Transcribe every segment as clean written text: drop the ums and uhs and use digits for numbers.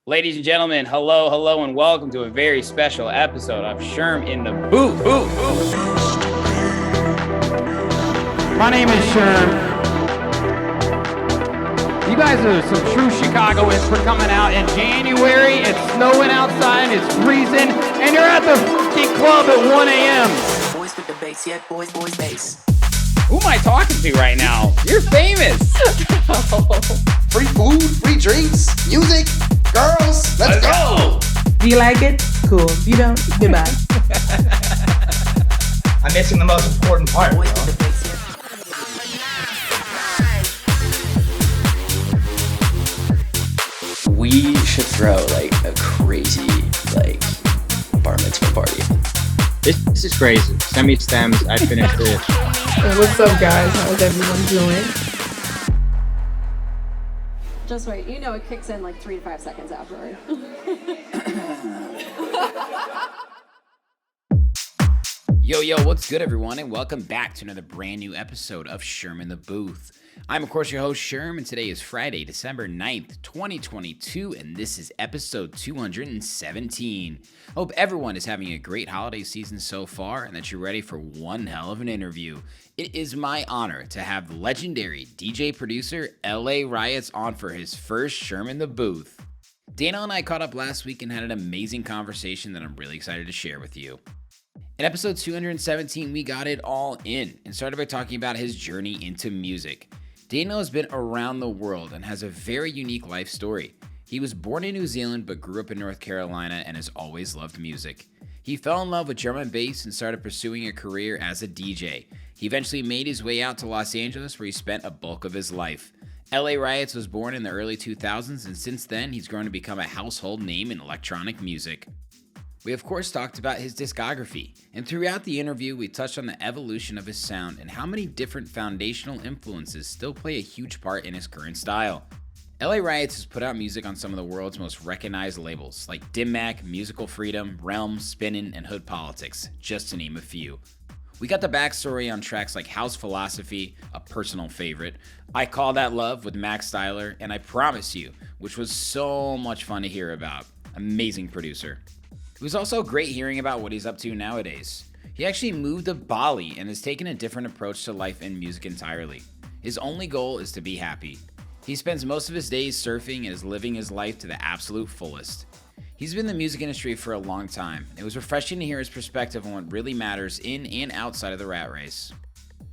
Ladies and gentlemen, hello, and welcome to a very special episode of Sherm in the Booth. My name is Sherm. You guys are some true Chicagoans for coming out in January. It's snowing outside, it's freezing, and you're at the fucking club at 1 a.m. Boys with the bass, yeah, boys, bass. Who am I talking to right now? You're famous. Free food, free drinks, music, girls. Let's go. Do you like it? Cool. If you don't, goodbye. I'm missing the most important part. Boys with the bass, yeah. We should throw like a crazy bar mitzvah party. This is crazy. Send me stems. I finished it. What's up, guys? How's everyone doing? Just wait, you know it kicks in like 3 to 5 seconds afterward. Yo, what's good, everyone, and welcome back to another brand new episode of Sherm in the Booth. I'm, of course, your host, Sherm, and today is Friday, December 9th, 2022, and this is episode 217. Hope everyone is having a great holiday season so far, and that you're ready for one hell of an interview. It is my honor to have the legendary DJ producer LA Riots on for his first Sherm in the Booth. Daniel and I caught up last week and had an amazing conversation that I'm really excited to share with you. In episode 217, we got it all in and started by talking about his journey into music. Daniel has been around the world and has a very unique life story. He was born in New Zealand but grew up in North Carolina and has always loved music. He fell in love with drum and bass and started pursuing a career as a DJ. He eventually made his way out to Los Angeles, where he spent a bulk of his life. LA Riots was born in the early 2000s, and since then he's grown to become a household name in electronic music. We of course talked about his discography, and throughout the interview we touched on the evolution of his sound and how many different foundational influences still play a huge part in his current style. LA Riots has put out music on some of the world's most recognized labels like Dim Mak, Musical Freedom, Realm, Spinnin and Hood Politics, just to name a few. We got the backstory on tracks like House Philosophy, a personal favorite, I Call That Love with Max Styler, and I Promise You, which was so much fun to hear about. Amazing producer. It was also great hearing about what he's up to nowadays. He actually moved to Bali and has taken a different approach to life and music entirely. His only goal is to be happy. He spends most of his days surfing and is living his life to the absolute fullest. He's been in the music industry for a long time. It was refreshing to hear his perspective on what really matters in and outside of the rat race.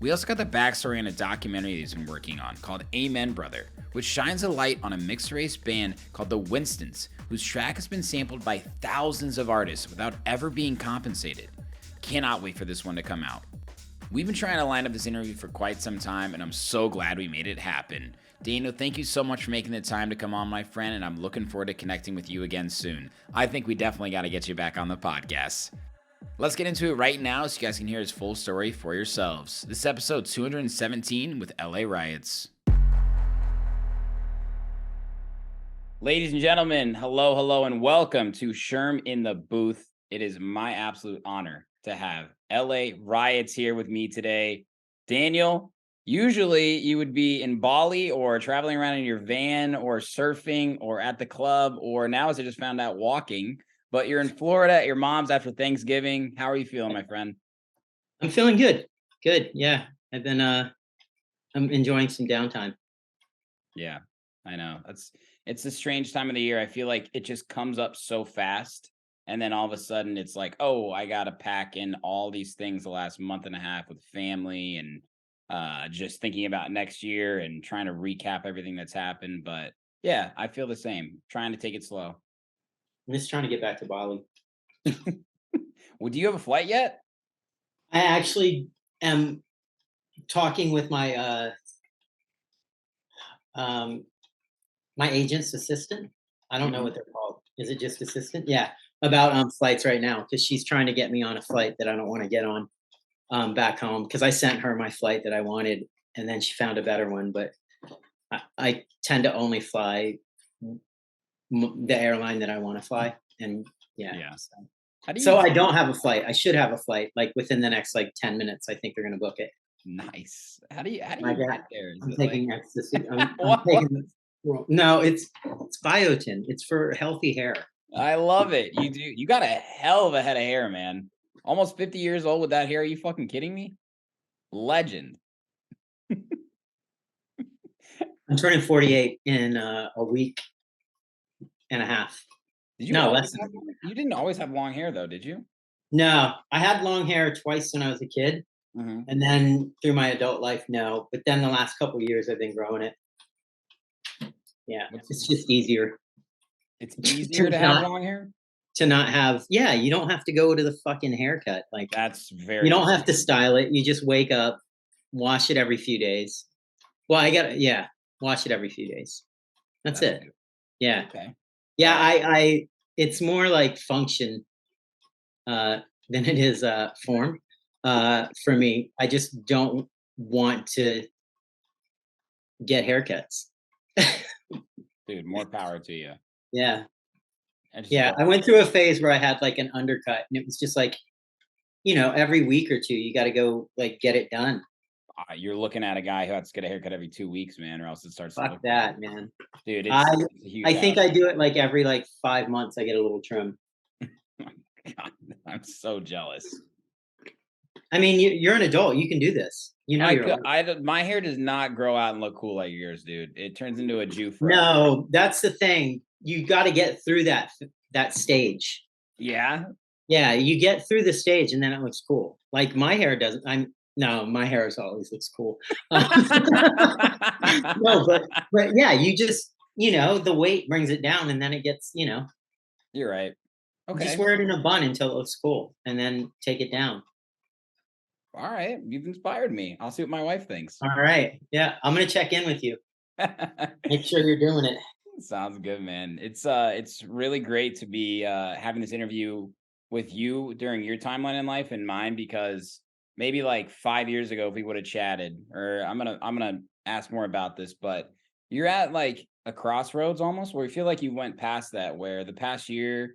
We also got the backstory on a documentary he's been working on called Amen Brother, which shines a light on a mixed race band called the Winstons, whose track has been sampled by thousands of artists without ever being compensated. Cannot wait for this one to come out. We've been trying to line up this interview for quite some time, and I'm so glad we made it happen. Daniel, thank you so much for making the time to come on, my friend, and I'm looking forward to connecting with you again soon. I think we definitely got to get you back on the podcast. Let's get into it right now so you guys can hear his full story for yourselves. This is episode 217 with LA Riots. Ladies and gentlemen, hello, and welcome to Sherm in the Booth. It is my absolute honor to have LA Riots here with me today. Daniel, usually you would be in Bali or traveling around in your van or surfing or at the club, or now, as I just found out, walking. But you're in Florida at your mom's after Thanksgiving. How are you feeling, my friend? I'm feeling good. Good. Yeah. I've been I'm enjoying some downtime. Yeah, I know. It's a strange time of the year. I feel like it just comes up so fast. And then all of a sudden it's like, oh, I got to pack in all these things the last month and a half with family and just thinking about next year and trying to recap everything that's happened. But yeah, I feel the same. Trying to take it slow. I'm just trying to get back to Bali. Well, do you have a flight yet? I actually am talking with my my agent's assistant. I don't know what they're called. Is it just assistant? Yeah, about flights right now, because she's trying to get me on a flight that I don't want to get on back home, because I sent her my flight that I wanted and then she found a better one. But I tend to only fly the airline that I want to fly, and yeah. So I don't have a flight. I should have a flight like within the next 10 minutes. I think they're gonna book it. Nice. How do you My get God, there? Is I'm it taking like ecstasy. I'm what? taking Well, no, it's biotin. It's for healthy hair. I love it. You do. You got a hell of a head of hair, man. Almost 50 years old with that hair. Are you fucking kidding me? Legend. I'm turning 48 in a week and a half. Did you No, always less than a have, week. you didn't always have long hair though, did you? No, I had long hair twice when I was a kid, Mm-hmm. and then through my adult life, no. But then the last couple of years, I've been growing it. Yeah, it's just easier It's easier to have long hair. to not have. Yeah, you don't have to go to the fucking haircut. Like That's very. you don't have to style it. You just wake up, wash it every few days. Well, wash it every few days. That's it. Good. Yeah. Okay. Yeah, I it's more like function than it is form for me. I just don't want to get haircuts. Dude, more power to you. Yeah. Yeah. I went through a phase where I had like an undercut, and it was just like, every week or two you got to go like get it done. You're looking at a guy who has to get a haircut every 2 weeks, man, or else it starts. Fuck that, man. Dude, I I think I do it like every 5 months. I get a little trim. God, I'm so jealous. I mean, you're an adult. You can do this. My hair does not grow out and look cool like yours, dude. It turns into a Jew fro. No, that's the thing. You got to get through that stage. Yeah. Yeah, you get through the stage, and then it looks cool. Like my hair doesn't. My hair always looks cool. No, but yeah, you just the weight brings it down, and then it gets You're right. Okay. Just wear it in a bun until it looks cool, and then take it down. All right, you've inspired me. I'll see what my wife thinks. All right, yeah, I'm gonna check in with you. Make sure you're doing it. Sounds good, man. It's really great to be having this interview with you during your timeline in life and mine, because maybe like 5 years ago, if we would have chatted, or I'm gonna ask more about this, but you're at like a crossroads almost where you feel like you went past that, where the past year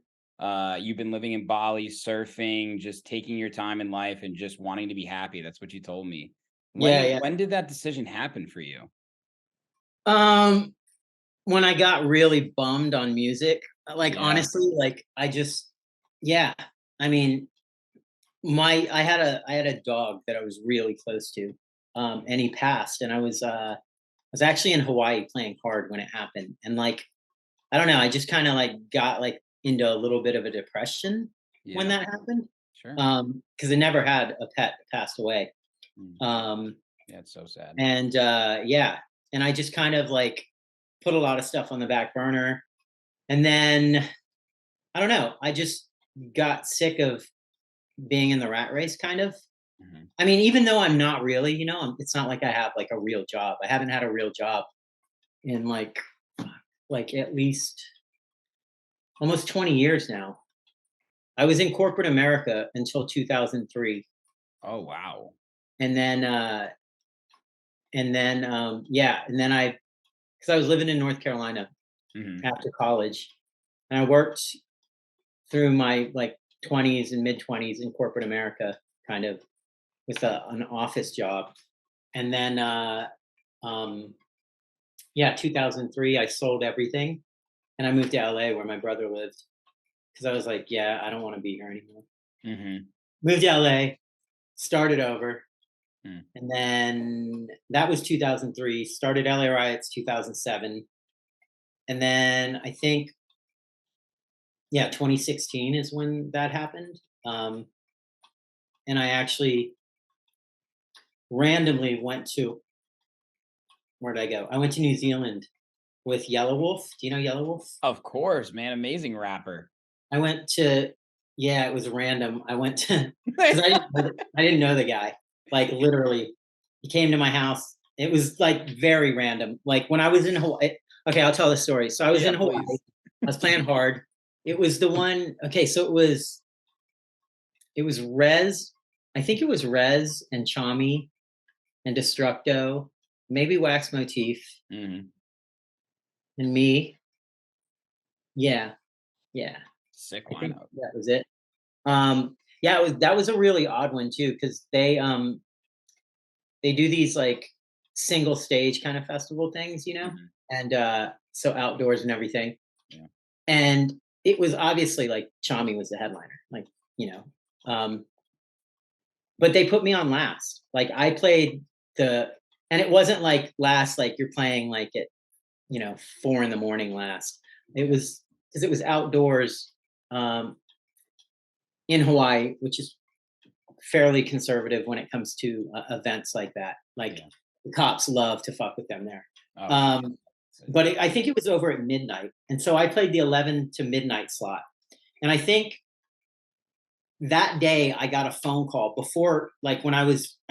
you've been living in Bali, surfing, just taking your time in life and just wanting to be happy. That's what you told me. When did that decision happen for you? When I got really bummed on music, honestly, I just, I mean, I had a dog that I was really close to, and he passed, and I was actually in Hawaii playing hard when it happened, and I don't know, I just kind of got into a little bit of a depression when that happened. Sure. Because I never had a pet that passed away. It's so sad. And and I just kind of put a lot of stuff on the back burner, and then I don't know, I just got sick of being in the rat race, kind of. Mm-hmm. I mean, even though I'm not really, it's not like I have a real job. I haven't had a real job in at least almost 20 years now. I was in corporate America until 2003. Oh wow. And then because I was living in North Carolina after college, and I worked through my 20s and mid 20s in corporate America, kind of with an office job. And then 2003 I sold everything and I moved to LA where my brother lived, because I was like, I don't want to be here anymore. Moved to LA, started over. And then that was 2003, started LA Riots 2007. And then I think 2016 is when that happened. And I actually randomly went to, where did I go? I went to New Zealand with Yellow Wolf. Do you know Yellow Wolf? Of course, man. Amazing rapper. I went to, it was random. I went to, because I didn't know the guy. Literally, he came to my house. It was very random. When I was in Hawaii. Okay, I'll tell the story. So I was in Hawaii. Please. I was playing hard. It was the one. Okay, so it was Rez. I think it was Rez and Chami and Destructo, maybe Wax Motif, and me. Yeah. Sick I think lineup. that was it. That was a really odd one too, because they do these single stage kind of festival things, and so outdoors and everything. Yeah. And it was obviously like Chami was the headliner, like, you know. But they put me on last. Like I played and it wasn't like last, like you're playing like at, 4 a.m. last. It was because it was outdoors in Hawaii, which is fairly conservative when it comes to events like that. Like the cops love to fuck with them there. But I think it was over at midnight. And so I played the 11 to midnight slot. And I think that day I got a phone call before, like when I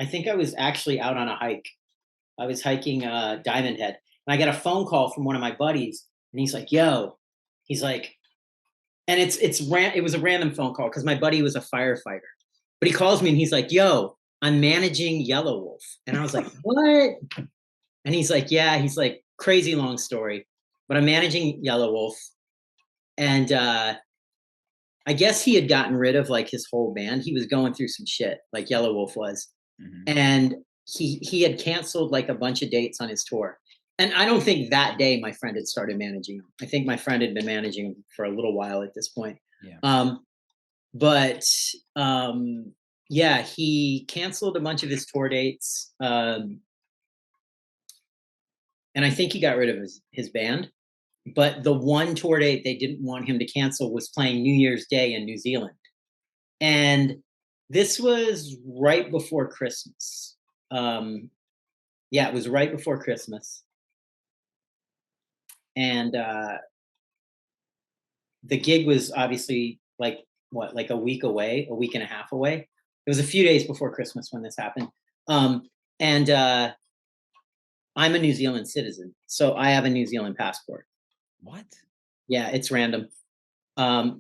think I was actually out on a hike. I was hiking Diamond Head. And I got a phone call from one of my buddies. And he's like, yo, he's like, and it was a random phone call because my buddy was a firefighter. But he calls me and he's like, yo, I'm managing Yellow Wolf. And I was like, what? And he's like, yeah, he's like, crazy long story, but I'm managing Yellow Wolf. And I guess he had gotten rid of like his whole band. He was going through some shit, like Yellow Wolf was. Mm-hmm. And he had canceled like a bunch of dates on his tour. And I don't think that day my friend had started managing him. I think my friend had been managing him for a little while at this point. Yeah. Yeah, he canceled a bunch of his tour dates. And I think he got rid of his band. But the one tour date they didn't want him to cancel was playing New Year's Day in New Zealand. And this was right before Christmas. Yeah, it was right before Christmas. And the gig was obviously like a week away, a week and a half away. It was a few days before Christmas when this happened. And I'm a New Zealand citizen, so I have a New Zealand passport. What? Yeah, it's random. Yeah,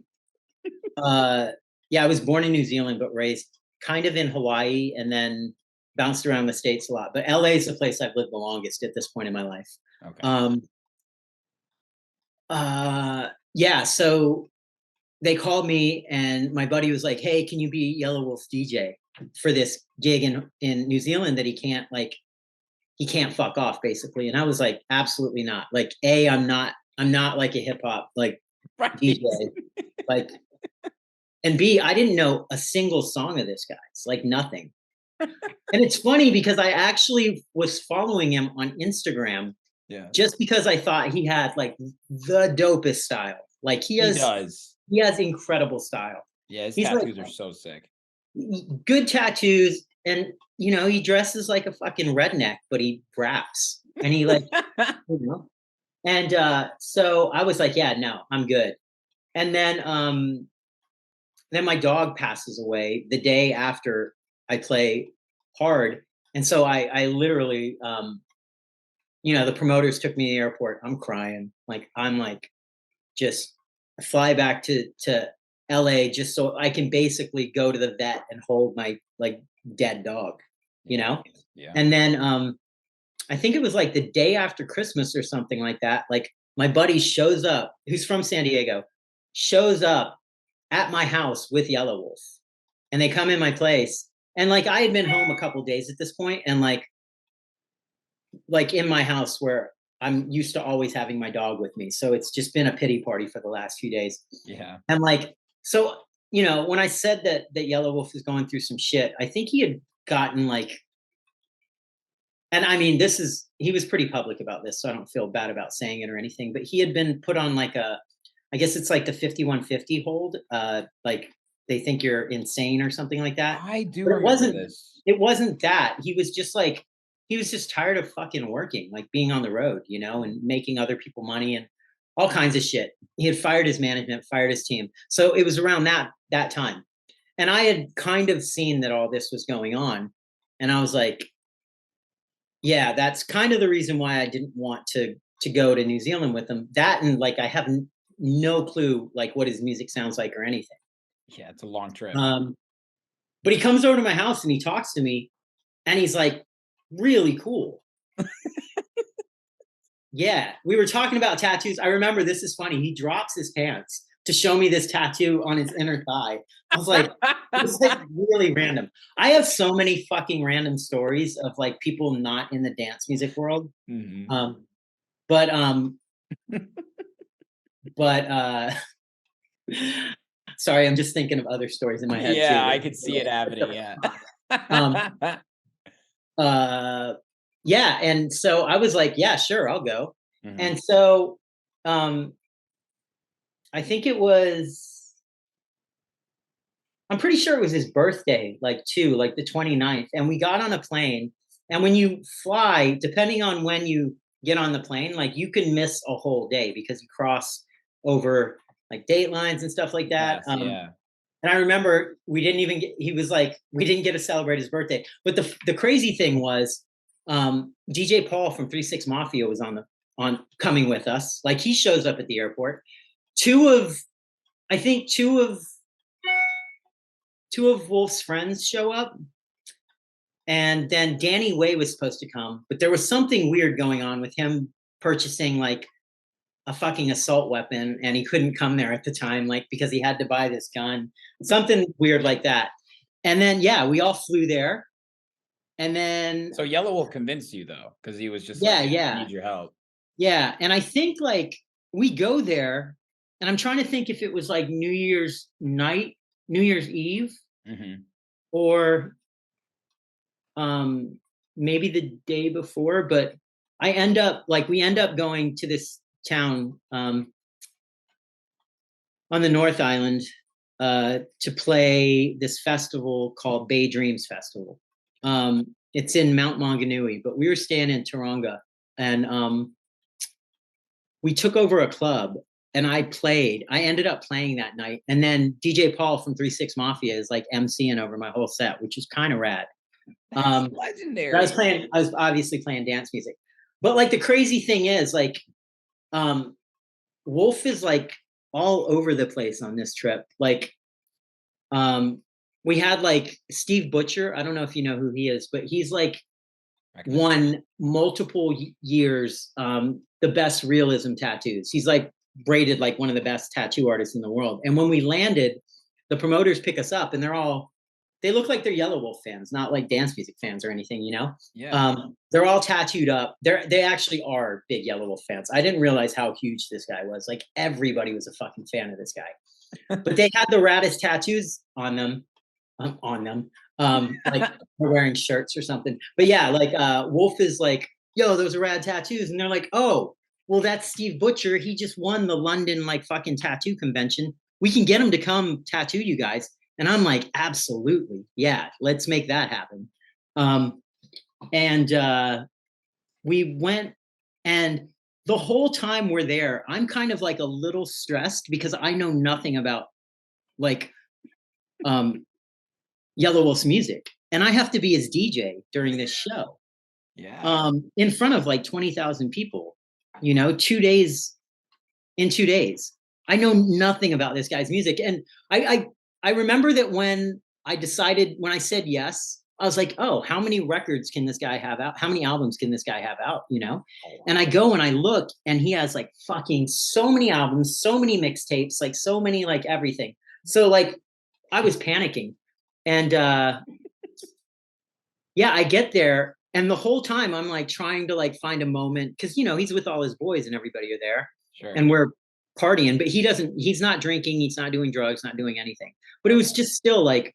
I was born in New Zealand, but raised kind of in Hawaii and then bounced around the States a lot. But LA is the place I've lived the longest at this point in my life. Okay. Yeah, so they called me and my buddy was like, hey, can you be Yellow Wolf's DJ for this gig in New Zealand that he can't fuck off, basically. And I was like, absolutely not. Like, I'm not like a hip hop like DJ. Like, and B, I didn't know a single song of this guy's, like nothing. And it's funny because I actually was following him on Instagram. Yeah. Just because I thought he had like the dopest style. Like he has incredible style. Yeah, his tattoos are so sick. Good tattoos, and he dresses like a fucking redneck, but he raps. And he like And so I was like, yeah, no, I'm good. And then my dog passes away the day after I play hard. And so I literally the promoters took me to the airport. I'm crying. Like I'm like just fly back to LA just so I can basically go to the vet and hold my like dead dog, Yeah. And then I think it was like the day after Christmas or something like that. Like my buddy shows up, who's from San Diego, shows up at my house with Yellow Wolf, and they come in my place. And like I had been home a couple days at this point, and like in my house where I'm used to always having my dog with me. So it's just been a pity party for the last few days. Yeah. And like, so, when I said that Yellow Wolf is going through some shit, I think he had gotten like, and I mean, he was pretty public about this, so I don't feel bad about saying it or anything, but he had been put on like I guess it's like the 5150 hold. Like they think you're insane or something like that. I do remember this. It wasn't that. He was just tired of fucking working, like being on the road, and making other people money and all kinds of shit. He had fired his management, fired his team. So it was around that time. And I had kind of seen that all this was going on. And I was like, yeah, that's kind of the reason why I didn't want to go to New Zealand with him. That and like I have no clue like what his music sounds like or anything. Yeah, it's a long trip. But he comes over to my house and he talks to me and he's like really cool. Yeah, we were talking about tattoos. I remember, this is funny. He drops his pants to show me this tattoo on his inner thigh. I was like, it's like really random. I have so many fucking random stories of like people not in the dance music world. Mm-hmm. But sorry, I'm just thinking of other stories in my head Yeah, too. I could see it happening. Yeah. Yeah, and so I was like, yeah, sure, I'll go. Mhm. And so I think it was, I'm pretty sure it was his birthday, like the 29th. And we got on a plane. And when you fly, depending on when you get on the plane, like you can miss a whole day because you cross over like date lines and stuff like that. Yes, yeah. And I remember we didn't even get, he was like, we didn't get to celebrate his birthday. But the crazy thing was DJ Paul from 3-6 Mafia was on coming with us. Like he shows up at the airport. Two of Wolf's friends show up. And then Danny Way was supposed to come, but there was something weird going on with him purchasing like a fucking assault weapon, and he couldn't come there at the time, like because he had to buy this gun, something weird like that. And then yeah, we all flew there. And then So Yellow Wolf convinced you though, because he was just yeah, like, yeah, I need your help. yeah. And I think like we go there, and I'm trying to think if it was like New Year's night, New Year's Eve, or maybe the day before, but we end up going to this town on the North Island to play this festival called Bay Dreams Festival. It's in Mount Maunganui, but we were staying in Taronga, and we took over a club, and I ended up playing that night, and then DJ Paul from 3-6 Mafia is like MCing over my whole set, which was kind of rad. Legendary. I was obviously playing dance music, but like the crazy thing is like Wolf is like all over the place on this trip. Like we had like Steve Butcher, I don't know if you know who he is, but he's like won multiple years the best realism tattoos. He's like braided like one of the best tattoo artists in the world. And when we landed, the promoters pick us up, and they look like they're Yellow Wolf fans, not like dance music fans or anything, you know? Yeah. They're all tattooed up. They actually are big Yellow Wolf fans. I didn't realize how huge this guy was. Like everybody was a fucking fan of this guy. But they had the raddest tattoos on them. Like they're wearing shirts or something. But yeah, like Wolf is like, yo, those are rad tattoos. And they're like, oh, well, that's Steve Butcher. He just won the London like fucking tattoo convention. We can get him to come tattoo you guys. And I'm like, absolutely. Yeah, let's make that happen. And we went, and the whole time we're there, I'm kind of like a little stressed because I know nothing about like Yellow Wolf's music. And I have to be his DJ during this show. Yeah. In front of like 20,000 people, you know, 2 days. In 2 days. I know nothing about this guy's music. And I remember that when I said yes, I was like, oh, how many records can this guy have out? How many albums can this guy have out? You know? And I go and I look, and he has like fucking so many albums, so many mixtapes, like so many, like everything. So like I was panicking. And yeah, I get there, and the whole time I'm like trying to like find a moment, because you know, he's with all his boys and everybody are there. Sure. And we're partying, but he's not drinking, he's not doing drugs, not doing anything. But it was just still like,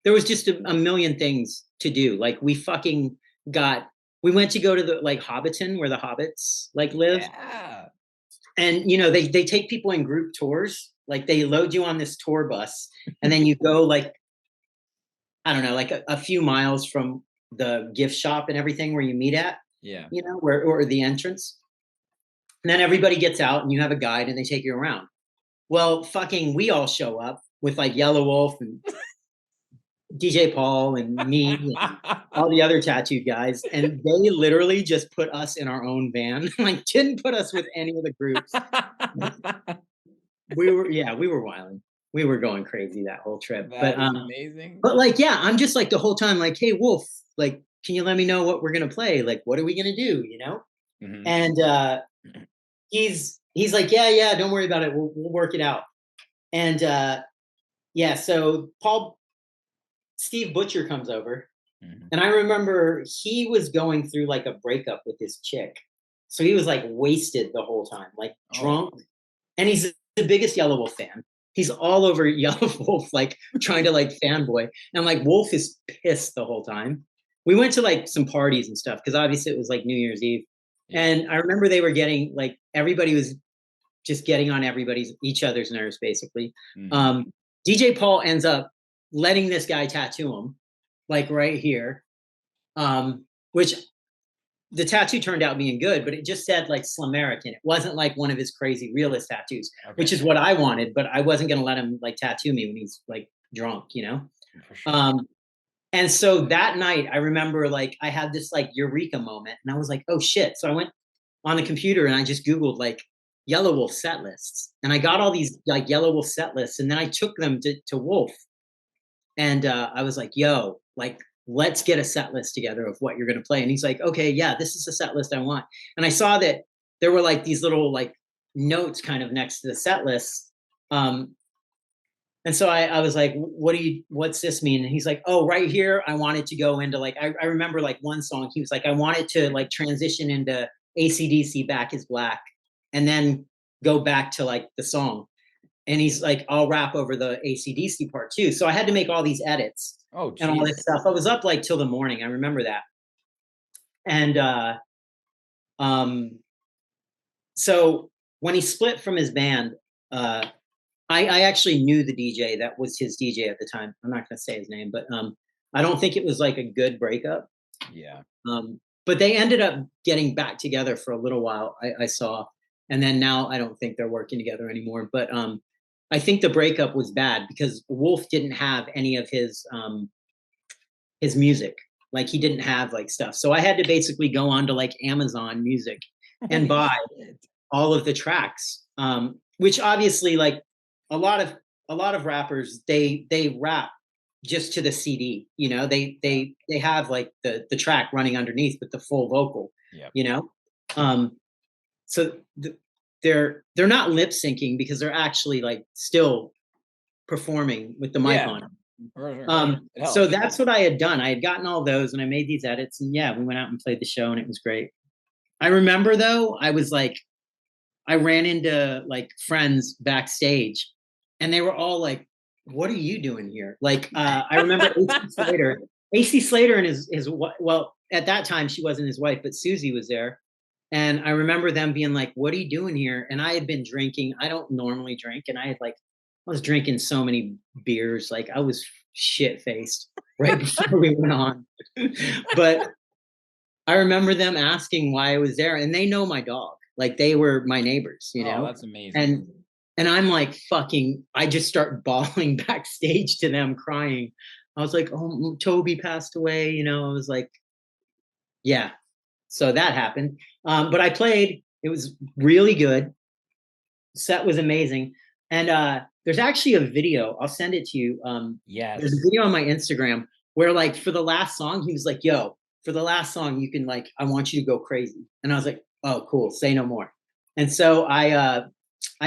there was just a million things to do. Like we went to go to the like Hobbiton, where the hobbits like live. Yeah. And you know, they take people in group tours. Like they load you on this tour bus, and then you go like, I don't know, like a few miles from the gift shop and everything where you meet at. Yeah. You know, or the entrance. And then everybody gets out, and you have a guide, and they take you around. Well, fucking we all show up with like Yellow Wolf and DJ Paul and me and all the other tattooed guys, and they literally just put us in our own van. Like didn't put us with any of the groups. We were wilding. We were going crazy that whole trip. That is amazing. But like, yeah, I'm just like the whole time like, hey Wolf, like, can you let me know what we're gonna play? Like, what are we gonna do? You know? And he's like, yeah, don't worry about it. We'll work it out. And yeah, so Steve Butcher comes over, and I remember he was going through like a breakup with his chick, So he was like wasted the whole time, like drunk. And he's the biggest Yellow Wolf fan. He's all over Yellow Wolf, like trying to like fanboy. And like Wolf is pissed the whole time. We went to like some parties and stuff because obviously it was like New Year's Eve. And I remember they were getting like, everybody was just getting on each other's nerves basically. DJ Paul ends up letting this guy tattoo him like right here, which the tattoo turned out being good, but it just said like Slamerican. It wasn't like one of his crazy realist tattoos, which is what I wanted, but I wasn't going to let him like tattoo me when he's like drunk, you know? Sure. And so that night I remember like I had this like eureka moment and I was like, oh shit. So I went on the computer and I just Googled like Yellow Wolf set lists, and I got all these like Yellow Wolf set lists, and then I took them to Wolf, and I was like, yo, like let's get a set list together of what you're going to play. And he's like, okay, yeah, this is the set list I want. And I saw that there were like these little like notes kind of next to the set list. And so I was like, what's this mean? And he's like, oh, right here, I wanted to go into like, I remember like one song, he was like, I wanted to like transition into AC/DC Back is Black, and then go back to like the song. And he's like, I'll rap over the AC/DC part too. So I had to make all these edits and all this stuff. I was up like till the morning. I remember that. And so when he split from his band, I actually knew the DJ that was his DJ at the time. I'm not going to say his name, but I don't think it was like a good breakup. Yeah. But they ended up getting back together for a little while, I saw. And then now I don't think they're working together anymore. But I think the breakup was bad because Wolf didn't have any of his music. Like he didn't have like stuff. So I had to basically go on to like Amazon Music and buy all of the tracks, which obviously like a lot of rappers, they rap just to the CD, you know, they have like the track running underneath with the full vocal, you know? So they're not lip syncing because they're actually like still performing with the mic on. So that's what I had done. I had gotten all those and I made these edits, and yeah, we went out and played the show and it was great. I remember though, I was like, I ran into like friends backstage and they were all like, what are you doing here? Like, I remember AC Slater and his, well, at that time she wasn't his wife, but Susie was there. And I remember them being like, what are you doing here? And I had been drinking. I don't normally drink. And I was drinking so many beers. Like I was shit faced right before we went on. But I remember them asking why I was there, and they know my dog. Like they were my neighbors, you know? Oh, that's amazing. And I'm like, I just start bawling backstage to them, crying. I was like, oh, Toby passed away. You know, I was like, yeah. So that happened. But I played, it was really good. Set was amazing. And there's actually a video, I'll send it to you. Yes. There's a video on my Instagram where like for the last song, he was like, yo, for the last song, you can like, I want you to go crazy. And I was like, oh, cool, say no more. And so I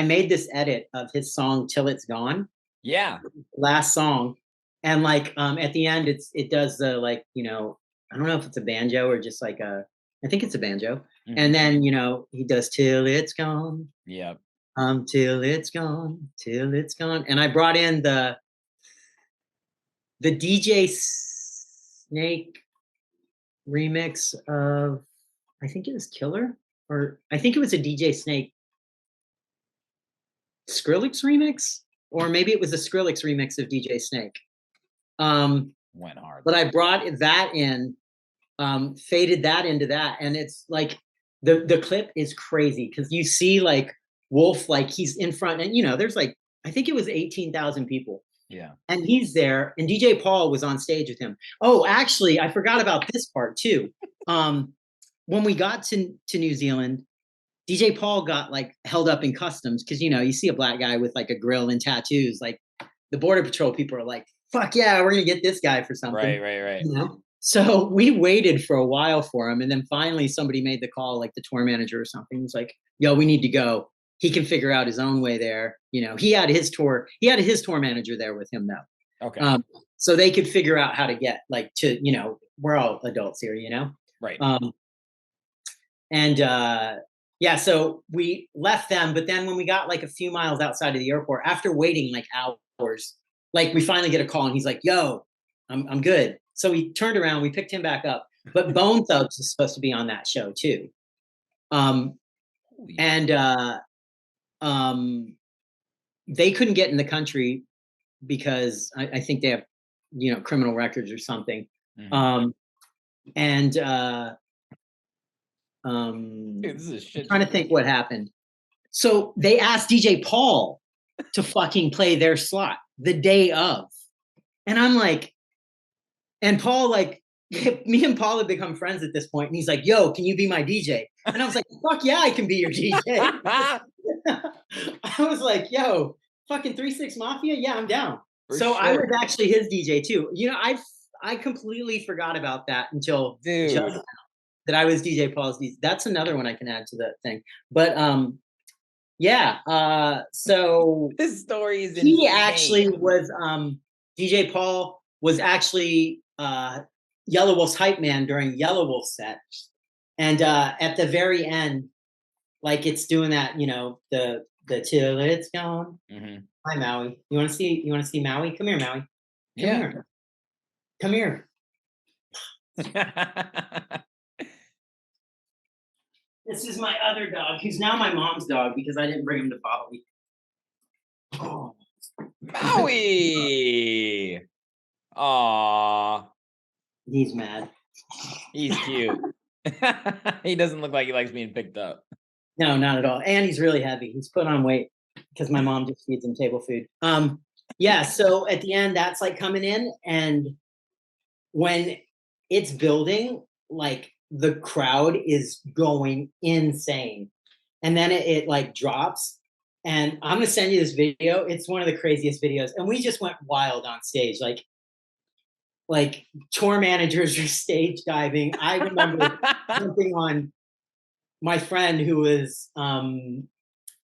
made this edit of his song Till It's Gone. Yeah. Last song. And like at the end, it does the like, you know, I don't know if it's a banjo or just like I think it's a banjo. Mm-hmm. And then, you know, he does Till It's Gone. Yeah. Till it's gone, till it's gone. And I brought in the DJ Snake remix of, I think it was Killer, or I think it was a DJ Snake Skrillex remix, or maybe it was a Skrillex remix of DJ Snake. Went hard. But I brought that in, faded that into that, and it's like the clip is crazy because you see like Wolf, like he's in front, and you know, there's like, I think it was 18,000 people. Yeah. And he's there, and DJ Paul was on stage with him. Oh, actually, I forgot about this part too. When we got to New Zealand, DJ Paul got like held up in customs because, you know, you see a black guy with like a grill and tattoos, like the Border Patrol people are like, fuck yeah, we're gonna get this guy for something. Right. You know? So we waited for a while for him, and then finally somebody made the call, like the tour manager or something. Was like, yo, we need to go. He can figure out his own way there. You know, he had his tour manager there with him though. Okay. So they could figure out how to get like to, you know, we're all adults here, you know? Right. And yeah, so we left them, but then when we got like a few miles outside of the airport, after waiting like hours, like we finally get a call and he's like, yo, I'm good. So we turned around, we picked him back up, but Bone Thugs is supposed to be on that show too. And they couldn't get in the country because I think they have, you know, criminal records or something. And Dude, this is a shit. I'm trying to think what happened. So they asked DJ Paul to fucking play their slot the day of. And I'm like, and Paul, like, me and Paul had become friends at this point, and he's like, yo, can you be my DJ? And I was like, fuck yeah, I can be your DJ. I was like, yo, fucking 3-6 Mafia? Yeah, I'm down. So I was actually his DJ too. You know, I completely forgot about that until just now, that I was DJ Paul's DJ. That's another one I can add to that thing. But yeah, so this story is he actually was DJ Paul was actually Yellow Wolf's hype man during Yellow Wolf's set. And at the very end, like it's doing that, you know, the till it's gone. Hi Maui. You wanna see Maui? Come here, Maui. Come here. This is my other dog, who's now my mom's dog because I didn't bring him to Bali. Oh. Maui. Aww. He's mad. He's cute. He doesn't look like he likes being picked up. No, not at all. And he's really heavy. He's put on weight because my mom just feeds him table food. Yeah, so at the end, that's like coming in, and when it's building, like the crowd is going insane. And then it like drops. And I'm gonna send you this video. It's one of the craziest videos. And we just went wild on stage. Like tour managers are stage diving. I remember jumping on my friend who was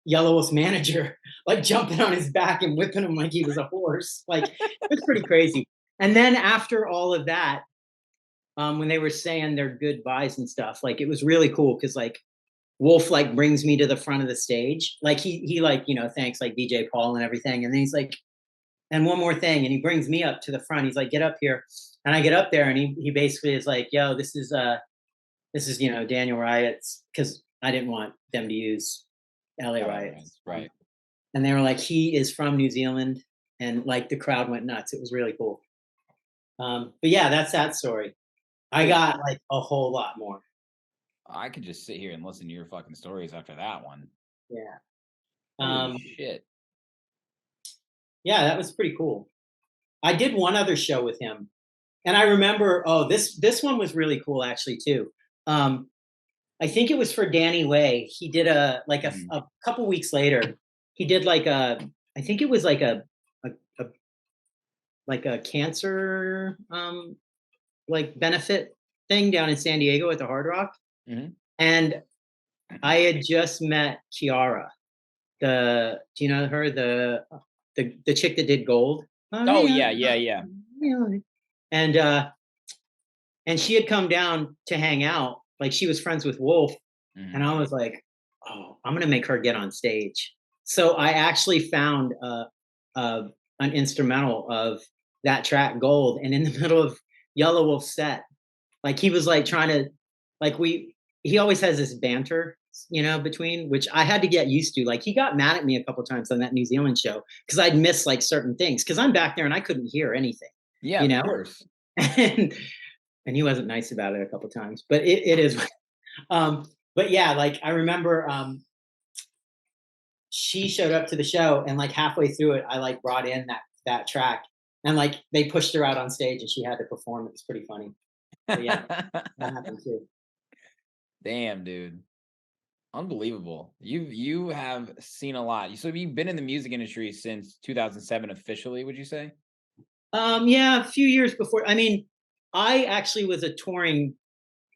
Yellow Wolf's manager, like jumping on his back and whipping him like he was a horse. Like it was pretty crazy. And then after all of that, when they were saying their goodbyes and stuff, like it was really cool because like Wolf like brings me to the front of the stage. Like he like, you know, thanks like DJ Paul and everything. And then he's like, and one more thing, and he brings me up to the front. He's like, get up here. And I get up there and he basically is like, yo, this is you know, Daniel Riots, because I didn't want them to use LA Riots. Right. And they were like, he is from New Zealand, and like the crowd went nuts. It was really cool. But yeah, that's that story. I got like a whole lot more. I could just sit here and listen to your fucking stories after that one. Yeah. Holy shit. Yeah, that was pretty cool. I did one other show with him, and I remember, this one was really cool actually too. I think it was for Danny Way. He did a couple weeks later. He did like I think it was like a cancer like benefit thing down in San Diego at the Hard Rock. And I had just met Kiara. Do you know her? The chick that did Gold. Oh yeah. And she had come down to hang out. Like she was friends with Wolf. And I was like, oh, I'm gonna make her get on stage. So I actually found an instrumental of that track Gold, and in the middle of Yellow Wolf's set, like he was like trying to, like he always has this banter, you know, between, which I had to get used to. Like he got mad at me a couple times on that New Zealand show because I'd miss like certain things because I'm back there and I couldn't hear anything. Yeah, you know? Of course. And he wasn't nice about it a couple times, but it is. But yeah, like I remember she showed up to the show, and like halfway through it, I like brought in that track, and like they pushed her out on stage and she had to perform. It was pretty funny. But yeah, that happened too. Damn, dude. Unbelievable. You have seen a lot. So you've been in the music industry since 2007 officially, would you say? Yeah, a few years before. I mean, I actually was a touring,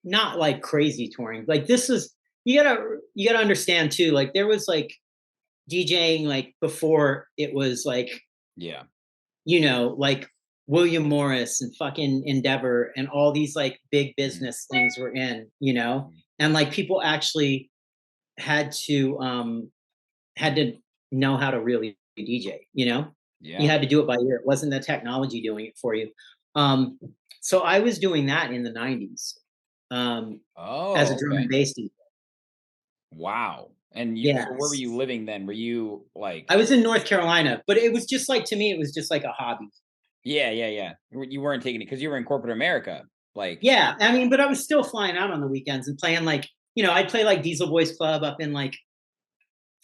not like crazy touring. Like this is, you gotta understand too, like there was like DJing like before it was like, yeah, you know, like William Morris and fucking Endeavor and all these like big business things were in, you know? and like people actually had to know how to really DJ, you know? Yeah. You had to do it by ear. It wasn't the technology doing it for you. So I was doing that in the 90s as a drum and bass DJ. Wow. And Yeah. so where were you living then? Were you like? I was in North Carolina, but it was just like, to me, it was just like a hobby. Yeah. You weren't taking it because you were in corporate America. Like, Yeah, I mean, but I was still flying out on the weekends and playing like, I'd play like Diesel Boys Club up in like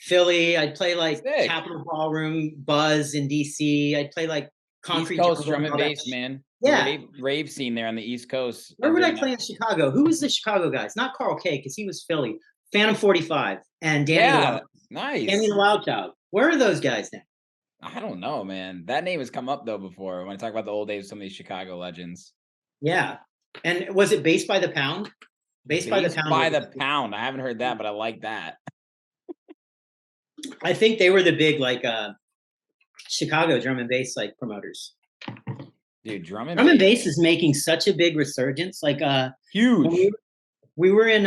Philly. I'd play like sick. Capitol Ballroom, Buzz in DC. I'd play like Concrete East Coast Jungle drum and and all that bass, man. Yeah. Rave scene there on the East Coast. Where would I play in Chicago? Who was the Chicago guys? Not Carl K, because he was Philly. Phantom 45 and Danny the Wild. Nice. Danny the Wild Child. Where are those guys now? I don't know, man. That name has come up though before when I talk about the old days of some of these Chicago legends. Yeah. And was it Based by the Pound? Based by the Pound. By the Pound. I haven't heard that, but I like that. I think they were the big like Chicago drum and bass like promoters. Dude, drum and bass is making such a big resurgence. Like huge. We were in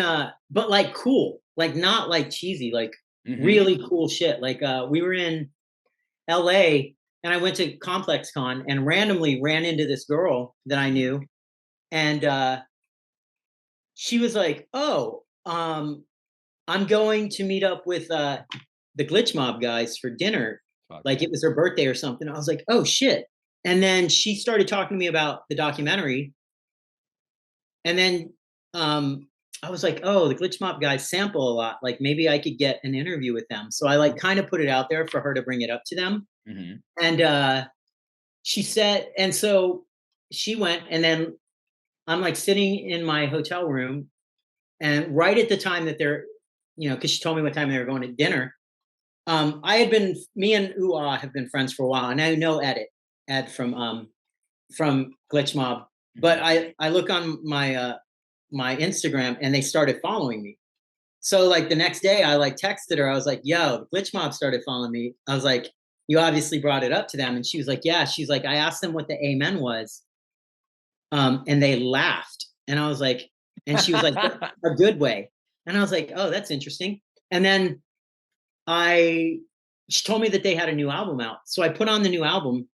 but like cool, like not like cheesy, like really cool shit. Like we were in LA and I went to Complex Con and randomly ran into this girl that I knew. And she was like, "Oh, I'm going to meet up with the Glitch Mob guys for dinner." Like it was her birthday or something. I was like, "Oh shit." And then she started talking to me about the documentary. And then I was like, "Oh, the Glitch Mob guys sample a lot. Like maybe I could get an interview with them." So I like kind of put it out there for her to bring it up to them. And she said, and so she went, and then I'm like sitting in my hotel room, and right at the time that they're, because she told me what time they were going to dinner. Me and Ooh have been friends for a while, and I know Ed from Glitch Mob. But I look on my my Instagram and they started following me. So like the next day I like texted her. I was like, "Yo, Glitch Mob started following me." I was like, "You obviously brought it up to them." And she was like, "Yeah." She's like, "I asked them what the amen was. And they laughed." And I was like, and she was like, "A good way." And I was like, "Oh, that's interesting." And then she told me that they had a new album out. So I put on the new album,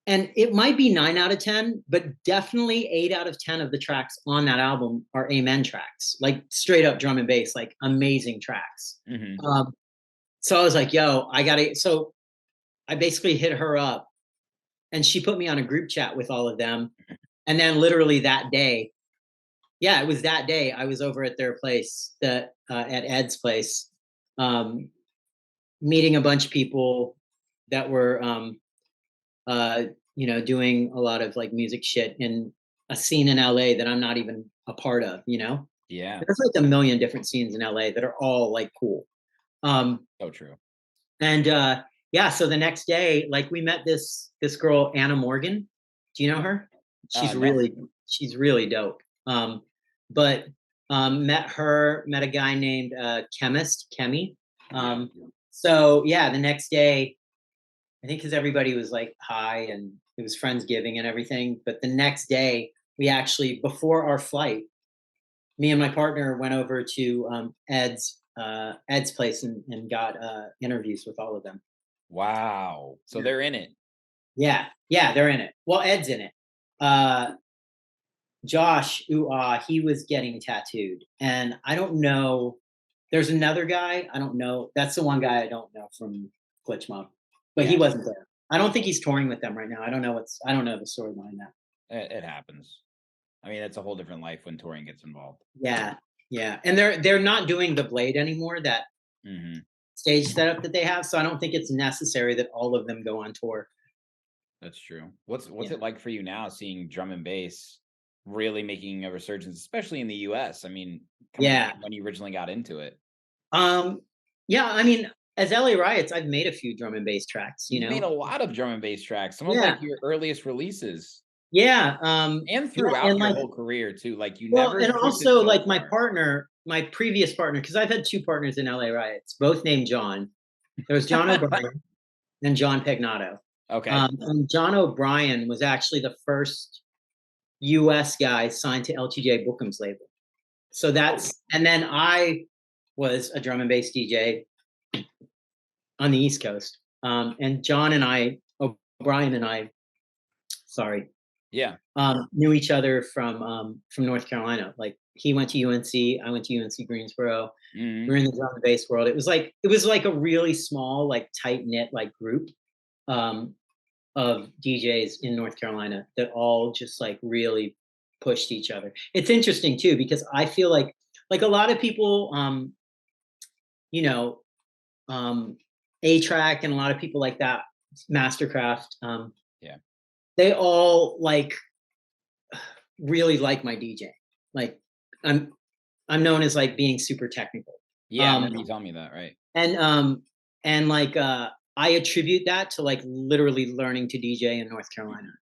and it might be 9 out of 10, but definitely 8 out of 10 of the tracks on that album are amen tracks, like straight up drum and bass, like amazing tracks. So I was like, "Yo, I gotta," so I basically hit her up and she put me on a group chat with all of them. And then literally that day, it was that day I was over at their place, at Ed's place, meeting a bunch of people that were, doing a lot of like music shit in a scene in LA that I'm not even a part of, Yeah. There's like a million different scenes in LA that are all like cool. So true. And so the next day, like we met this girl, Anna Morgan. Do you know her? She's really dope. Met a guy named Kemi. So yeah, the next day, I think because everybody was like high and it was Friendsgiving and everything. But the next day, we actually, before our flight, me and my partner went over to Ed's place and got interviews with all of them. Wow. So they're in it. Yeah, they're in it. Well, Ed's in it. Josh, he was getting tattooed. And I don't know. There's another guy. I don't know. That's the one guy I don't know from Glitch Mob. But he wasn't there. I don't think he's touring with them right now. I don't know the storyline now. It happens. I mean, it's a whole different life when touring gets involved. Yeah. And they're not doing the Blade anymore, that stage setup that they have. So I don't think it's necessary that all of them go on tour. That's true. What's it like for you now, seeing drum and bass really making a resurgence, especially in the US? I mean, when you originally got into it. I mean, as LA Riots, I've made a few drum and bass tracks, You made a lot of drum and bass tracks. Some of like your earliest releases. Yeah. And throughout your whole career too. Like and also like my previous partner, because I've had two partners in LA Riots, both named John. There was John O'Brien and John Pegnato. Okay. And John O'Brien was actually the first US guy signed to LTJ Bookham's label. So that's, and then I was a drum and bass DJ on the East Coast. And John and I, O'Brien and I, sorry, Yeah. knew each other from North Carolina. Like he went to UNC, I went to UNC Greensboro. Mhm. We were in the drum and bass world. It was like a really small, like tight knit, like group of DJs in North Carolina that all just like really pushed each other. It's interesting too, because I feel like a lot of people, you know, A-Track and a lot of people like that, Mastercraft, Yeah. they all like really like my DJ. Like I'm known as like being super technical. Yeah, I remember you telling me that, right? And like I attribute that to like literally learning to DJ in North Carolina,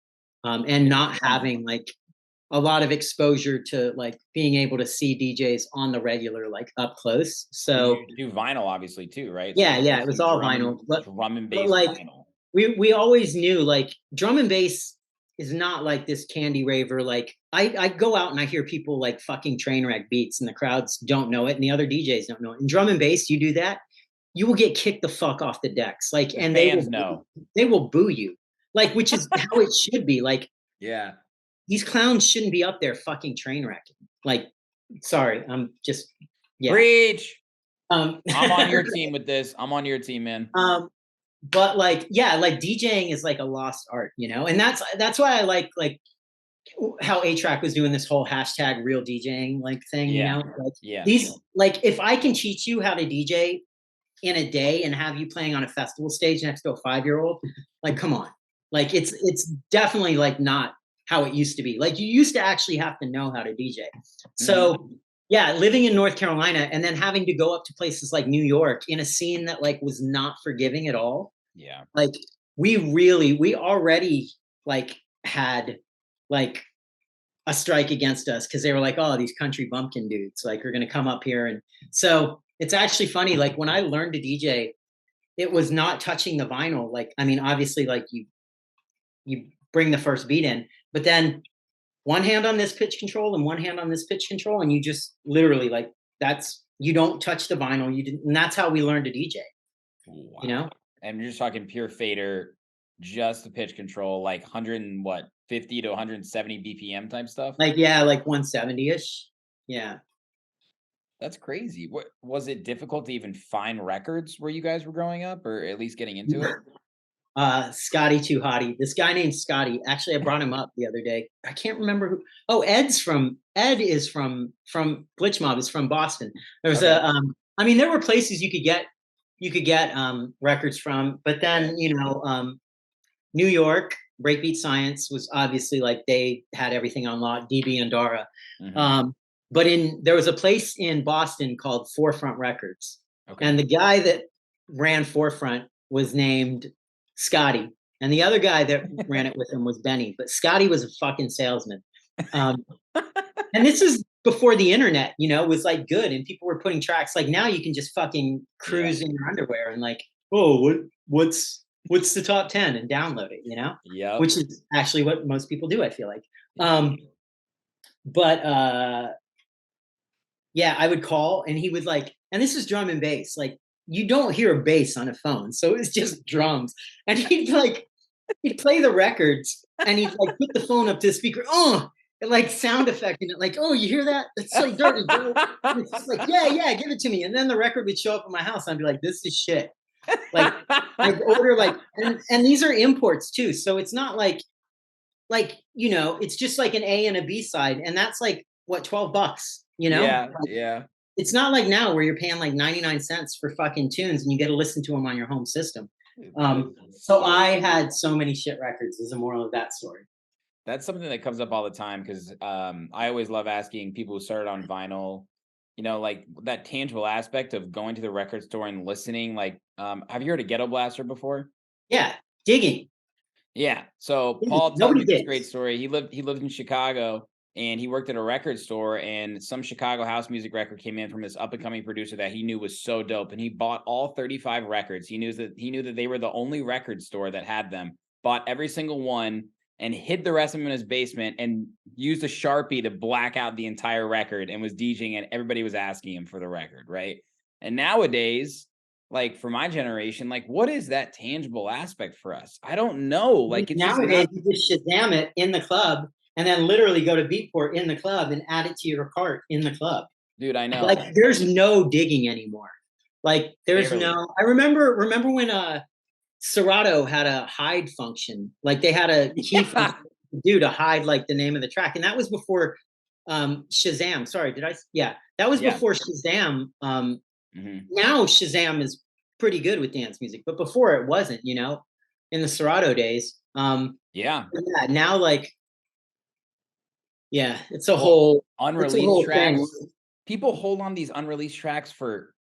and not having like a lot of exposure to like being able to see DJs on the regular, like up close. So you do vinyl obviously too, right? yeah, So yeah, it was all vinyl, drum and bass like vinyl. we always knew like drum and bass is not like this candy raver. Like I go out and I hear people like fucking train wreck beats and the crowds don't know it and the other DJs don't know it. In drum and bass, you do that, you will get kicked the fuck off the decks. Like, The and fans know. they will boo you. Like, which is how it should be. Like, Yeah. these clowns shouldn't be up there fucking train wrecking. Like, sorry, I'm just Preach. I'm on your team with this. I'm on your team, man. But like, yeah, like DJing is like a lost art, you know, and that's why I like how A-Track was doing this whole hashtag real DJing like thing, you know, like these, like if I can teach you how to DJ in a day and have you playing on a festival stage next to a 5-year-old, like, come on, like it's definitely like not how it used to be. Like you used to actually have to know how to DJ. So yeah, living in North Carolina and then having to go up to places like New York in a scene that like was not forgiving at all. Yeah. Like we already like had like a strike against us because they were like, oh, these country bumpkin dudes like are gonna come up here. And so it's actually funny, like when I learned to DJ, it was not touching the vinyl. Like, I mean, obviously like you bring the first beat in, but then one hand on this pitch control and one hand on this pitch control, and you just literally like you don't touch the vinyl. You didn't, and that's how we learned to DJ. Wow. You know, and you're just talking pure fader, just the pitch control, like 50 to 170 BPM type stuff. Like yeah, like 170-ish. Yeah, that's crazy. What was it difficult to even find records where you guys were growing up, or at least getting into it? Scotty Too Hottie. This guy named Scotty. Actually, I brought him up the other day. I can't remember who. Oh, Ed is from Glitch Mob. Is from Boston. There's I mean, there were places you could get records from, but then New York, Breakbeat Science was obviously like they had everything on lock. DB and Dara. But there was a place in Boston called Forefront Records, and the guy that ran Forefront was named Scotty, and the other guy that ran it with him was Benny, but Scotty was a fucking salesman. And this is before the internet, was like good and people were putting tracks. Like now you can just fucking cruise in your underwear and like, oh, what's the top 10 and download it, Yeah, which is actually what most people do, I feel like. But yeah, I would call and he would like, and this is drum and bass, like you don't hear a bass on a phone, so it's just drums. And he'd play the records and he'd like put the phone up to the speaker, and like sound effect in it, like, oh, you hear that? It's like dirty, bro. And it's just like, yeah, give it to me. And then the record would show up at my house and I'd be like, this is shit. Like I'd order like, and these are imports too. So it's not like, it's just like an A and a B side. And that's like, what, $12, Yeah, like, yeah. It's not like now where you're paying like 99 cents for fucking tunes and you get to listen to them on your home system. So I had so many shit records is the moral of that story. That's something that comes up all the time because I always love asking people who started on vinyl, like that tangible aspect of going to the record store and listening. Like, have you heard of Ghetto Blaster before? Yeah, digging. Yeah. So Paul told me this great story. He lived in Chicago. And he worked at a record store, and some Chicago house music record came in from this up-and-coming producer that he knew was so dope. And he bought all 35 records. He knew that they were the only record store that had them. Bought every single one, and hid the rest of them in his basement and used a Sharpie to black out the entire record and was DJing, and everybody was asking him for the record, right? And nowadays, like for my generation, like what is that tangible aspect for us? I don't know. Like it's nowadays, just you just Shazam it in the club and then literally go to Beatport in the club and add it to your cart in the club. dude, I know. Like there's no digging anymore. Like there's Barely. no. I remember when Serato had a hide function. Like they had a key function to do to hide like the name of the track, and that was before Shazam. Sorry, did I? Yeah, that was before Shazam. Now Shazam is pretty good with dance music, but before it wasn't. You know, in the Serato days. Yeah. Now like. Yeah, it's a whole unreleased tracks. Thing. People hold on these unreleased tracks for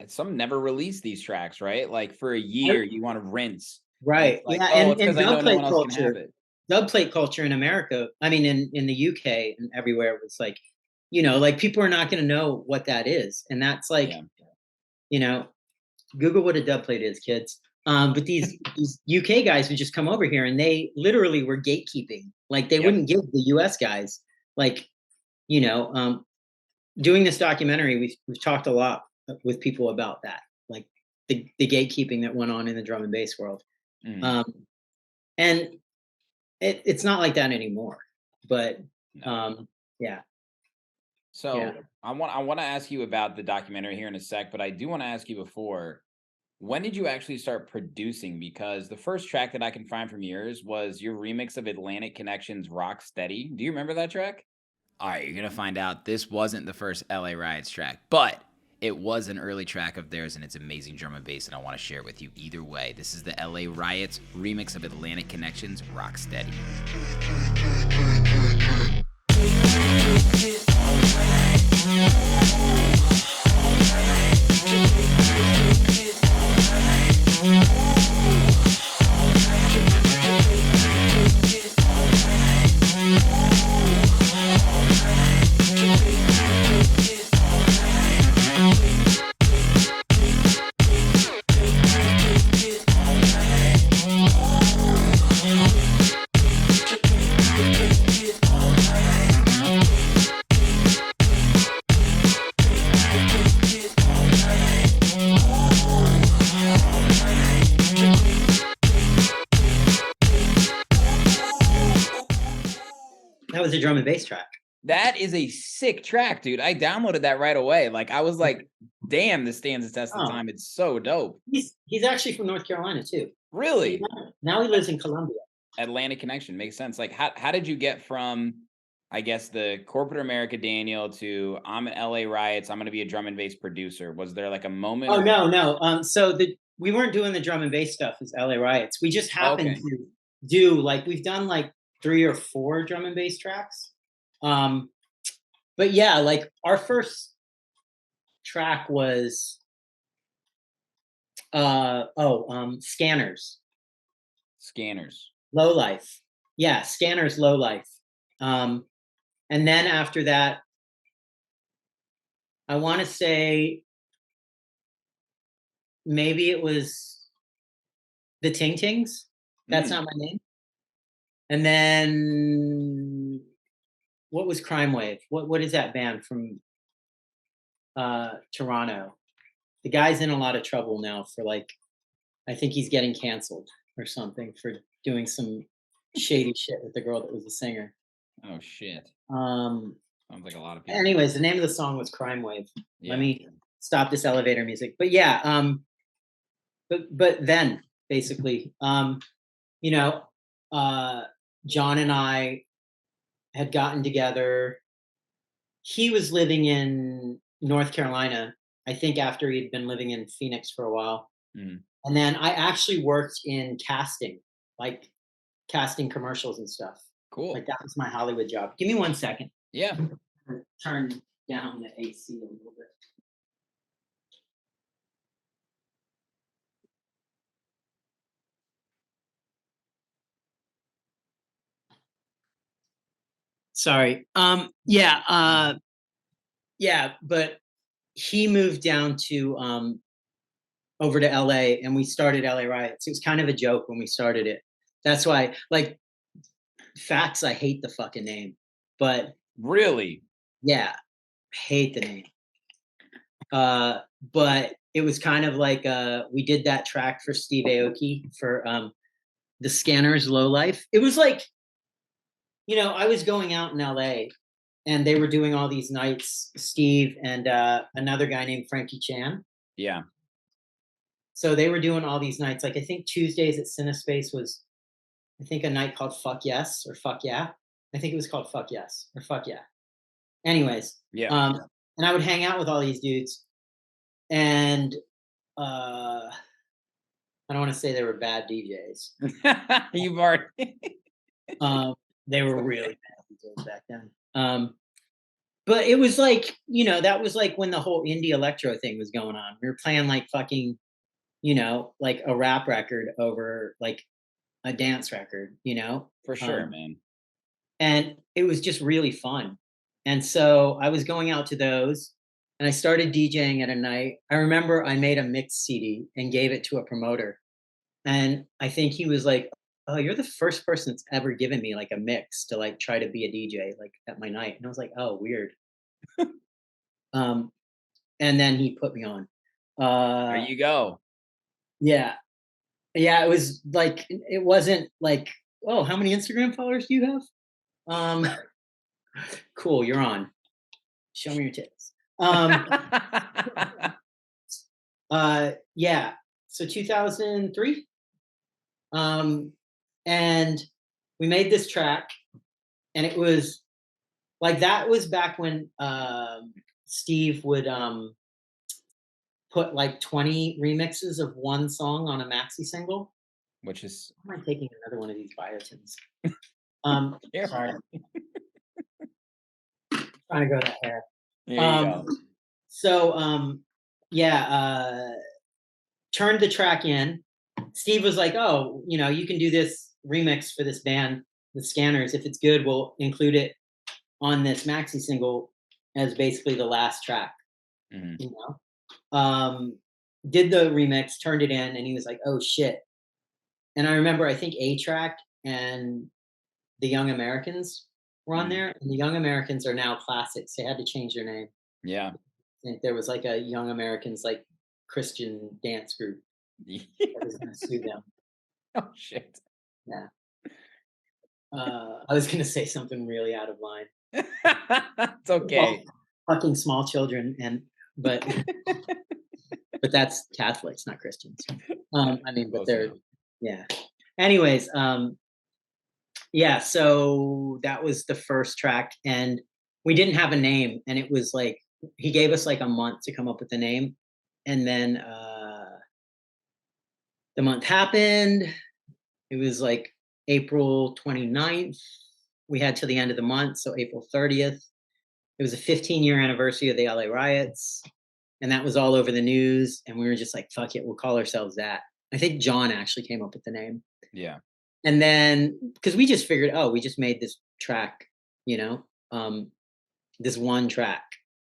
some never release these tracks, right? Like for a year, you want to rinse. Right. Like, yeah, and dub plate culture. Dub plate culture in America, I mean in the UK and everywhere was like, you know, like people are not going to know what that is. And that's like, you know, Google what a dub plate is, kids. But these UK guys would just come over here and they literally were gatekeeping. Like they wouldn't give the US guys, like, you know, doing this documentary, we've talked a lot with people about that, like the gatekeeping that went on in the drum and bass world. And it's not like that anymore. But yeah. So I want to ask you about the documentary here in a sec, but I do want to ask you before. When did you actually start producing? Because the first track that I can find from yours was your remix of Atlantic Connection's Rock Steady. Do you remember that track? All right, you're going to find out this wasn't the first LA Riots track, but it was an early track of theirs, and it's amazing drum and bass, and I want to share it with you either way. This is the LA Riots remix of Atlantic Connection's Rock Steady. That was a drum and bass track. That is a sick track, dude. I downloaded that right away. Like I was like, damn, this stands the test of time. It's so dope. He's actually from North Carolina too. Really? Now he lives in Columbia. Atlantic Connection makes sense. Like how did you get from, I guess, the corporate America Daniel to I'm at LA Riots, I'm gonna be a drum and bass producer? Was there like a moment? Oh no. So we weren't doing the drum and bass stuff as LA Riots. We just happened to do like we've done like 3 or 4 drum and bass tracks. But yeah, like our first track was Scanners. Low Life. Yeah, Scanners Low Life. And then after that, I want to say maybe it was the Ting Tings. That's not my name. And then what was Crime Wave? What is that band from Toronto? The guy's in a lot of trouble now for like, I think he's getting canceled or something for doing some shady shit with the girl that was the singer. Oh shit. Sounds like a lot of people. Anyways, the name of the song was Crime Wave. Yeah. Let me stop this elevator music. But yeah, but then basically, you know, John and I had gotten together. He was living in North Carolina, I think after he'd been living in Phoenix for a while. And then I actually worked in casting, like casting commercials and stuff. Cool. Like that was my Hollywood job. Give me 1 second. Yeah. Turn down the AC a little bit. Sorry. Yeah, but he moved down to over to LA and we started LA Riots. It was kind of a joke when we started it. That's why, like, Facts, I hate the fucking name, but Really? yeah, hate the name. But it was kind of like we did that track for Steve Aoki for the Scanners Low Life. It was like, I was going out in LA and they were doing all these nights, Steve and another guy named Frankie Chan. Yeah. So they were doing all these nights. Like I think Tuesdays at Cinespace was, I think, a night called Fuck Yes or Fuck Yeah. I think it was called Fuck Yes or Fuck Yeah. Anyways, Yeah. and I would hang out with all these dudes, and I don't want to say they were bad DJs. You've already. They were really bad DJs back then. But it was like, that was like when the whole indie electro thing was going on. We were playing like fucking, like a rap record over like a dance record, For sure, man. And it was just really fun. And so I was going out to those and I started DJing at a night. I remember I made a mix CD and gave it to a promoter. And I think he was like, "Oh, you're the first person that's ever given me like a mix to like try to be a DJ like at my night." And I was like, "Oh, weird." And then he put me on. There you go. Yeah. Yeah, it was like, it wasn't like, "Oh, how many Instagram followers do you have?" Cool, you're on. Show me your tits. Yeah. So 2003. And we made this track, and it was like, that was back when Steve would put like 20 remixes of one song on a maxi single. Which is. Am I taking another one of these biotins? Here. Sorry. Trying to go to hair. There you go. So turned the track in. Steve was like, "Oh, you can do this remix for this band, the Scanners. If it's good, we'll include it on this maxi single as basically the last track." Mhm. Did the remix, turned it in, and he was like, "Oh shit." And I remember, I think A-Track and the Young Americans were on there, and the Young Americans are now Classics. They had to change their name. Yeah. I think there was like a Young Americans like Christian dance group that was going to sue them. Oh shit. Yeah. I was going to say something really out of line. It's okay. Well, fucking small children, but that's Catholics, not Christians. I mean, but they're, yeah. Anyways, yeah. So that was the first track, and we didn't have a name, and it was like, he gave us like a month to come up with a name, and then the month happened. It was like April 29th. We had till the end of the month, so April 30th. It was a 15-year anniversary of the LA riots, and that was all over the news, and we were just like, fuck it, we'll call ourselves that. I think John actually came up with the name. Yeah. And then, because we just figured, we just made this track, this one track.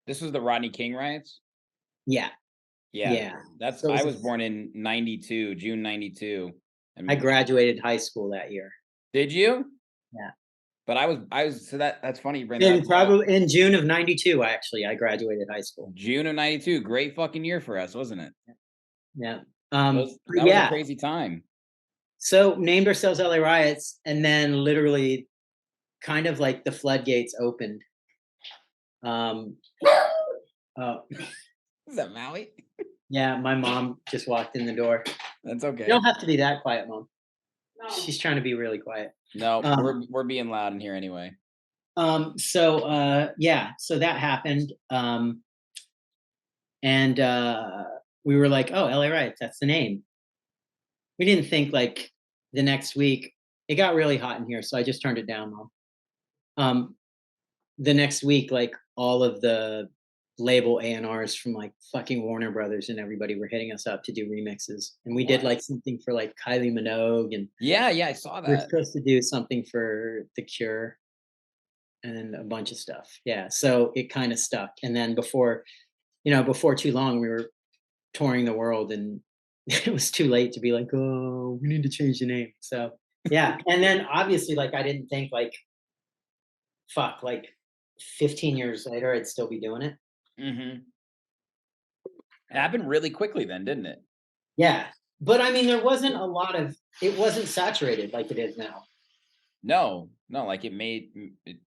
This was the Rodney King riots? Yeah. Yeah. Yeah. That's, So I was born in 92, June 92. I graduated high school that year. Did you? Yeah. But I was, so that's funny you bring that up. Probably in June of 92, I graduated high school. June of 92. Great fucking year for us, wasn't it? Yeah. That was a crazy time. So named ourselves LA Riots, and then literally kind of like the floodgates opened. Is that Maui? Yeah, my mom just walked in the door. That's okay. You don't have to be that quiet, Mom. No. She's trying to be really quiet. No, we're being loud in here anyway. So that happened. And we were like, "Oh, LA Riots, that's the name." We didn't think like the next week. It got really hot in here, so I just turned it down, Mom. The next week, like all of the label A&Rs from like fucking Warner Brothers and everybody were hitting us up to do remixes, and we did like something for like Kylie Minogue, and yeah, I saw that. We're supposed to do something for The Cure, and a bunch of stuff. Yeah, so it kind of stuck. And then before too long, we were touring the world, and it was too late to be like, "Oh, we need to change the name." So Yeah. And then obviously, like, I didn't think like, fuck, like 15 years later, I'd still be doing it. Mm-hmm. It happened really quickly then, didn't it? Yeah. But I mean, there wasn't a lot of, it wasn't saturated like it is now. No, like it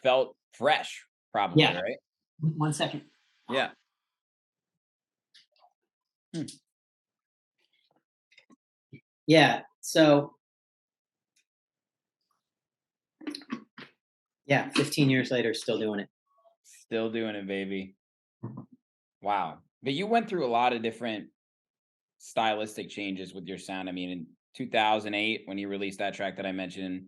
felt fresh, probably, Yeah. right? 1 second. Yeah. Yeah. So, yeah, 15 years later, still doing it. Still doing it, baby. Wow. But you went through a lot of different stylistic changes with your sound. I mean, in 2008, when you released that track that I mentioned,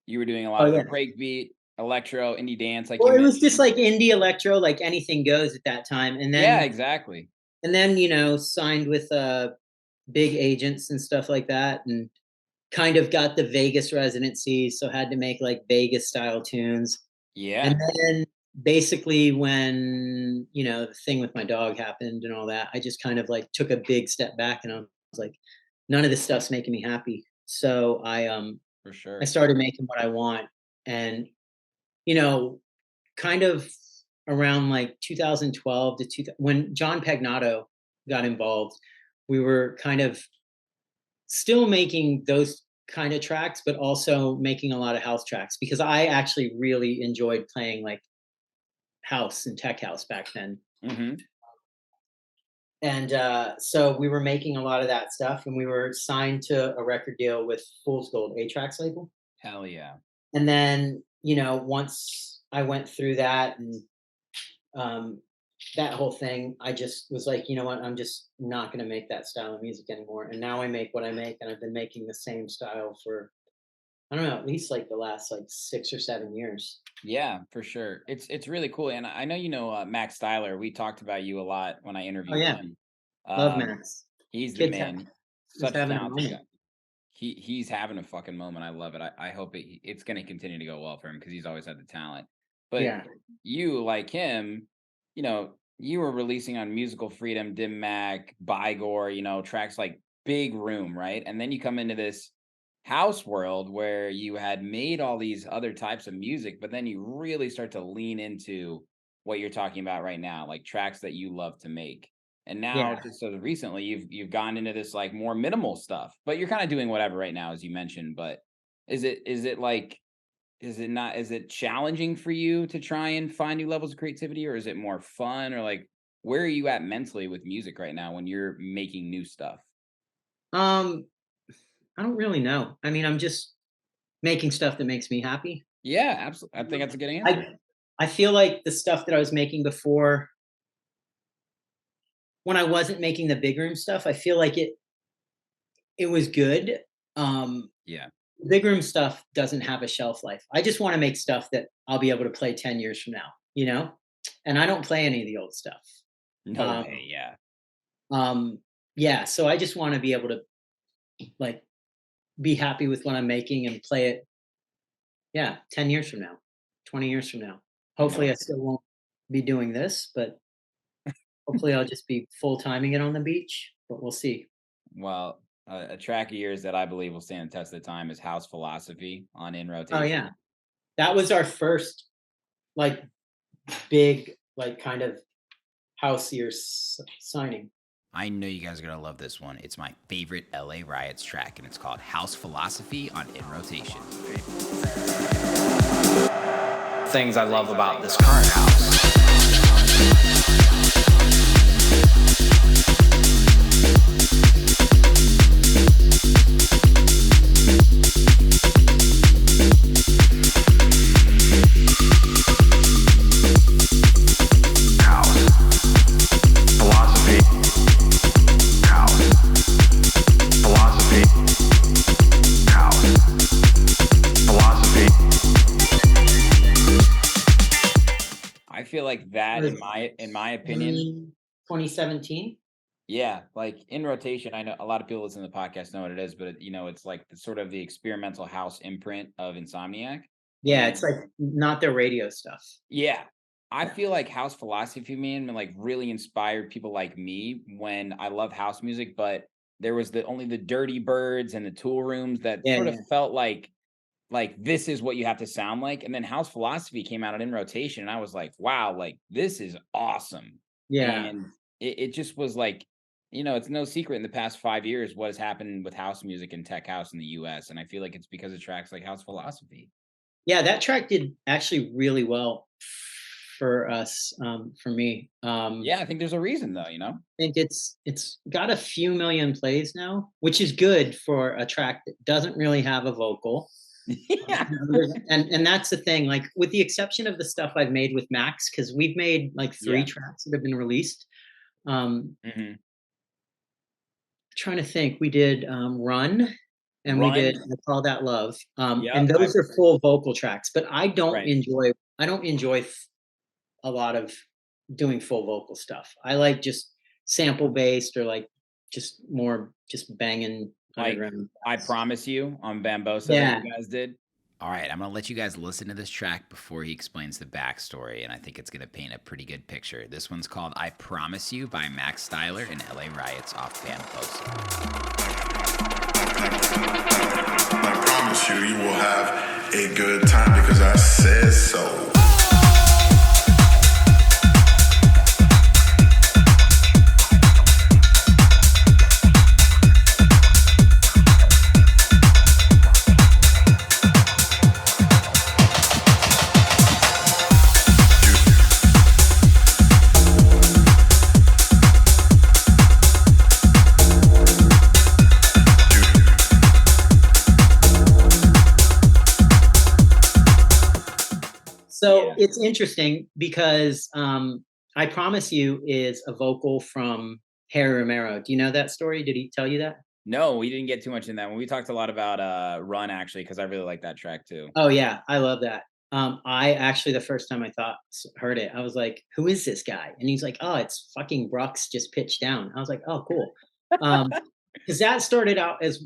you were doing a lot Oh, of the yeah. breakbeat, electro, indie dance, like Well, you it was just mentioned. like indie electro, like anything goes at that time. Yeah, exactly. And then, signed with big agents and stuff like that, and kind of got the Vegas residency, so had to make like Vegas style tunes. Yeah, And then basically when, the thing with my dog happened and all that, I just kind of like took a big step back and I was like, none of this stuff's making me happy. So for I sure. started making what I want. And, you know, kind of around like 2012 to when John Pagnato got involved, we were kind of still making those kind of tracks, but also making a lot of house tracks because I actually really enjoyed playing like house and tech house back then. Mm-hmm. And so we were making a lot of that stuff, and we were signed to a record deal with Fool's Gold, A-Trax label. Hell yeah. And then, once I went through that and that whole thing, I just was like, you know what, I'm just not going to make that style of music anymore. And now I make what I make, and I've been making the same style for, I don't know, at least like the last like 6 or 7 years. Yeah, for sure. It's really cool. And I know Max Styler. We talked about you a lot when I Oh interviewed yeah, him. love Um, Max. he's the Kid's man. is Such a having a talented guy. moment. He's having a fucking moment. I love it. I hope it's going to continue to go well for him because he's always had the talent. But Yeah. you, like him, you were releasing on Musical Freedom, Dim Mak, Bygore, tracks like Big Room, right? And then you come into this house world where you had made all these other types of music, but then you really start to lean into what you're talking about right now, like tracks that you love to make. And now, Yeah. just so recently, you've gone into this like more minimal stuff, but you're kind of doing whatever right now, as you mentioned. But is it like is it challenging for you to try and find new levels of creativity, or is it more fun, or like where are you at mentally with music right now when you're making new stuff? Um, I don't really know. I mean, I'm just making stuff that makes me happy. Yeah, absolutely. I think that's a good answer. I feel like the stuff that I was making before, when I wasn't making the big room stuff, I feel like it was good. Yeah. Big room stuff doesn't have a shelf life. I just want to make stuff that I'll be able to play 10 years from now, And I don't play any of the old stuff. No way. Yeah. Yeah, so I just want to be able to like be happy with what I'm making and play it, yeah, 10 years from now, 20 years from now. Hopefully I still won't be doing this, but hopefully I'll just be full timing it on the beach, but we'll see. Well, a track of yours that I believe will stand the test of time is House Philosophy on In Oh Rotation. yeah. That was our first like big, like kind of houseier signing. I know you guys are going to love this one. It's my favorite LA Riots track, and it's called House Philosophy on In Rotation. Things I love about this current house. I feel like that, in my opinion, 2017. Yeah, like In Rotation. I know a lot of people listen to the podcast know what it is, but it's like the sort of the experimental house imprint of Insomniac. Yeah, And it's like not their radio stuff. yeah, I feel like House Philosophy, man, like really inspired people like me when I love house music, but there was only the Dirty Birds and the Tool Rooms that Yeah, sort yeah. of felt like this is what you have to sound like. And then House Philosophy came out In Rotation, and I was like, wow, like this is awesome. Yeah. And it just was like, it's no secret in the past 5 years what has happened with house music and tech house in the US. And I feel like it's because of tracks like House Philosophy. Yeah, that track did actually really well for us, for me. Yeah, I think there's a reason though, I think it's got a few million plays now, which is good for a track that doesn't really have a vocal. Yeah. And that's the thing, like with the exception of the stuff I've made with Max, because we've made like 3 tracks that have been released. Trying to think, we did Run, and we did I Call That Love. And those are full vocal tracks, but I don't enjoy a lot of doing full vocal stuff. I like just sample based or like just more just banging underground. I Promise You on Bambosa that you guys did. All right, I'm going to let you guys listen to this track before he explains the backstory, and I think it's going to paint a pretty good picture. This one's called I Promise You by Max Styler and LA Riots off Bambosa. I promise you, you will have a good time because I said so. So it's interesting because I Promise You is a vocal from Harry Romero. Do you know that story? Did he tell you that? No, we didn't get too much in that one. We talked a lot about Run, actually, because I really like that track too. Oh yeah, I love that. I actually, the first time I heard it, I was like, who is this guy? And he's like, oh, it's fucking Brooks just pitched down. I was like, oh, cool. Because that started out as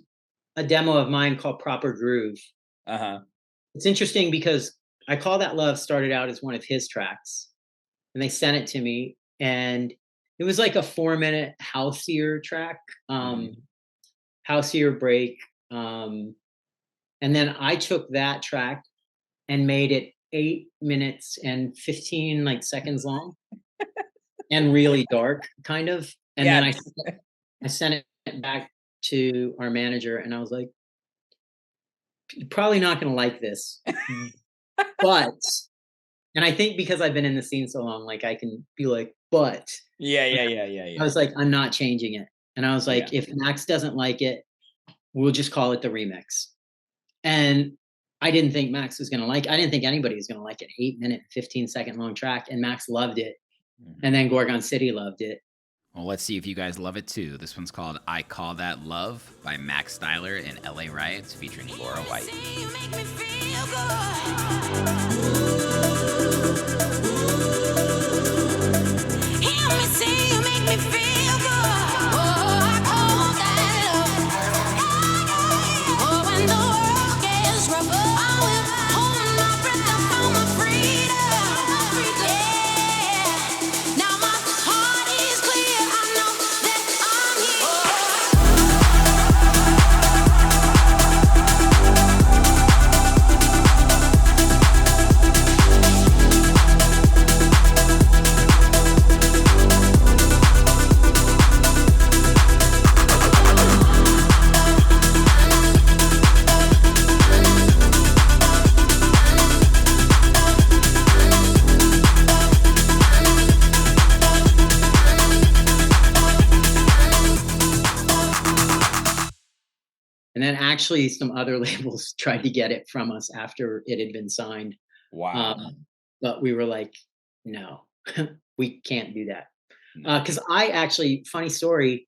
a demo of mine called Proper Groove. It's interesting because I Call That Love started out as one of his tracks, and they sent it to me, and it was like a 4-minute houseier track, houseier break. And then I took that track and made it 8 minutes and 15 seconds long and really dark kind of. And then I sent it back to our manager, and I was like, you're probably not going to like this. But, and I think because I've been in the scene so long, like I can be like, but. Yeah. I was like, I'm not changing it. And I was like, if Max doesn't like it, we'll just call it the remix. And I didn't think Max was going to like, I didn't think anybody was going to like an 8-minute, 15-second long track. And Max loved it. And then Gorgon City loved it. Well, let's see if you guys love it too. This one's called I Call That Love by Max Styler and LA Riots featuring Laura White. And then actually some other labels tried to get it from us after it had been signed. Wow. But we were like, no, we can't do that. Because I actually, funny story,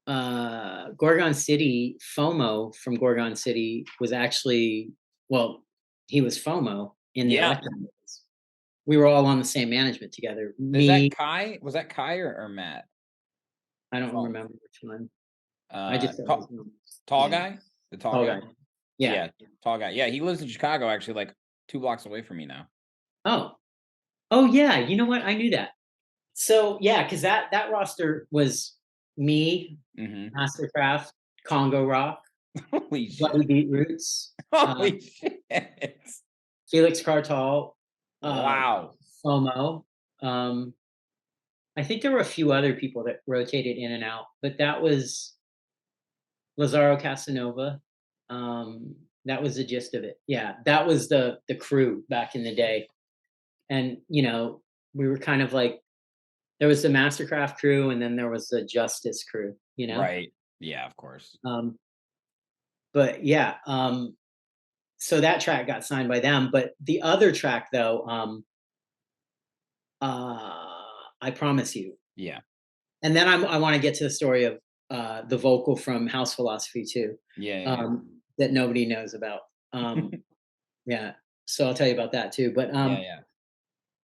Gorgon City, FOMO from Gorgon City was actually, well, he was FOMO in the election days. We were all on the same management together. Is that Kai? Was that Kai or Matt? I don't remember which one. I just tall guy? The tall guy? Yeah. Tall guy. Yeah, he lives in Chicago, actually, like 2 blocks away from me now. Oh yeah, you know what? I knew that. So yeah, because that roster was me, Mm-hmm. Mastercraft, Congo Rock, Holy shit. Bloody Beetroots, Holy shit. Felix Cartal, Wow. FOMO. I think there were a few other people that rotated in and out, but that was Lazaro Casanova. That was the gist of it. Yeah, that was the crew back in the day. And, you know, we were kind of like, there was the Mastercraft crew and then there was the Justice crew, you know? Right. Yeah, of course. But yeah, so that track got signed by them. But the other track though, I Promise You. Yeah. And then I want to get to the story of the vocal from House Philosophy too. Yeah. That nobody knows about. Yeah. So I'll tell you about that too. But yeah.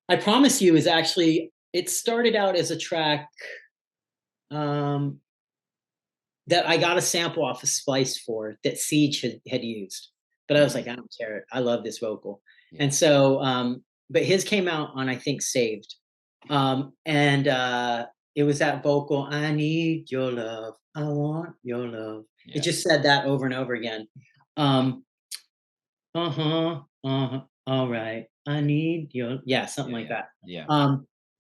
I Promise You is actually, it started out as a track that I got a sample off of Splice for that Siege had used. But I was like, I don't care. I love this vocal. Yeah. And so, but his came out on, I think, Saved. And it was that vocal, I need your love. I want your love. Yeah. It just said that over and over again. All right. I need your, something like that. Yeah.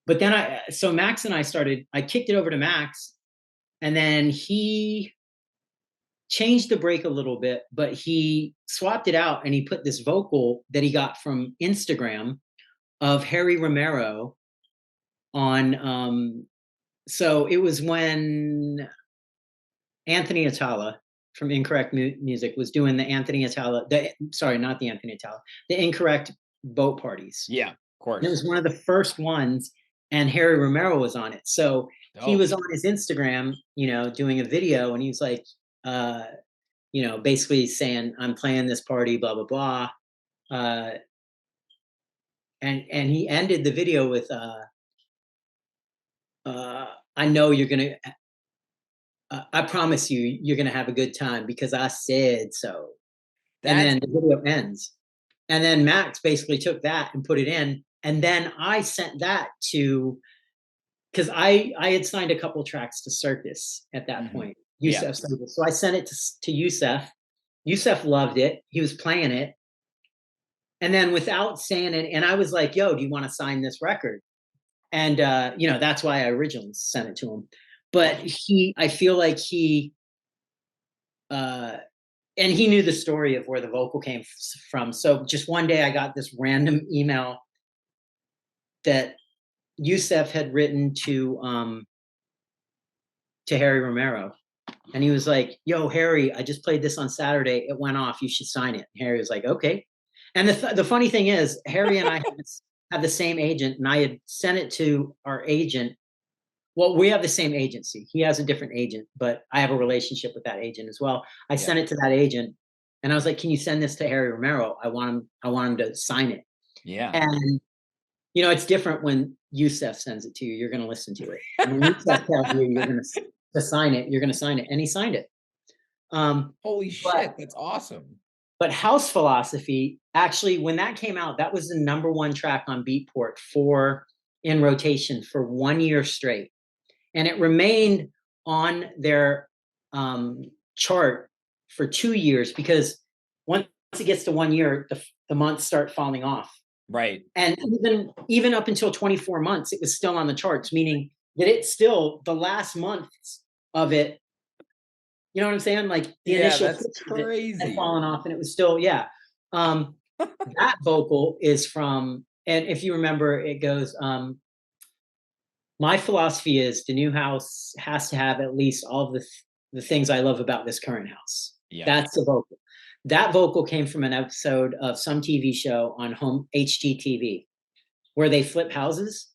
But then so Max and I kicked it over to Max, and then he changed the break a little bit, but he swapped it out and he put this vocal that he got from Instagram of Harry Romero on, so it was when Anthony Atala from Incorrect Music was doing the Anthony Atala, not the Anthony Atala, the Incorrect boat parties. Yeah, of course. And it was one of the first ones, and Harry Romero was on it. So he was on his Instagram, you know, doing a video, and he was like, you know, basically saying, I'm playing this party, blah, blah, blah. And he ended the video with, I know you're going to, I promise you, you're going to have a good time because I said so. And then the video ends. And then Max basically took that and put it in. And then I sent that to, because I had signed a couple tracks to Circus at that point. Yusef. Yeah. So I sent it to Yusef. Yusef loved it. He was playing it. And then without saying it, and I was like, yo, do you want to sign this record? And, you know, that's why I originally sent it to him. But I feel like and he knew the story of where the vocal came from. So just one day I got this random email that Yusef had written to Harry Romero. And he was like, yo, Harry, I just played this on Saturday. It went off. You should sign it. And Harry was like, okay. And the funny thing is, Harry and I have the same agent, and I had sent it to our agent. Well, we have the same agency. He has a different agent, but I have a relationship with that agent as well. I sent it to that agent, and I was like, can you send this to Harry Romero? I want him to sign it. Yeah. And, you know, it's different when Yusef sends it to you. You're going to listen to it. When Yusef tells you you're going to sign it, you're going to sign it. And he signed it. Holy shit, that's awesome. But House Philosophy, actually, when that came out, that was the #1 track on Beatport in rotation for 1 year straight. And it remained on their chart for 2 years, because once it gets to 1 year, the months start falling off. Right. And even up until 24 months, it was still on the charts, meaning that it's still the last months of it. You know what I'm saying? Like the initial crazy had fallen off, and it was still, that vocal is from, and if you remember, it goes, my philosophy is the new house has to have at least all of the things I love about this current house. Yeah. That's the vocal. That vocal came from an episode of some TV show on home HGTV where they flip houses.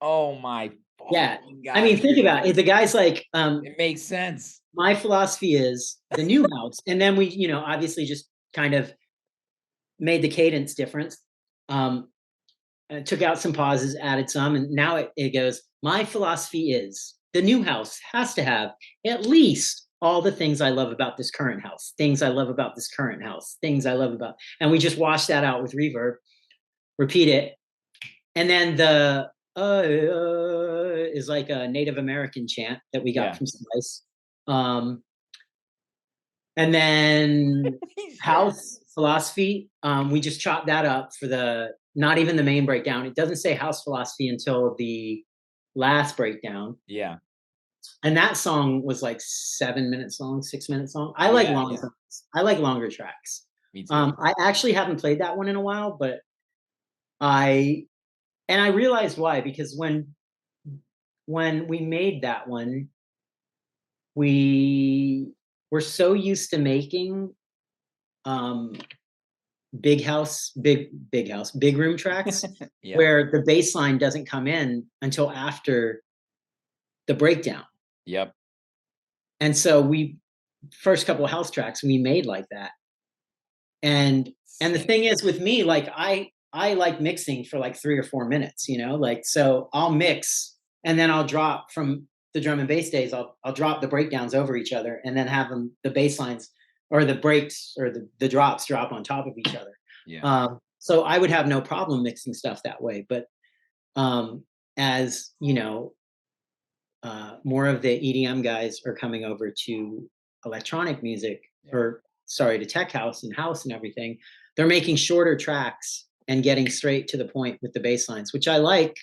Oh my God. I mean, think about it. The guy's like, it makes sense. My philosophy is the new house. And then we, you know, obviously just kind of made the cadence different. Took out some pauses, added some, and now it goes, my philosophy is the new house has to have at least all the things I love about this current house, things I love about this current house, things I love about, and we just wash that out with reverb, repeat it. And then is like a Native American chant that we got from Slice. And then house philosophy, we just chopped that up for not even the main breakdown. It doesn't say house philosophy until the last breakdown. Yeah. And that song was like 7 minutes long, 6 minutes long. I like long songs. I like longer tracks. Me too. I actually haven't played that one in a while, but I realized why, because when we made that one, we were so used to making big room tracks where the bass line doesn't come in until after the breakdown. Yep. And so first couple of house tracks we made like that. And the thing is with me, like I like mixing for like 3 or 4 minutes, like, so I'll mix and then I'll drop from the drum and bass days. I'll drop the breakdowns over each other and then have the bass lines or the breaks or the drops drop on top of each other. Yeah. So I would have no problem mixing stuff that way. But as more of the EDM guys are coming over to electronic music, to tech house and everything, they're making shorter tracks and getting straight to the point with the bass lines, which I like.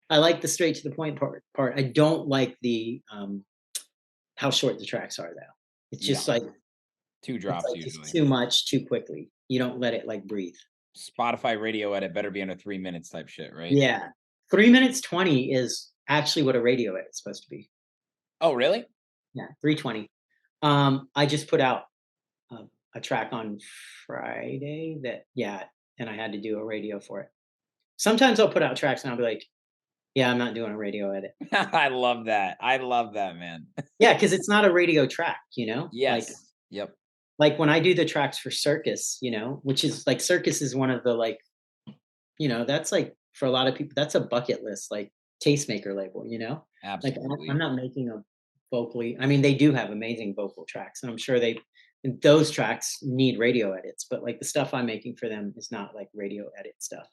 I like the straight to the point part. I don't like the how short the tracks are though. It's just like 2 drops like usually. Too much too quickly. You don't let it like breathe. Spotify radio edit better be under 3 minutes type shit, right? Yeah. 3 minutes 20 is actually what a radio edit is supposed to be. Oh, really? Yeah, 3:20. I just put out a track on Friday and I had to do a radio for it. Sometimes I'll put out tracks and I'll be like, yeah, I'm not doing a radio edit. I love that. I love that, man. Yeah, because it's not a radio track, Yes. Yep. Like when I do the tracks for Circus, which is like Circus is one of the like, that's like for a lot of people, that's a bucket list, like tastemaker label, Absolutely. Like I'm not making a vocally. I mean, they do have amazing vocal tracks, and I'm sure those tracks need radio edits, but like the stuff I'm making for them is not like radio edit stuff.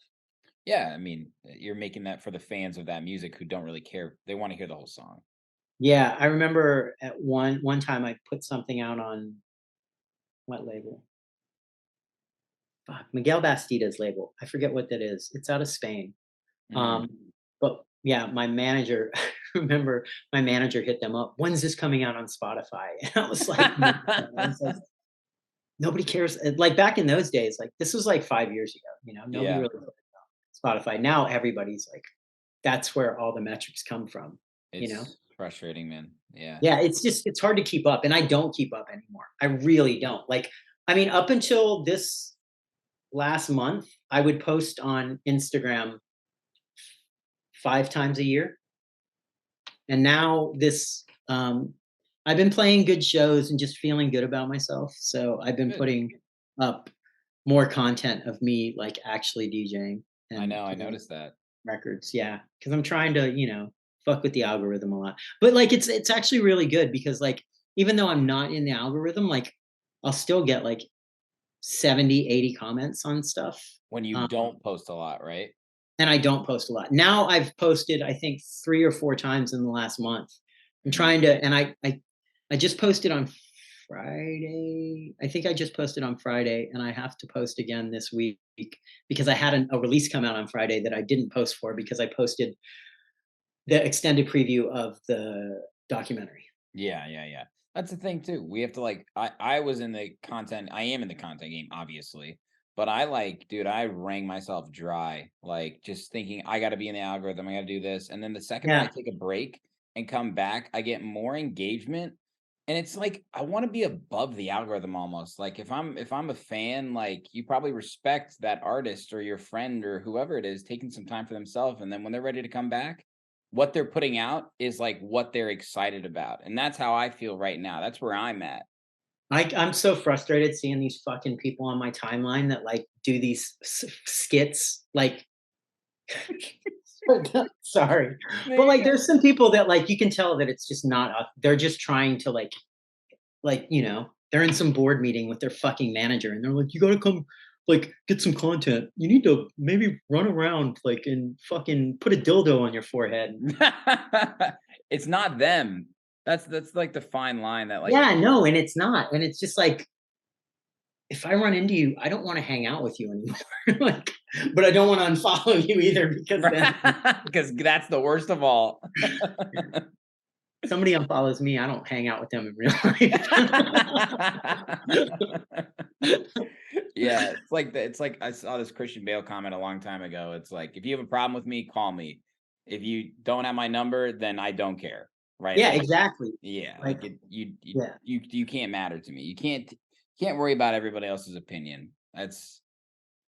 Yeah, I mean, you're making that for the fans of that music who don't really care. They want to hear the whole song. Yeah, I remember at one time I put something out on what label? Fuck, Miguel Bastida's label. I forget what that is. It's out of Spain. But yeah, my manager, remember my manager hit them up. When's this coming out on Spotify? And I was like, nobody cares. Like back in those days, like this was like 5 years ago, nobody really put it on Spotify. Now everybody's like, that's where all the metrics come from. It's frustrating, man. Yeah. Yeah, it's hard to keep up, and I don't keep up anymore. I really don't. Like, I mean, up until this last month, I would post on Instagram 5 times a year. And now I've been playing good shows and just feeling good about myself. So I've been putting up more content of me like actually DJing. I know, I noticed that. Records, yeah. Because I'm trying to, fuck with the algorithm a lot. But like it's actually really good because like even though I'm not in the algorithm, like I'll still get like 70, 80 comments on stuff. When you don't post a lot, right? And I don't post a lot. Now I've posted, I think 3 or 4 times in the last month. I'm trying to, and I just posted on Friday. I think I just posted on Friday, and I have to post again this week because I had a release come out on Friday that I didn't post for because I posted the extended preview of the documentary. Yeah. That's the thing too. We have to like, I am in the content game, obviously. But I rang myself dry, like just thinking I got to be in the algorithm. I got to do this. And then the second I take a break and come back, I get more engagement. And it's like, I want to be above the algorithm almost. Like if I'm a fan, like you probably respect that artist or your friend or whoever it is taking some time for themselves. And then when they're ready to come back, what they're putting out is like what they're excited about. And that's how I feel right now. That's where I'm at. I'm so frustrated seeing these fucking people on my timeline that like do these skits. Like, sorry, but like there's some people that like you can tell that it's just not. They're just trying to like they're in some board meeting with their fucking manager, and they're like, you gotta come like get some content. You need to maybe run around like and fucking put a dildo on your forehead. It's not them. That's like the fine line that like Yeah, no, and it's not. And it's just like if I run into you, I don't want to hang out with you anymore. Like, but I don't want to unfollow you either because then because that's the worst of all. somebody unfollows me, I don't hang out with them in real life. Yeah, it's like I saw this Christian Bale comment a long time ago. It's like if you have a problem with me, call me. If you don't have my number, then I don't care. Right? Yeah, Like, exactly. yeah, Like, you can't matter to me. You can't worry about everybody else's opinion. It's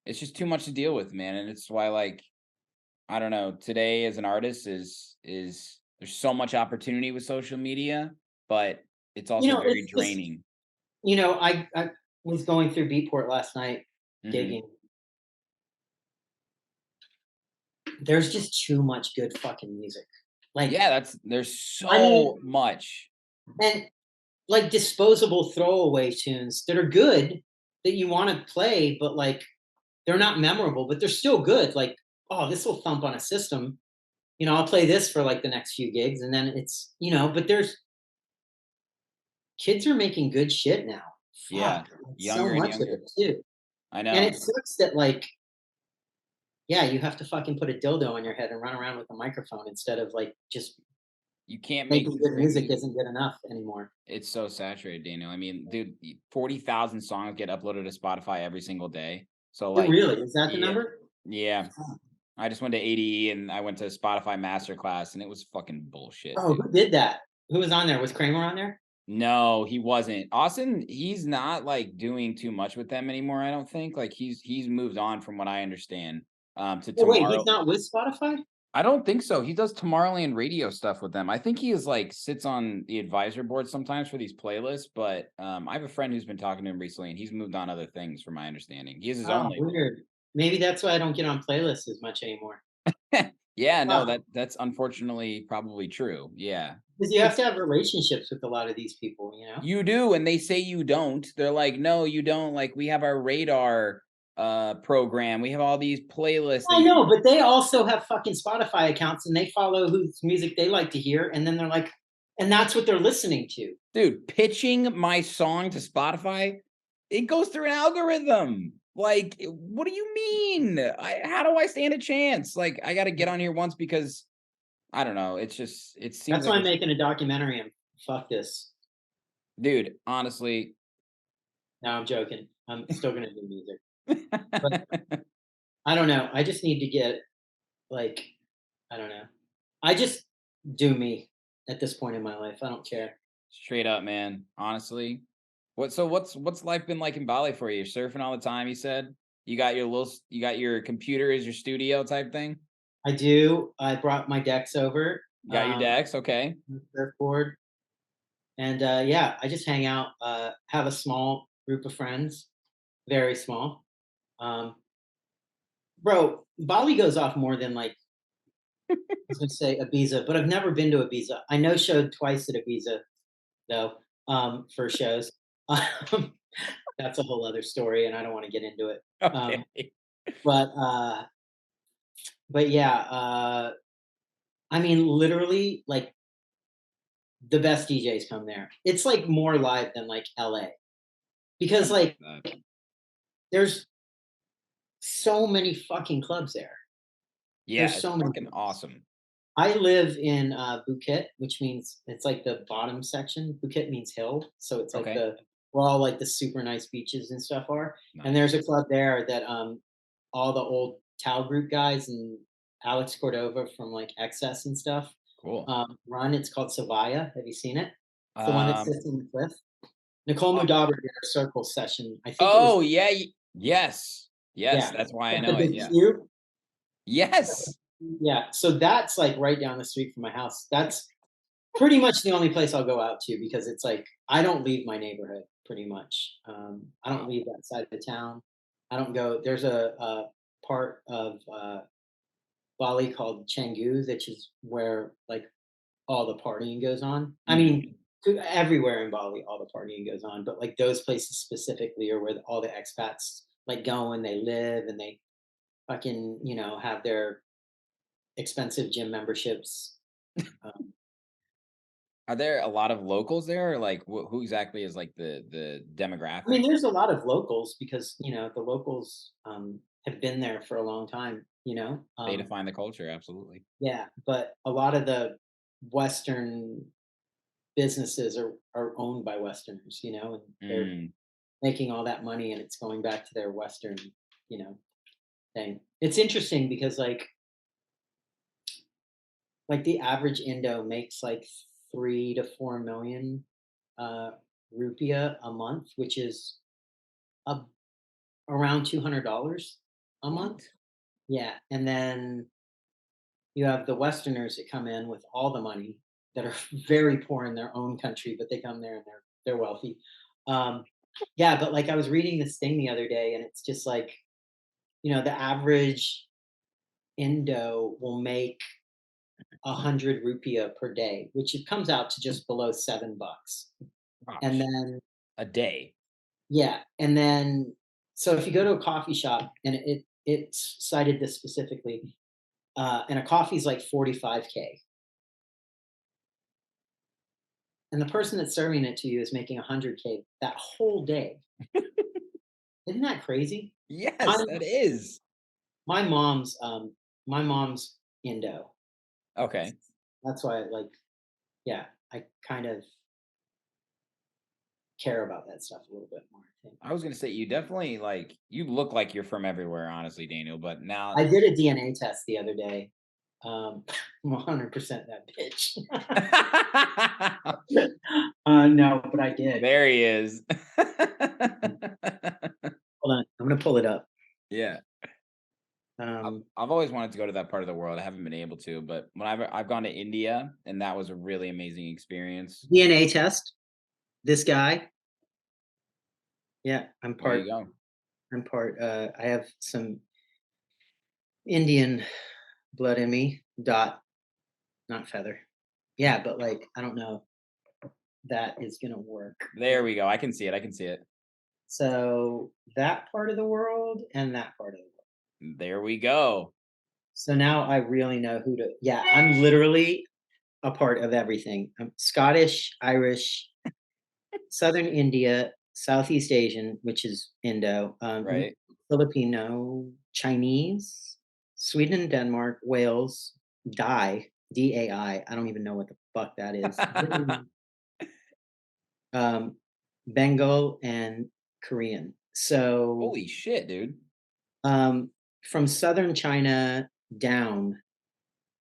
just too much to deal with, man. And it's why like I don't know, today as an artist is there's so much opportunity with social media, but it's also very it's just, draining. I was going through Beatport last night gigging. There's just too much good fucking music. Like, yeah, there's so much. And like disposable throwaway tunes that are good that you want to play, but like they're not memorable, but they're still good. Like, oh, this will thump on a system. I'll play this for like the next few gigs, and then it's but there's kids are making good shit now. Yeah, younger so much and younger. of it too. I know. And it sucks that like, yeah, you have to fucking put a dildo on your head and run around with a microphone instead of like just you can't make good music isn't good enough anymore. It's so saturated, Daniel. I mean, dude, 40,000 songs get uploaded to Spotify every single day. So like, really, is that the number? Yeah. I just went to ADE and I went to Spotify Masterclass and it was fucking bullshit. Oh, dude. who did that? Who was on there? Was Kramer on there? No, he wasn't. Austin, he's not like doing too much with them anymore. I don't think like he's moved on from what I understand. To tomorrow. Wait, he's not with Spotify? I don't think so. He does Tomorrowland radio stuff with them. I think he is like sits on the advisor board sometimes for these playlists. But I have a friend who's been talking to him recently, and he's moved on other things, from my understanding. He has his own label. Weird. Maybe that's why I don't get on playlists as much anymore. Yeah, no, that's unfortunately probably true. Yeah. Because you have to have relationships with a lot of these people, You do, and they say you don't. They're like, no, you don't. Like, we have our radar program. We have all these playlists. I know, but they also have fucking Spotify accounts and they follow whose music they like to hear, and then they're like, and that's what they're listening to. Dude, pitching my song to Spotify, it goes through an algorithm. Like, what do you mean? How do I stand a chance? Like, I got to get on here once because I don't know. It's just it seems. That's why I'm making a documentary and fuck this. Dude, honestly. No, I'm joking. I'm still gonna do music. But I don't know. I just need to get like, I don't know. I just do me at this point in my life. I don't care. Straight up, man. Honestly. What's life been like in Bali for you? You're surfing all the time, you said? You got your computer as your studio type thing? I do. I brought my decks over. Got your decks, okay. Surfboard. And yeah, I just hang out, have a small group of friends. Very small. Bro, Bali goes off more than like I was gonna say Ibiza, but I've never been to Ibiza. I know showed twice at Ibiza though, for shows. That's a whole other story, and I don't want to get into it. Okay. But yeah, I mean, literally, like the best DJs come there. It's like more live than like LA, because like there's so many fucking clubs there. Yeah, there's so fucking awesome. I live in Phuket, which means it's like the bottom section. Phuket means hill, so it's like where all like the super nice beaches and stuff are. Nice. And there's a club there that all the old Tao group guys and Alex Cordova from like Excess and stuff run. It's called Savaya. Have you seen it? It's the one that sits on the cliff. Nicole Mudaber did her circle session. I think. Yes. That's why I know it. Yeah. Yes. Yeah, so that's like right down the street from my house. That's pretty much the only place I'll go out to because it's like I don't leave my neighborhood pretty much. I don't leave that side of the town. I don't go. There's a part of Bali called Canggu, which is where like all the partying goes on. I mean, everywhere in Bali, all the partying goes on, but like those places specifically are where all the expats like go and they live and they fucking, have their expensive gym memberships. Um, Are there a lot of locals there, or like who exactly is like the I mean, demographic? there's a lot of locals because, the locals have been there for a long time, They define the culture, absolutely. yeah, but a lot of the Western businesses are owned by Westerners, and they're Mm, making all that money and it's going back to their Western, you know, thing. It's interesting because like the average Indo makes like 3 to 4 million rupiah a month, which is a, around $200 a month. what? Yeah, and then you have the Westerners that come in with all the money that are very poor in their own country, but they come there and they're wealthy. Um, yeah, but like I was reading this thing the other day, and it's just like the average Indo will make 100 rupiah per day, which it comes out to just below $7. And Gosh, then a day. yeah, and then so if you go to a coffee shop, and it cited this specifically, and a coffee's like 45K. And the person that's serving it to you is making 100K that whole day. Isn't that crazy? My Yes, that is. my mom's my mom's Indo. Okay. That's why yeah, I kind of care about that stuff a little bit more, I think. I was gonna say you definitely like you look like you're from everywhere, honestly, Daniel. But now, I did a DNA test the other day. I'm 100% that bitch. No, but I did. there he is. Hold on, I'm gonna pull it up. Yeah. I've always wanted to go to that part of the world. I haven't been able to, but when I've gone to India, and that was a really amazing experience. DNA test. This guy. Yeah, I'm There you part. go. I'm part. I have some Indian blood in me. Dot, not feather. Yeah, but like I don't know if that is gonna work. There we go. I can see it. I can see it. So that part of the world and that part of the world. There we go. So now I really know who to. Yeah, I'm literally a part of everything. I'm Scottish, Irish, Southern India, Southeast Asian, which is Indo, Right. Filipino, Chinese, Sweden, Denmark, Wales, Dai, DAI. I don't even know what the fuck that is. Bengal and Korean. So Holy shit, dude. from southern China down,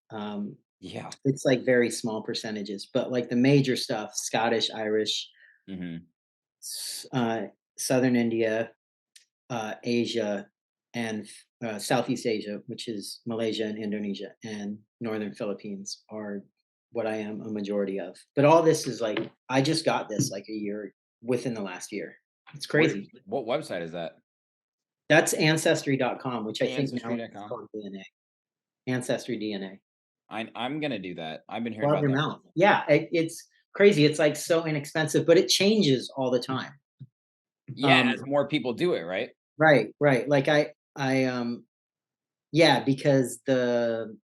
um, Yeah. it's like very small percentages, but like the major stuff, Scottish, Irish, Hmm. uh, southern India, Asia, and Southeast Asia, which is Malaysia and Indonesia, and northern Philippines are what I am a majority of. But all this is like I just got this like a year within the last year. It's crazy. What website is that? That's ancestry.com, which I think now it's Ancestry.com. called DNA. Ancestry DNA. I'm gonna do that. I've been hearing Love about your that. mouth. Yeah, it's crazy. It's like so inexpensive, but it changes all the time. Yeah, as more people do it, right? Right, right. Like yeah, because the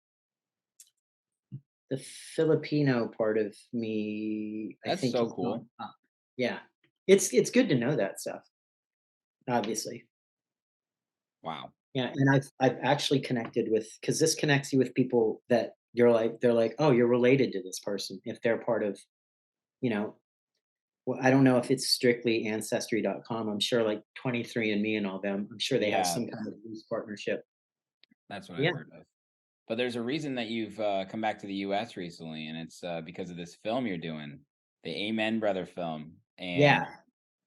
Filipino part of me, I That's think, so is cool. gone up. Yeah, it's good to know that stuff. Obviously, Wow. yeah. And I've actually connected with because this connects you with people that they're like, oh, you're related to this person if they're part of, you know. Well, I don't know if it's strictly ancestry.com. I'm sure like 23andMe and all them. I'm sure they have Yeah, some kind of loose partnership. that's what I've Yeah, heard of. But there's a reason that you've come back to the U.S. recently, and it's because of this film you're doing, the Amen Brother film, and yeah.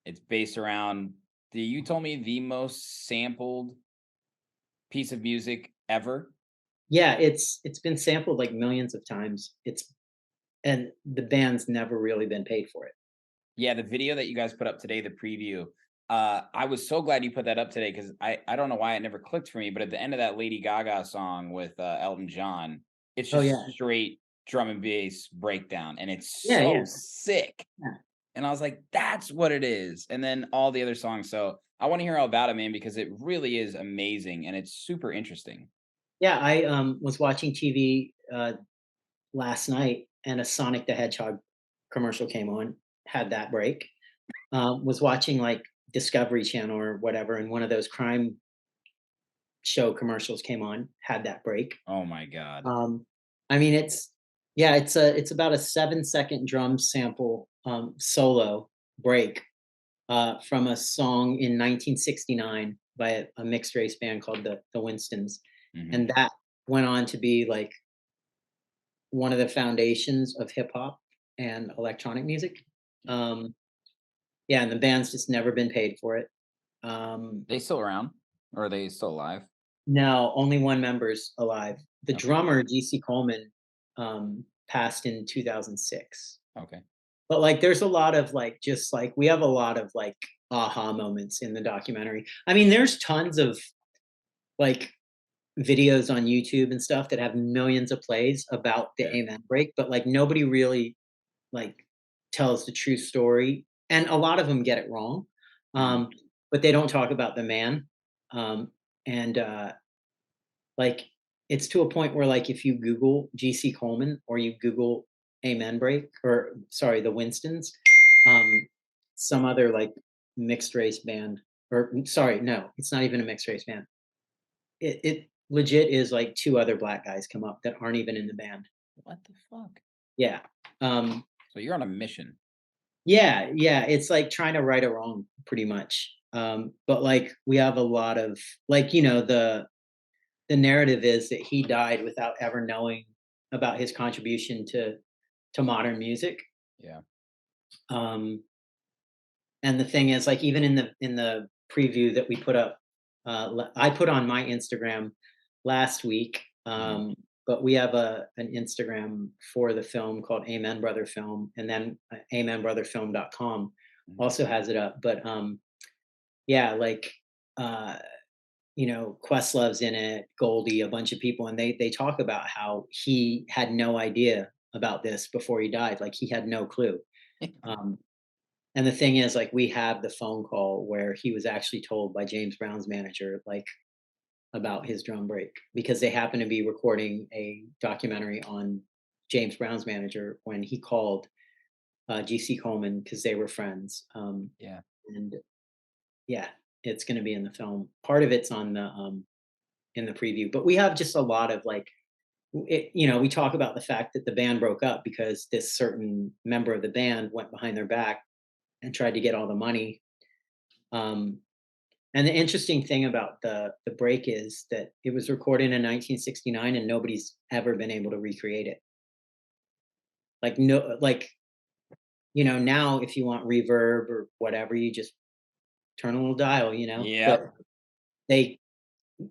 it's based around you told me the most sampled piece of music ever. Yeah, it's been sampled like millions of times. And the band's never really been paid for it. Yeah, the video that you guys put up today, the preview. I was so glad you put that up today because I don't know why it never clicked for me, but at the end of that Lady Gaga song with Elton John, it's Oh just yeah. straight drum and bass breakdown, and it's Yeah, so yeah. sick. Yeah. And I was like, that's what it is. And then all the other songs. So I want to hear all about it, man, because it really is amazing and it's super interesting. Yeah, I was watching TV last night, and a Sonic the Hedgehog commercial came on. Had that break. Was watching like Discovery Channel or whatever, and one of those crime show commercials came on. Had that break. Oh my God. I mean, it's about a 7-second drum sample solo break from a song in 1969 by a mixed race band called the Winstons, Mhm. and that went on to be like one of the foundations of hip hop and electronic music. Um, yeah, and the band's just never been paid for it. Um, They still around? Or are they still alive? no, only one member's alive. The Okay. drummer, GC Coleman, passed in 2006. Okay. But like, there's a lot of like, just like, we have a lot of like aha moments in the documentary. I mean, there's tons of like videos on YouTube and stuff that have millions of plays about the Yeah. Amen break, but like nobody really like tells the true story, and a lot of them get it wrong. Mhm. Um, but they don't talk about the man. And like it's to a point where like if you Google GC Coleman or you Google Amen break, or sorry, the Winstons, um, some other like mixed race band, or sorry, no, it's not even a mixed race band. It legit is like two other black guys come up that aren't even in the band. What the fuck? Yeah. Um, So you're on a mission. yeah, yeah, it's like trying to right a wrong pretty much. But like we have a lot of like, the narrative is that he died without ever knowing about his contribution to modern music. Yeah. Um, and the thing is, like, even in the preview that we put up, I put on my Instagram last week. Mhm. But we have an Instagram for the film called Amen Brother Film, and then amenbrotherfilm.com Mhm. also has it up. But yeah, like uh, Questlove's in it, Goldie, a bunch of people, and they talk about how he had no idea about this before he died. Like he had no clue. Um, and the thing is, like, we have the phone call where he was actually told by James Brown's manager, like, about his drum break, because they happened to be recording a documentary on James Brown's manager when he called GC Coleman because they were friends. Yeah. And yeah, it's going to be in the film. Part of it's on the in the preview, but we have just a lot of like, we talk about the fact that the band broke up because this certain member of the band went behind their back and tried to get all the money. Um, and the interesting thing about the break is that it was recorded in 1969 and nobody's ever been able to recreate it. Like no, like now if you want reverb or whatever, you just turn a little dial, Yep. But they,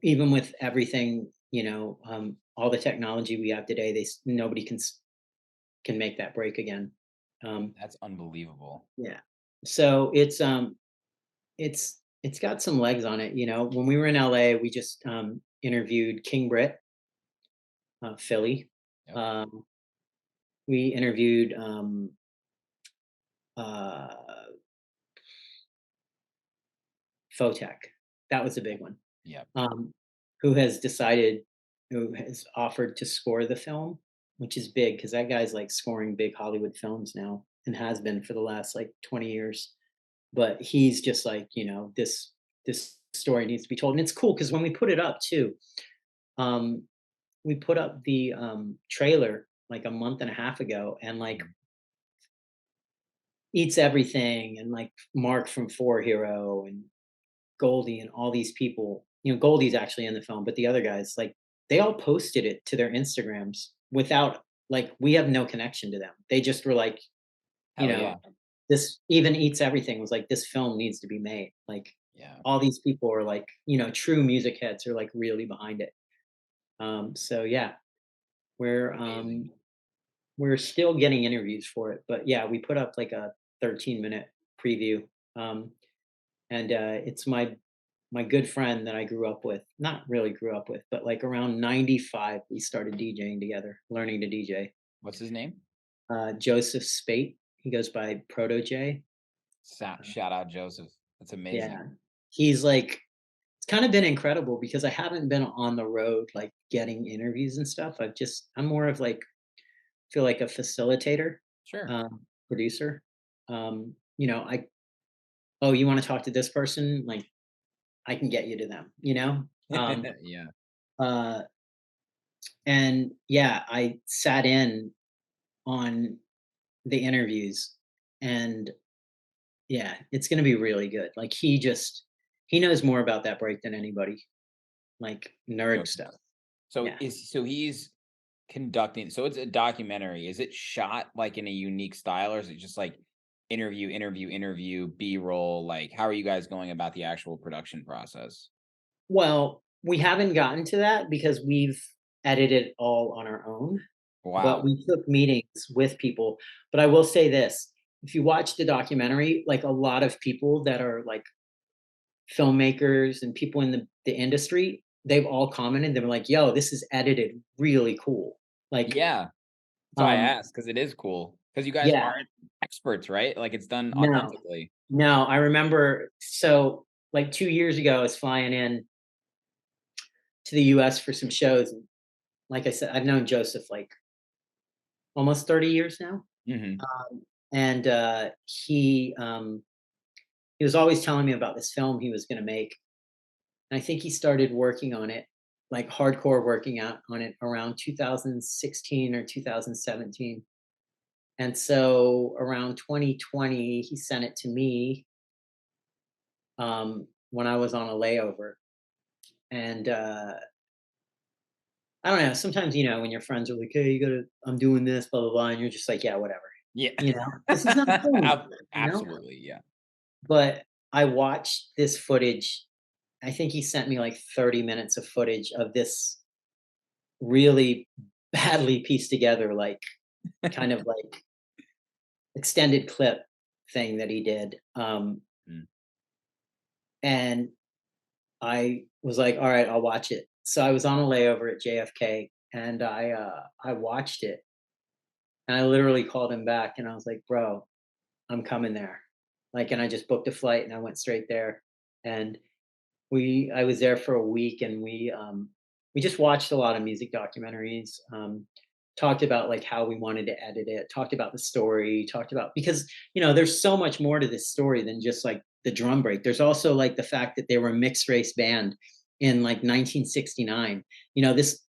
even with everything, all the technology we have today, nobody can make that break again. That's unbelievable. Yeah. So it's got some legs on it. When we were in LA, we just interviewed King Britt, Philly. Yep. We interviewed uh, Photech. That was a big one. Yep. Who has offered to score the film, which is big because that guy's like scoring big Hollywood films now and has been for the last like 20 years. But he's just like, this story needs to be told. And it's cool because when we put it up too, um, we put up the trailer like a month and a half ago, and like Eats Everything and like Mark from Four Hero and Goldie and all these people. Goldie's actually in the film, but the other guys, like, they all posted it to their Instagrams without, like, we have no connection to them. They just were like, you Hell know, yeah. this even Eats Everything was like, this film needs to be made. Like, Yeah. all these people are like, true music heads are like really behind it. So yeah, we're Amazing. we're still getting interviews for it, but yeah, we put up like a 13-minute preview. Um, and it's my good friend that I grew up with, not really grew up with, but like around 95, we started DJing together, learning to DJ. What's his name? Joseph Spate. He goes by Proto J. Shout out Joseph. That's amazing. Yeah, he's like, it's kind of been incredible because I haven't been on the road like getting interviews and stuff. I'm more of like, feel like a facilitator, Sure. producer. You know, oh, you want to talk to this person? Like, I can get you to them, you know? Yeah. Uh, and yeah, I sat in on the interviews, and yeah, it's going to be really good. Like, he knows more about that break than anybody, like nerd Joseph. stuff. So Yeah. he's conducting. So it's a documentary. Is it shot like in a unique style, or is it just like interview, B-roll? Like, how are you guys going about the actual production process? Well, we haven't gotten to that because we've edited all on our own, but Wow. we took meetings with people. But I will say this, if you watch the documentary, like a lot of people that are like filmmakers and people in the industry, they've all commented, they were like, yo, this is edited really cool. Like, Yeah. That's why I um, asked, because it is cool. Because you guys yeah, aren't experts, right? Like, it's done no, authentically. no, I remember, so like 2 years ago, I was flying in to the US for some shows. And like I said, I've known Joseph like almost 30 years now. Hmm. And he was always telling me about this film he was going to make. And I think he started working on it, like hardcore working out on it around 2016 or 2017. And so around 2020, he sent it to me when I was on a layover. And I don't know. Sometimes, you know, when your friends are like, "Hey, I'm doing this, blah blah blah," and you're just like, "Yeah, whatever." Yeah. You know, this is not film. You know, Absolutely. Yeah. but I watched this footage. I think he sent me like 30 minutes of footage of this really badly pieced together, like kind of like extended clip thing that he did. Mm. And I was like, all right, I'll watch it. So I was on a layover at JFK, and I watched it, and I literally called him back and I was like, bro, I'm coming there. Like, and I just booked a flight and I went straight there. And I was there for a week, and we just watched a lot of music documentaries, talked about like how we wanted to edit it, talked about the story, talked about, because you know there's so much more to this story than just like the drum break. There's also like the fact that they were a mixed race band in like 1969. You know, this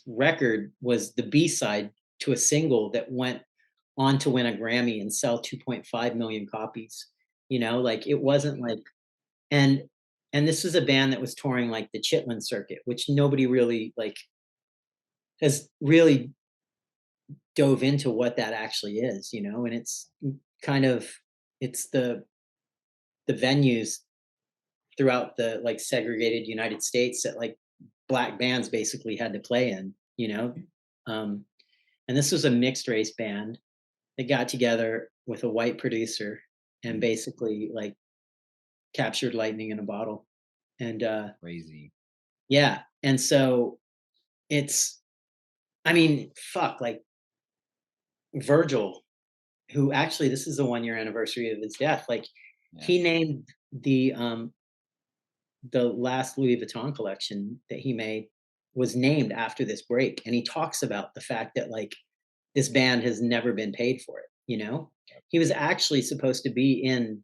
record was the B-side to a single that went on to win a Grammy and sell 2.5 million copies. You know, like it wasn't like, and this was a band that was touring like the Chitlin circuit, which nobody really like has really dove into what that actually is, you know. And it's kind of, it's the venues throughout the like segregated United States that like black bands basically had to play in, you know. Um, and this was a mixed race band that got together with a white producer and basically like captured lightning in a bottle. And Crazy. yeah, and so it's, I mean, fuck, like Virgil, who actually this is the 1 year anniversary of his death. Like Yeah. he named the last Louis Vuitton collection that he made was named after this break. And he talks about the fact that like this band has never been paid for it, you know? He was actually supposed to be in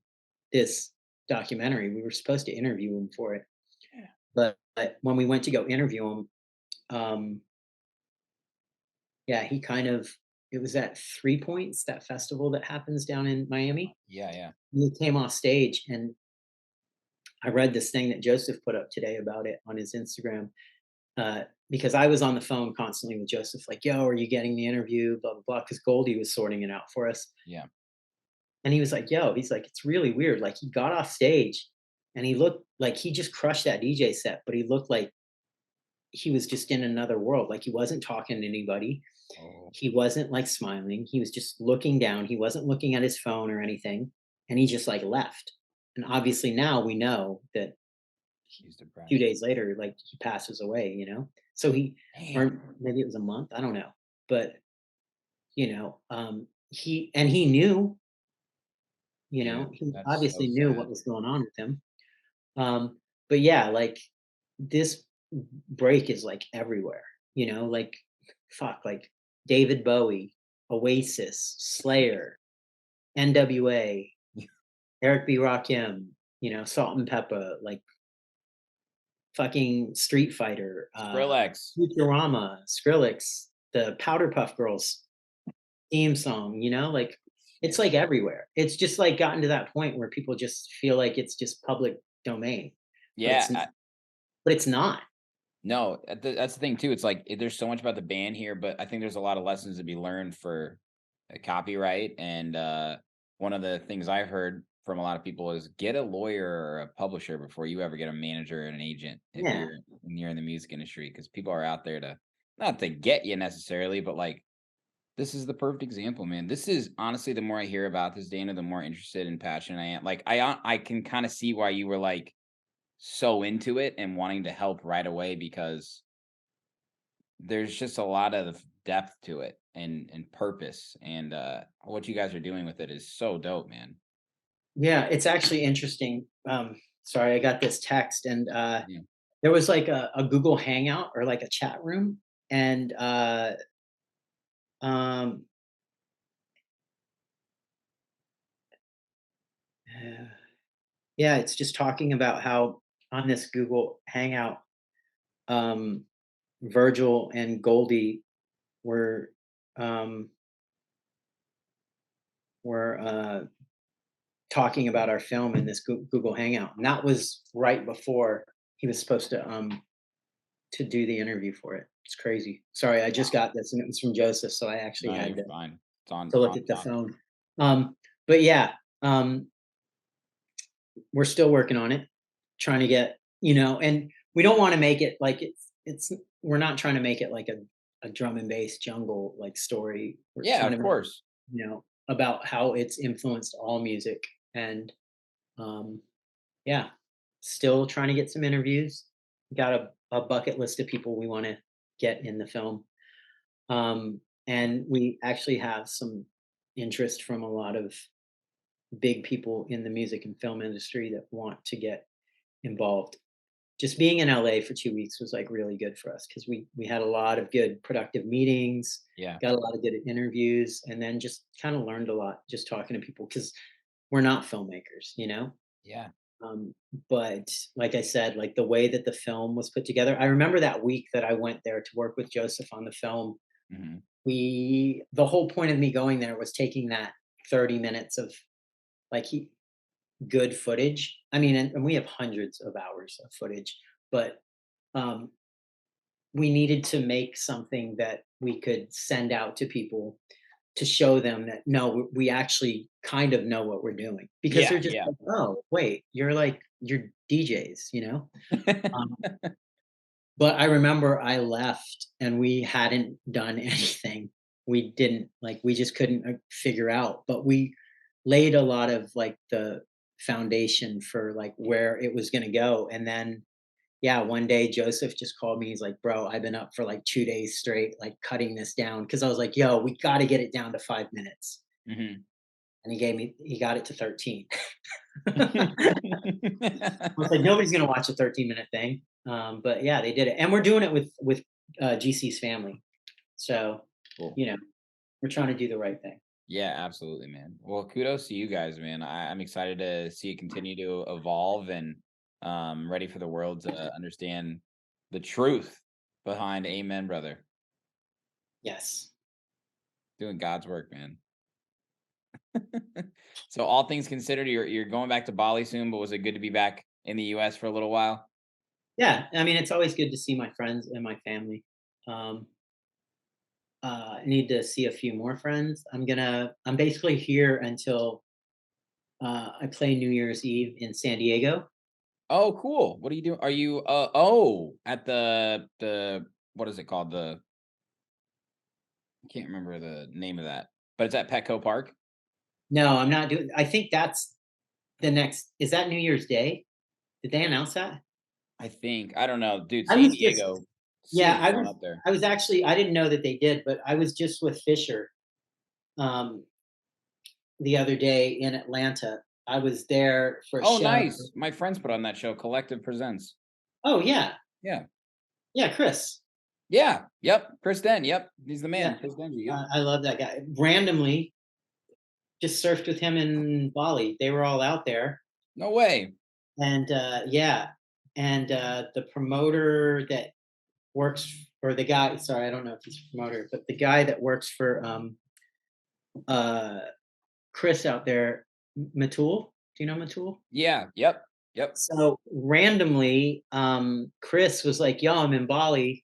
this documentary. We were supposed to interview him for it. But when we went to go interview him, um, yeah, he kind of, it was at 3 Points, that festival that happens down in Miami. Yeah. Yeah. He came off stage, and I read this thing that Joseph put up today about it on his Instagram, because I was on the phone constantly with Joseph, like, "Yo, are you getting the interview?" Blah blah blah, because Goldie was sorting it out for us. Yeah. And he was like, "Yo," he's like, "it's really weird." Like he got off stage, and he looked like he just crushed that DJ set, but he looked like he was just in another world. Like he wasn't talking to anybody. Oh. He wasn't like smiling. He was just looking down. He wasn't looking at his phone or anything. And he just like left. And obviously now we know that He's a depressed. few days later, like he passes away, you know? So he, Damn. or maybe it was a month, I don't know. But, you know, he knew, Dude, he that's so obviously knew sad. what was going on with him. But yeah, like this break is like everywhere, like fuck, like David Bowie, Oasis, Slayer, NWA, Eric B. Rakim, Salt and Pepper, like fucking Street Fighter, Skrillex. Futurama, Skrillex, the Powder Puff Girls theme song, like it's like everywhere. It's just like gotten to that point where people just feel like it's just public domain, but Yeah, it's not. no, that's the thing too. It's like there's so much about the band here, but I think there's a lot of lessons to be learned for copyright. And one of the things I've heard from a lot of people is get a lawyer or a publisher before you ever get a manager and an agent if Yeah. you're when you're in the music industry, because people are out there to not to get you necessarily, but like this is the perfect example, man. This is honestly the more I hear about this, Dana, the more interested and passionate I am. Like I can kind of see why you were like so into it and wanting to help right away, because there's just a lot of depth to it and purpose, and what you guys are doing with it is so dope, man. Yeah, it's actually interesting. Sorry, I got this text, and Yeah. there was like a Google Hangout or like a chat room, and um, yeah, it's just talking about how on this Google Hangout, um, Virgil and Goldie were um, were talking about our film in this Google Hangout, and that was right before he was supposed to do the interview for it. It's crazy. Sorry, I just got this, and it was from Joseph, so I actually No, had you're fine. It's on to look on at the top. phone. But yeah, we're still working on it, trying to get, and we don't want to make it like it's we're not trying to make it like a drum and bass jungle like story. We're Yeah, trying of to, course. about how it's influenced all music, and yeah, still trying to get some interviews. Got a bucket list of people we want to get in the film. And we actually have some interest from a lot of big people in the music and film industry that want to get involved. Just being in LA for 2 weeks was like really good for us because we had a lot of good productive meetings, Yeah. got a lot of good interviews, and then just kind of learned a lot just talking to people because we're not filmmakers. Yeah. Um, but like I said, like the way that the film was put together, I remember that week that I went there to work with Joseph on the film. Hmm. The whole point of me going there was taking that 30 minutes of like good footage. I mean, and we have hundreds of hours of footage, but um, we needed to make something that we could send out to people to show them that no, we actually kind of know what we're doing because they're Yeah, just yeah. like, oh, wait, you're DJs. Um, but I remember I left and we hadn't done anything. We didn't like we just couldn't figure out, but we laid a lot of like the foundation for like where it was going to go. And then yeah, one day Joseph just called me. He's like, "Bro, I've been up for like 2 days straight, like cutting this down." Because I was like, "Yo, we got to get it down to 5 minutes." Hmm. And he got it to 13. I was like, nobody's gonna watch a 13-minute thing. But yeah, they did it, and we're doing it with GC's family. So Cool. we're trying to do the right thing. Yeah, absolutely, man. Well, kudos to you guys, man. I'm excited to see it continue to evolve, and ready for the world to understand the truth behind Amen, brother. Yes. Doing God's work, man. So all things considered, you're going back to Bali soon, but was it good to be back in the US for a little while? Yeah. I mean, it's always good to see my friends and my family. Um, I need to see a few more friends. I'm basically here until I play New Year's Eve in San Diego. Oh, cool. What are you doing? Are you at the what is it called? I can't remember the name of that, but it's at Petco Park. No, I'm not doing. I think that's the next. Is that New Year's Day? Did they announce that? I think. I don't know, dude. I San was just Diego Yeah, city's going up there. I was actually I didn't know that they did, but I was just with Fisher, the other day in Atlanta. I was there for a Oh, show. nice. My friends put on that show, Collective Presents. Oh yeah, Yeah. yeah, Chris. Yeah. Yep. Chris Den. Yep. He's the man. Yeah. Chris Denji. Yep. I love that guy. Randomly, just surfed with him in Bali. They were all out there, No way. and yeah, and the promoter that works, or the guy. Sorry, I don't know if he's a promoter, but the guy that works for uh Chris out there, Matul. Do you know Matul? Yeah. Yep. Yep. So randomly, Chris was like, "Yo, I'm in Bali,"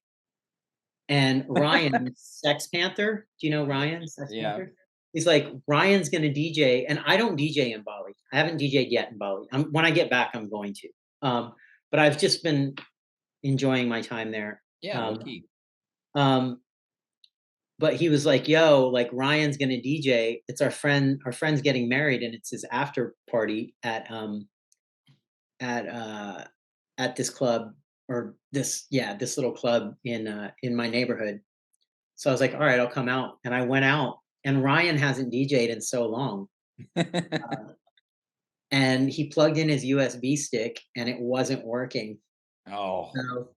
and Ryan, Sex Panther. Do you know Ryan, Sex Yeah. Panther? He's like, "Ryan's gonna DJ," and I don't DJ in Bali. I haven't DJed yet in Bali. When I get back, I'm going to. But I've just been enjoying my time there. Yeah. Low key. But he was like, "Yo, like Ryan's gonna DJ. It's our friend's getting married, and it's his after party at this club, or this little club in my neighborhood." So I was like, "All right, I'll come out." And I went out, and Ryan hasn't DJ'd in so long. And he plugged in his USB stick and it wasn't working. Oh. So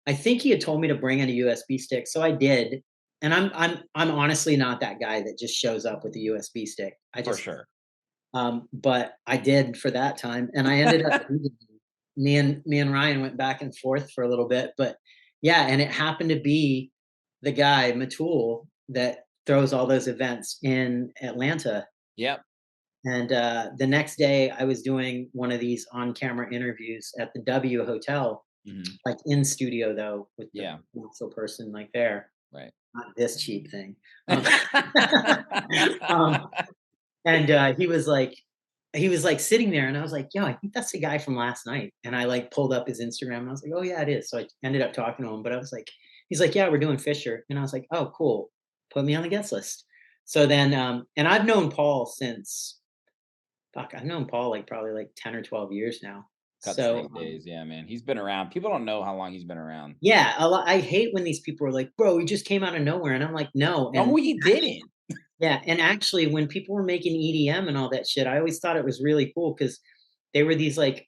I think he had told me to bring in a USB stick, so I did. And I'm honestly not that guy that just shows up with a USB stick. For sure. But I did for that time, and I ended up me and Ryan went back and forth for a little bit, but yeah, and it happened to be the guy Matul that throws all those events in Atlanta. Yep. And the next day, I was doing one of these on-camera interviews at the W Hotel, like in studio though, with the actual person like there, right? Not this cheap thing. And he was like sitting there, and I was like, "Yo, I think that's the guy from last night." And I like pulled up his Instagram, and I was like, "Oh yeah, it is." So I ended up talking to him, but I was like, he's like, "Yeah, we're doing Fisher," and I was like, "Oh, cool, put me on the guest list." So then, and I've known Paul since, I've known Paul like probably like 10 or 12 years now. Cut So days, yeah, man. He's been around. People don't know how long he's been around. yeah, I hate when these people are like, "Bro, he just came out of nowhere," and I'm like, "No." And no, he didn't. Yeah, and actually, when people were making EDM and all that shit, I always thought it was really cool because they were these like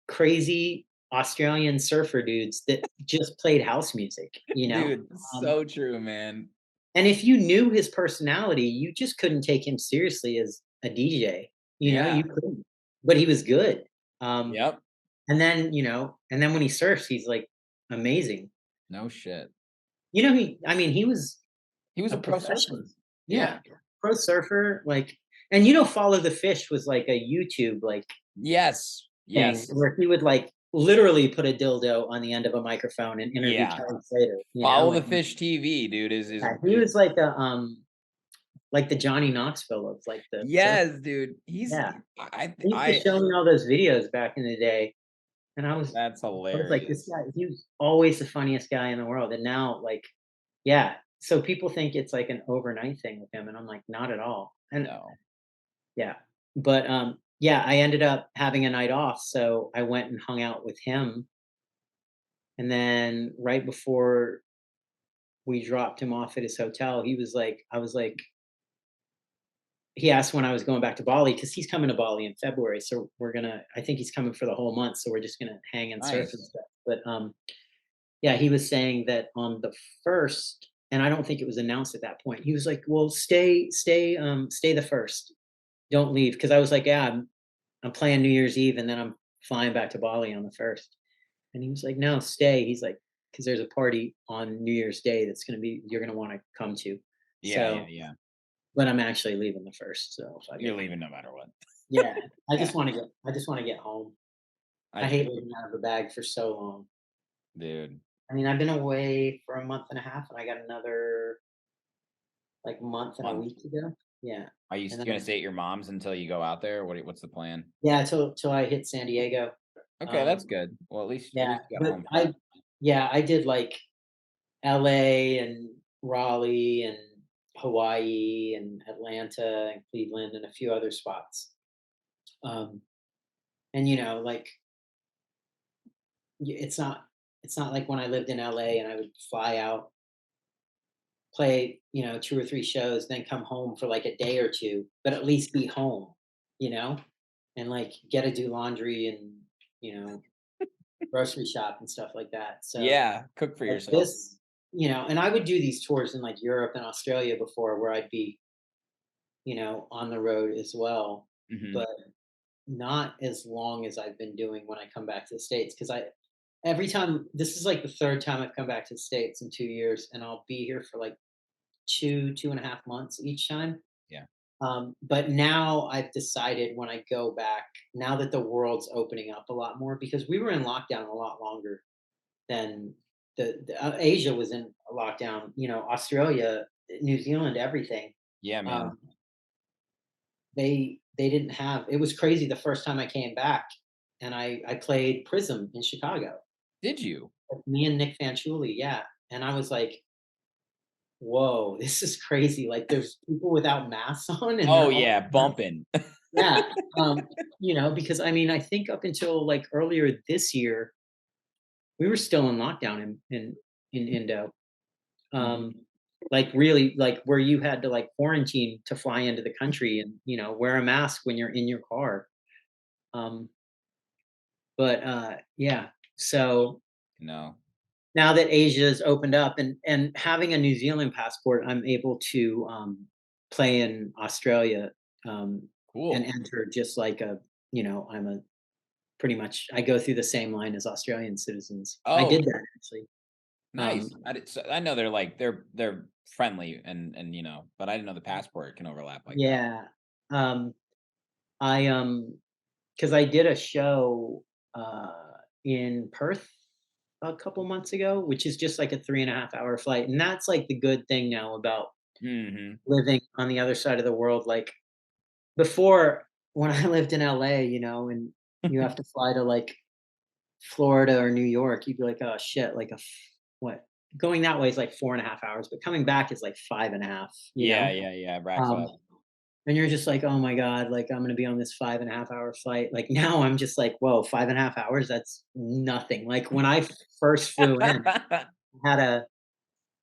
crazy Australian surfer dudes that just played house music, you know? Dude, so true, man. And if you knew his personality, you just couldn't take him seriously as a DJ. You know, you couldn't. But he was good. Yep. And then, and then when he surfs, he's like amazing. No shit. You know, he was a pro surfer. Yeah. Pro surfer, like, and Follow the Fish was like a YouTube like yes where he would like literally put a dildo on the end of a microphone and interview Kelly Slater. Follow the Fish TV, dude, is he was like the Johnny Knoxville of like the dude. He's I he used to show me all those videos back in the day, and that's hilarious. I was like, this guy, he was always the funniest guy in the world, and now like so people think it's like an overnight thing with him, and I'm like, not at all. And but I ended up having a night off, so I went and hung out with him. And then right before we dropped him off at his hotel, he asked when I was going back to Bali, because he's coming to Bali in February. So I think he's coming for the whole month. So we're just gonna hang and surf and stuff. But he was saying that on the 1st, and I don't think it was announced at that point. He was like, "Well, stay the 1st. Don't leave." Because I was like, "Yeah, I'm playing New Year's Eve, and then I'm flying back to Bali on the 1st." And he was like, "No, stay." He's like, "Because there's a party on New Year's Day you're gonna want to come to." Yeah. But I'm actually leaving the 1st, so you're leaving no matter what. Yeah, I just want to get home. I hate living out of a bag for so long, dude. I mean, I've been away for a month and a half, and I got another like month and a week to go. Yeah. Are you gonna stay at your mom's until you go out there? What's the plan? Yeah, till I hit San Diego. Okay, that's good. Well, at least you got home. I did like LA and Raleigh and Hawaii and Atlanta and Cleveland and a few other spots. And like it's not like when I lived in LA and I would fly out, play, 2 or 3 shows, then come home for like a day or two, but at least be home, you know, and like get to do laundry and you know grocery shop and stuff like that. So Yeah, cook for like yourself. this, and I would do these tours in like Europe and Australia before, where I'd be, on the road as well, Mhm. but not as long as I've been doing when I come back to the States. Because every time, this is like the third time I've come back to the States in 2 years, and I'll be here for like 2.5 months each time. Yeah. But now I've decided, when I go back, now that the world's opening up a lot more, because we were in lockdown a lot longer than Asia was in a lockdown, Australia, New Zealand, everything. Yeah, man. Um, they didn't have, it was crazy the first time I came back, and I played Prism in Chicago. Did you? With me and Nick Fanciulli, yeah. And I was like, whoa, this is crazy. Like there's people without masks on, and Oh, they're all, yeah, bumping. yeah. Because I mean, I think up until like earlier this year, we were still in lockdown in Indo. Mhm. Um, like really, like where you had to like quarantine to fly into the country, and wear a mask when you're in your car. Um, but yeah, so No. now that Asia's opened up, and having a New Zealand passport, I'm able to play in Australia, and Cool. enter just like I'm a pretty much, I go through the same line as Australian citizens. I Oh, did that actually. nice. I know they're like they're friendly and but I didn't know the passport can overlap like that. Yeah. Um, I because I did a show in Perth a couple months ago, which is just like a 3.5 hour flight, and that's like the good thing now about Mhm. living on the other side of the world. Like before, when I lived in LA, and you have to fly to like Florida or New York, you'd be like, oh shit, like what? Going that way is like 4.5 hours, but coming back is like 5.5. Yeah, yeah, yeah, racks Um, up. and you're just like, oh my god, like I'm gonna be on this 5.5 hour flight. Like now, I'm just like, whoa, 5.5 hours? That's nothing. Like when I first flew in, had a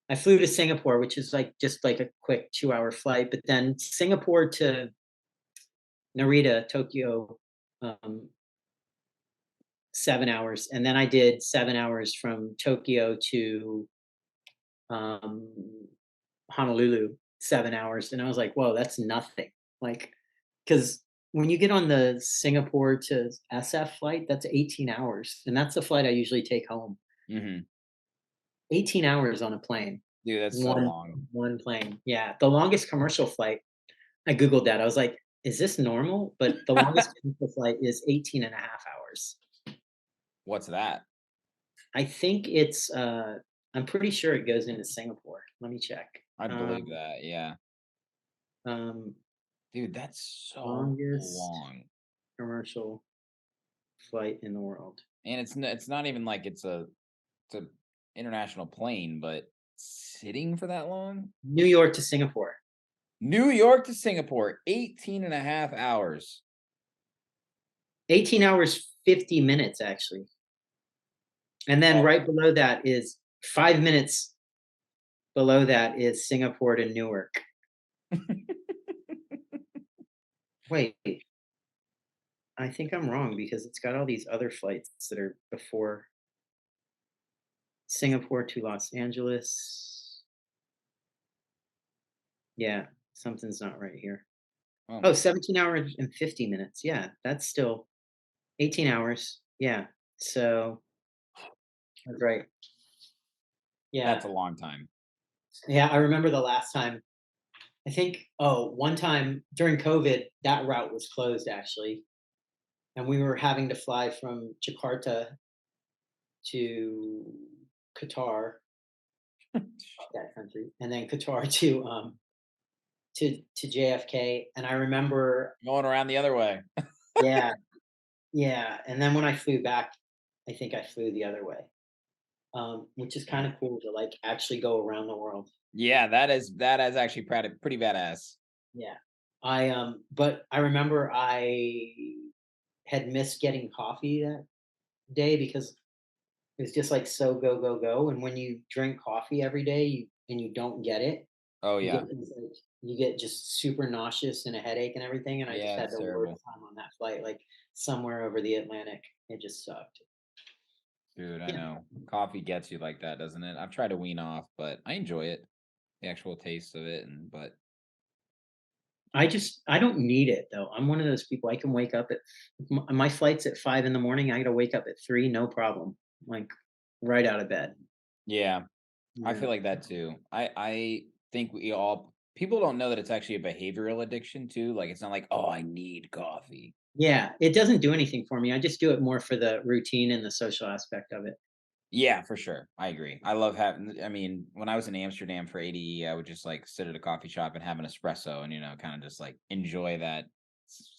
I flew to Singapore, which is like just like a quick 2 hour flight, but then Singapore to Narita, Tokyo, um, 7 hours, and then I did 7 hours from Tokyo to um, Honolulu, 7 hours, and I was like, "Whoa, that's nothing." Like, because when you get on the Singapore to SF flight, that's 18 hours, and that's the flight I usually take home. Mhm. 18 hours on a plane, Dude, that's so one long. one plane. Yeah, the longest commercial flight. I googled that. I was like, "Is this normal?" But the longest commercial flight is 18 and a half hours. What's that? I think it's, I'm pretty sure it goes into Singapore. Let me check. I'd believe Um, that, yeah. um, Dude, that's so longest long. commercial flight in the world. And it's not even like it's a international plane, but sitting for that long? New York to Singapore. New York to Singapore, 18 and a half hours. 18 hours, 50 minutes, actually. And then Oh. right below that is 5 minutes below that is Singapore to Newark. Wait, I think I'm wrong because it's got all these other flights that are before Singapore to Los Angeles. Yeah, something's not right here. Oh Oh, my 17 hours and 50 minutes. Yeah, that's still 18 hours. Yeah. So that's right. that's Yeah. a long time. Yeah. I remember the last time, I think, one time during COVID, that route was closed actually. And we were having to fly from Jakarta to Qatar, that country, and then Qatar to JFK. And I remember, Going around the other way. yeah, yeah. And then when I flew back, I think I flew the other way. Which is kind of cool to like actually go around the world. Yeah, that is actually pretty badass. Yeah. But I remember I had missed getting coffee that day because It's just like so go go go. And when you drink coffee every day and you don't get it, Oh you yeah. get these, like, you get just super nauseous and a headache and everything. And I just Yeah, had it's the worst terrible. time on that flight, like somewhere over the Atlantic. It just sucked. Dude, I Yeah. know. Coffee gets you like that, doesn't it? I've tried to wean off, but I enjoy it. The actual taste of it, and but I don't need it though. I'm one of those people. I can wake up at my flight's at 5 in the morning. I got to wake up at 3, no problem. Like right out of bed. yeah, I Yeah. feel like that too. I think we all people don't know that it's actually a behavioral addiction too. Like it's not like, oh, I need coffee. Yeah, it doesn't do anything for me. I just do it more for the routine and the social aspect of it. Yeah, for sure. I agree. I love having I mean, when I was in Amsterdam for ADE, I would just like sit at a coffee shop and have an espresso and kind of just like enjoy that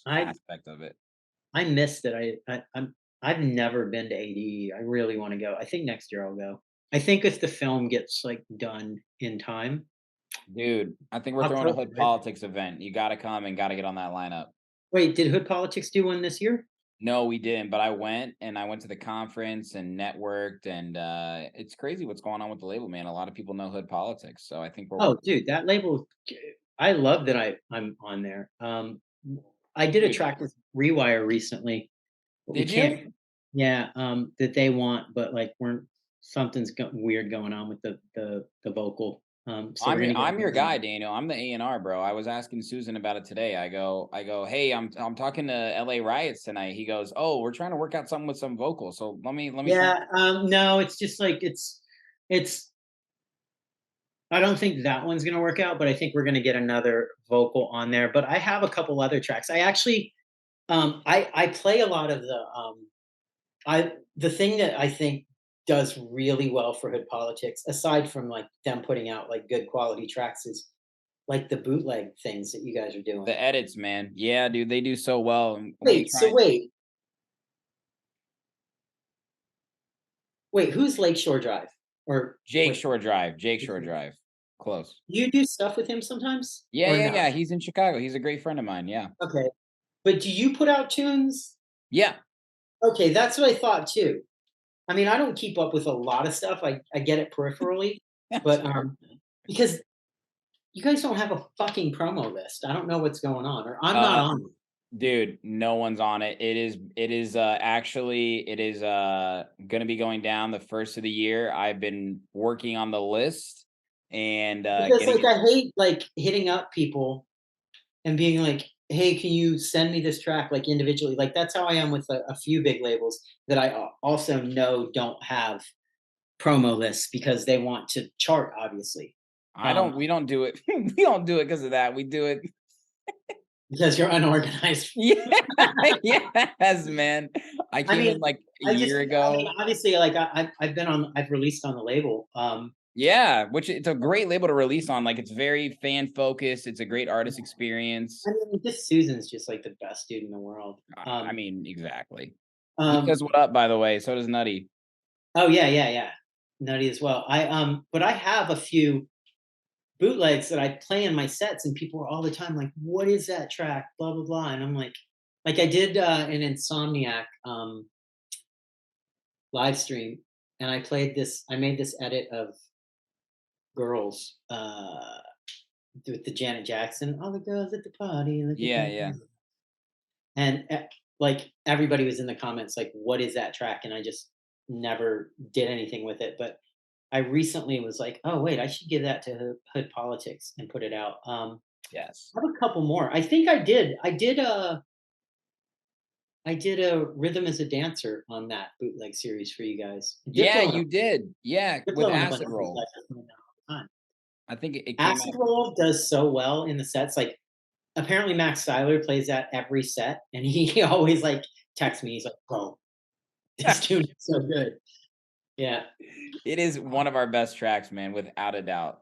I aspect of it. I miss that. I've never been to ADE. I really want to go. I think next year I'll go. I think if the film gets like done in time, Dude, I think we're I'll throwing a go hood for it. politics event. You got to come and got to get on that lineup. Wait, did Hood Politics do one this year? No, we didn't, but I went to the conference and networked and it's crazy what's going on with the label, man. A lot of people know Hood Politics, so I think we're Oh, working. dude, that label. I love that I'm on there. I did a Dude, track with Rewire recently, but we did you? can't. Yeah, that they want, but like we're something's weird going on with the vocal. So we're gonna get. I'm your guy, Daniel. I'm the A&R, bro. I was asking Susan about it today. Hey, I'm talking to LA Riots tonight. He goes, "Oh, we're trying to work out something with some vocals. So let me send." Yeah, no, it's just like it's. I don't think that one's gonna work out, but I think we're gonna get another vocal on there. But I have a couple other tracks. I actually, I play a lot of the thing that I think does really well for Hood Politics, aside from like them putting out like good quality tracks, is like the bootleg things that you guys are doing. The edits, man. Yeah, dude, they do so well. And we Wait, so try. wait, who's Lakeshore Drive? Or Jake what? Shore Drive. Jake Shore Drive. Close. Do you do stuff with him sometimes Yeah, or yeah, no? yeah. He's in Chicago. He's a great friend of mine. Yeah. Okay, but do you put out tunes? Yeah. Okay, that's what I thought too. I mean, I don't keep up with a lot of stuff. I get it peripherally, That's but fair. because you guys don't have a fucking promo list. I don't know what's going on, or I'm not Uh on it. Dude, no one's on it. It is gonna be going down the first of the year. I've been working on the list and Because getting like it. I hate like hitting up people and being like, "Hey, can you send me this track like individually?" Like that's how I am with a few big labels that I also know don't have promo lists because they want to chart, obviously. We don't do it. We don't do it because of that. We do it. Because you're unorganized. Yeah. Yes, man. I I came mean, in like a year ago. obviously, like I've released on the label. Yeah, which it's a great label to release on. Like it's very fan focused. It's a great artist experience. I mean, just Susan's just like the best dude in the world. I mean, exactly. He Um, says what up, by the way. So does Nutty. oh yeah, yeah, yeah, Nutty as well. But I have a few bootlegs that I play in my sets, and people are all the time like, "What is that track?" Blah blah blah, and I'm like I did an Insomniac live stream, and I played this. I made this edit of Girls with the Janet Jackson. All the girls at the party, look at Yeah, yeah. them. And like everybody was in the comments like, "What is that track?" And I just never did anything with it. But I recently was like, "Oh wait, I should give that to Hood Politics and put it out." Yes. I have a couple more. I think I did. I did a Rhythm as a Dancer on that bootleg series for you guys. Yeah, you did. Yeah, with Diplo and a bunch Acid of these Roll. guys are coming out all the time. I think it came Acid out. Roll does so well in the sets. Like apparently Max Styler plays that every set, and he always like texts me. He's like, "Bro, this tune is so good." Yeah, It is one of our best tracks, man, without a doubt.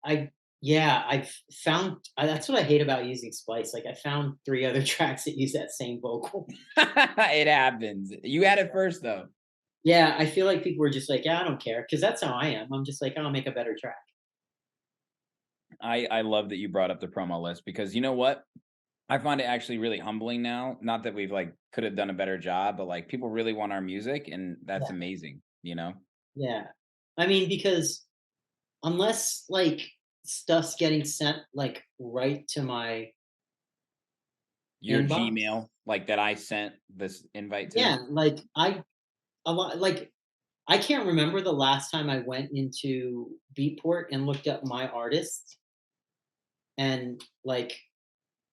I yeah, I've found that's what I hate about using Splice. Like I found 3 other tracks that use that same vocal. It happens. You had it first though. Yeah, I feel like people were just like, "Yeah, I don't care," because that's how I am. I'm just like, "I'll make a better track." I love that you brought up the promo list because you know what? I find it actually really humbling now. Not that we've like could have done a better job, but like people really want our music and that's Yeah. amazing. you know? Yeah. I mean, because unless like stuff's getting sent like right to my Your inbox, Gmail, like that I sent this invite to. yeah, like a lot like I can't remember the last time I went into Beatport and looked up my artists and like,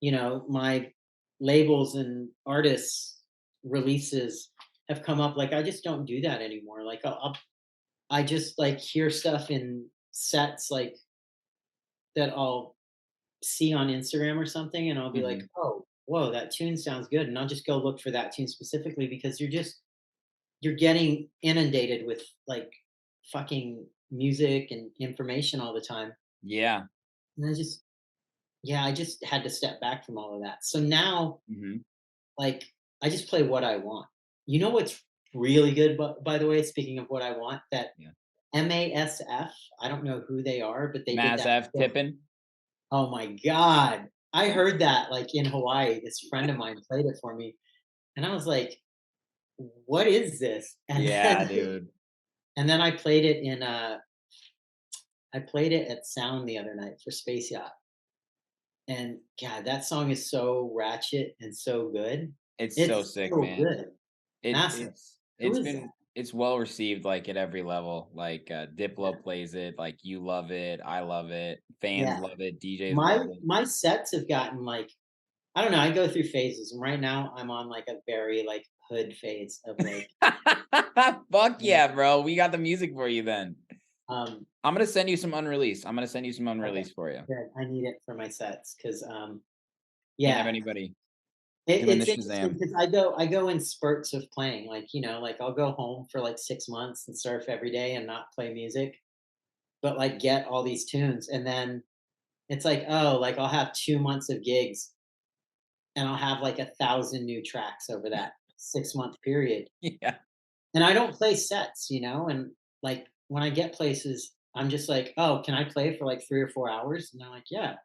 my labels and artists releases have come up. Like I just don't do that anymore. Like I just like hear stuff in sets like that I'll see on Instagram or something, and I'll be like, Mhm. "Oh, whoa, that tune sounds good," and I'll just go look for that tune specifically because you're getting inundated with like fucking music and information all the time, Yeah. and I just had to step back from all of that. So now, Mhm. like, I just play what I want. You know what's really good, but by the way, speaking of what I want, that Yeah. MASF. I don't know who they are, but they did Mass that. F tipping. Oh my god. I heard that, like, in Hawaii. This friend of mine played it for me, and I was like, "What is this?" And Yeah, then dude. and then I played it at Sound the other night for Space Yacht, and god, that song is so ratchet and so good. It's so It's sick, so man. good. It Massive. it's Who it's is that? been it's well received like at every level. Like Diplo plays it, like you love it, I love it, fans Yeah. love it, DJs My love it. my sets have gotten, like, I don't know, I go through phases, and right now I'm on, like, a very, like, hood phase of, like, Fuck mm, yeah, bro. We got the music for you then. um I'm gonna send you some unreleased. I'm gonna send you some okay, unreleased for you. good, I need it for my sets because Can't have yeah, anybody doing the it's interesting Shazam. because I go in spurts of playing, like, like, I'll go home for, like, 6 months and surf every day and not play music, but, like, get all these tunes, and then it's like, oh, like, I'll have 2 months of gigs, and I'll have, like, 1,000 new tracks over that 6-month period. Yeah. And I don't play sets, and, like, when I get places, I'm just like, "Oh, can I play for, like, 3 or 4 hours?" And they're like, "Yeah,"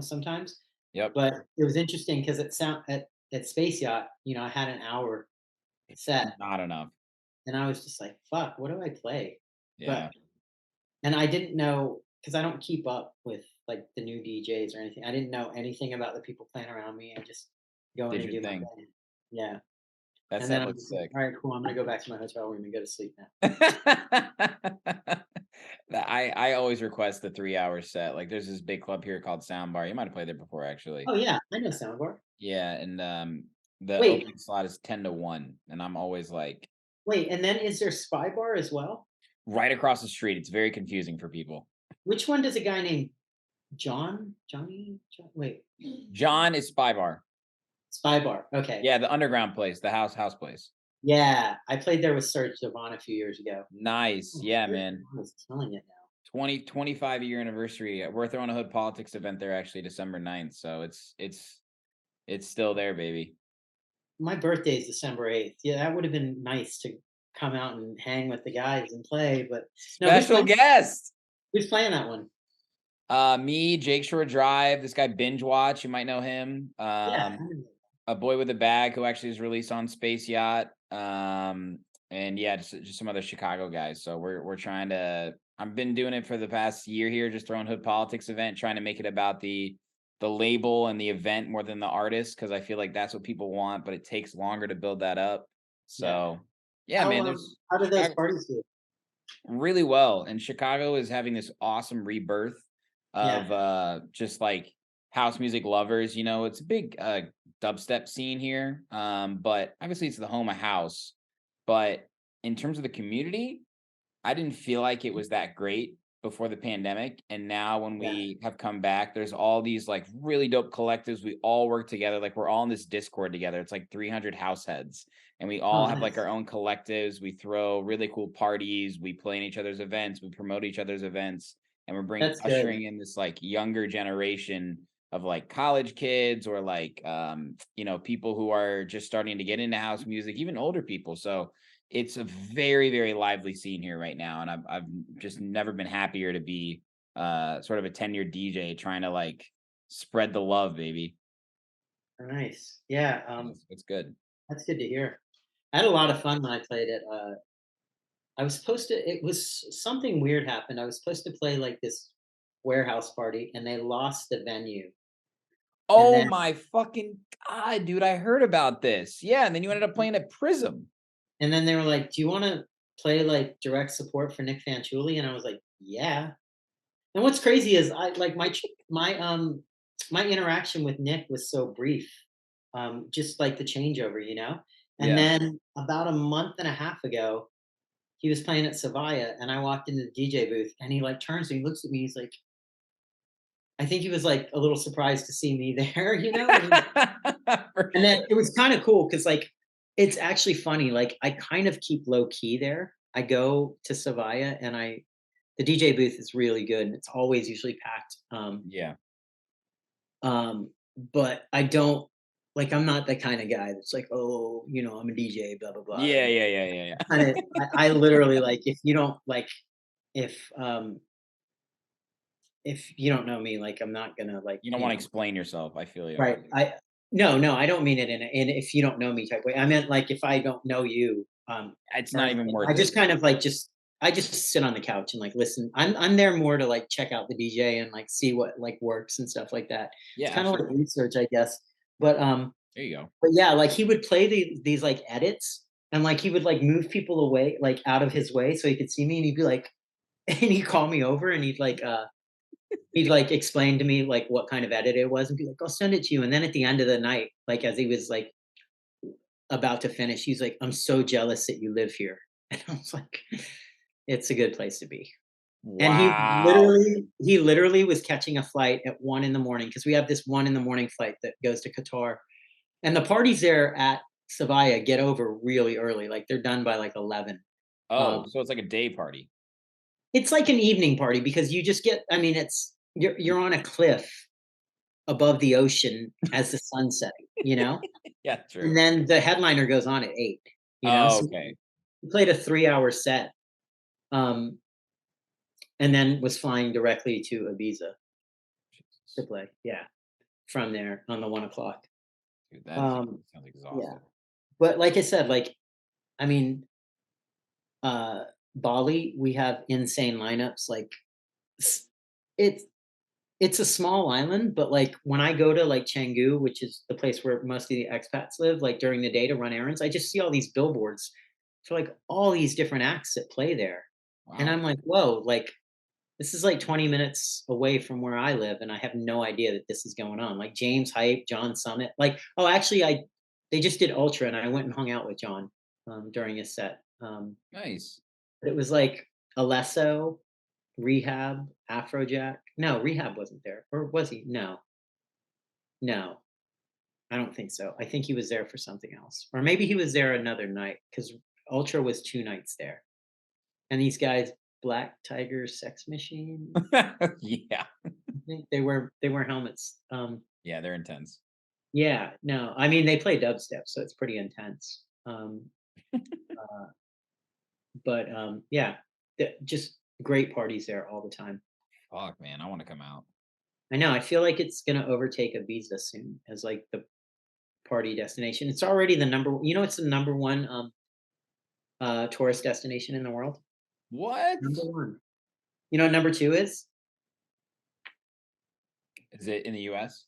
sometimes. Yep. But it was interesting because at Space Yacht, I had an hour It's set, not enough. and I was just like, "Fuck, what do I play?" Yeah. But and I didn't know because I don't keep up with, like, the new DJs or anything. I didn't know anything about the people playing around me. I just go in Did and your do my thing. thing. Yeah. That And then set I'm looks just like, sick. "All right, cool. I'm gonna go back to my hotel room and go to sleep now." I always request the 3 hour set. Like there's this big club here called Soundbar. You might have played there before actually. Oh, yeah. I know Soundbar. Yeah, and the Wait, opening slot is 10 to 1. And I'm always like wait, and then is there Spy Bar as well? right across the street. It's very confusing for people. Which one does a guy named Johnny? Wait, John is Spy Bar. Spy Bar. Okay. Yeah, the underground place, the house place. Yeah, I played there with Serge Devon a few years ago. Nice. Oh, Yeah, Serge man. Devon is killing it now. 25 year anniversary. We're throwing a Hood Politics event there actually December 9th. So it's still there, baby. My birthday is December 8th. Yeah, that would have been nice to come out and hang with the guys and play, but no, Special guest. who's playing that one? Me, Jake Shore Drive, this guy Binge Watch, you might know him. Yeah. A Boy with a Bag who actually is released on Space Yacht. And yeah, just some other Chicago guys. So we're trying to. I've been doing it for the past year here, just throwing Hood Politics event, trying to make it about the label and the event more than the artist, because I feel like that's what people want, but it takes longer to build that up. Yeah. So yeah, man, there's How did those Chicago parties do? really well, and Chicago is having this awesome rebirth Yeah. of just like house music lovers. It's a big dubstep scene here, but obviously it's the home of house. But in terms of the community, I didn't feel like it was that great before the pandemic. And now when Yeah. we have come back, there's all these like really dope collectives. We all work together. Like we're all in this Discord together. It's like 300 house heads. And we Oh, all have like nice. our own collectives. We throw really cool parties. We play in each other's events. We promote each other's events. And we're That's good. ushering in this like younger generation of like college kids or like people who are just starting to get into house music, even older people. So it's a very, very lively scene here right now, and I've just never been happier to be sort of a tenured DJ trying to like spread the love, baby. Nice. Yeah. It's good. That's good to hear. I had a lot of fun when I played at I was supposed to. It was something weird happened. I was supposed to play like this warehouse party, and they lost the venue. And Oh then my fucking god, dude! I heard about this. Yeah, and then you ended up playing at Prism. they were like, "Do you want to play like direct support for Nick Fanciulli?" And I was like, "Yeah." And what's crazy is I like my interaction with Nick was so brief, just like the changeover, you know. And Yeah. then about a month and a half ago, he was playing at Savaya, and I walked into the DJ booth, and he like turns and he looks at me. He's like, I think he was like a little surprised to see me there, you know. And then it was kind of cool because like it's actually funny. Like I kind of keep low key there. I go to Savaya, and the DJ booth is really good, and it's always usually packed. Yeah. But I don't like. I'm not the kind of guy that's like, oh, you know, I'm a DJ, blah blah blah. Yeah. I literally like if you don't like if you don't know me, like I'm not gonna like You don't want to explain yourself. I feel you. right. No, I don't mean it in if you don't know me type way. I meant like if I don't know you, It's not even worth I it. just kind of like I just sit on the couch and like listen. I'm there more to like check out the DJ and like see what like works and stuff like that. Yeah, It's kind of like absolutely. research, I guess. But There you go. but yeah, like he would play these like edits, and like he would like move people away, like out of his way so he could see me, and he'd be like and he'd call me over, and he'd like explain to me like what kind of edit it was and be like, I'll send it to you. And then at the end of the night, like as he was like about to finish, he's like, I'm so jealous that you live here. And I was like, it's a good place to be. And Wow. he literally was catching a flight at 1 in the morning because we have this 1 in the morning flight that goes to Qatar. And the parties there at Savaya get over really early. Like they're done by like 11. Oh, Um, so it's like a day party. it's like an evening party because you just get, I mean, you're on a cliff above the ocean as the sun's setting, you know? Yeah, true. And then the headliner goes on at 8, you know? Oh, So okay. we played a 3-hour set, and then was flying directly to Ibiza to play. Yeah. From there on the 1 o'clock. Dude, that Um, sounds yeah. exhausting. But like I said, like, I mean, uh, Bali, we have insane lineups. Like, s- it's it's a small island, but like when I go to like Canggu, which is the place where most of the expats live, like during the day to run errands, I just see all these billboards for like all these different acts that play there. And Wow. I'm like, whoa, like this is like 20 minutes away from where I live, and I have no idea that this is going on. Like James Hype, John Summit. Like, oh, actually, they just did Ultra, and I went and hung out with John during his set. Nice. But it was like Alesso, Rehab, Afrojack. No, Rehab wasn't there, or was he? No, I don't think so. I think he was there for something else, or maybe he was there another night because Ultra was 2 nights there. And these guys, Black Tiger, Sex Machine. Yeah. I think they wear helmets. Yeah, they're intense. Yeah, no, I mean they play dubstep, so it's pretty intense. But yeah, just great parties there all the time. Fuck, man, I want to come out. I know. I feel like it's gonna overtake Ibiza soon as like the party destination. It's already the number. You know, it's the number one tourist destination in the world. What? Number one. You know what number two is? Is it in the US?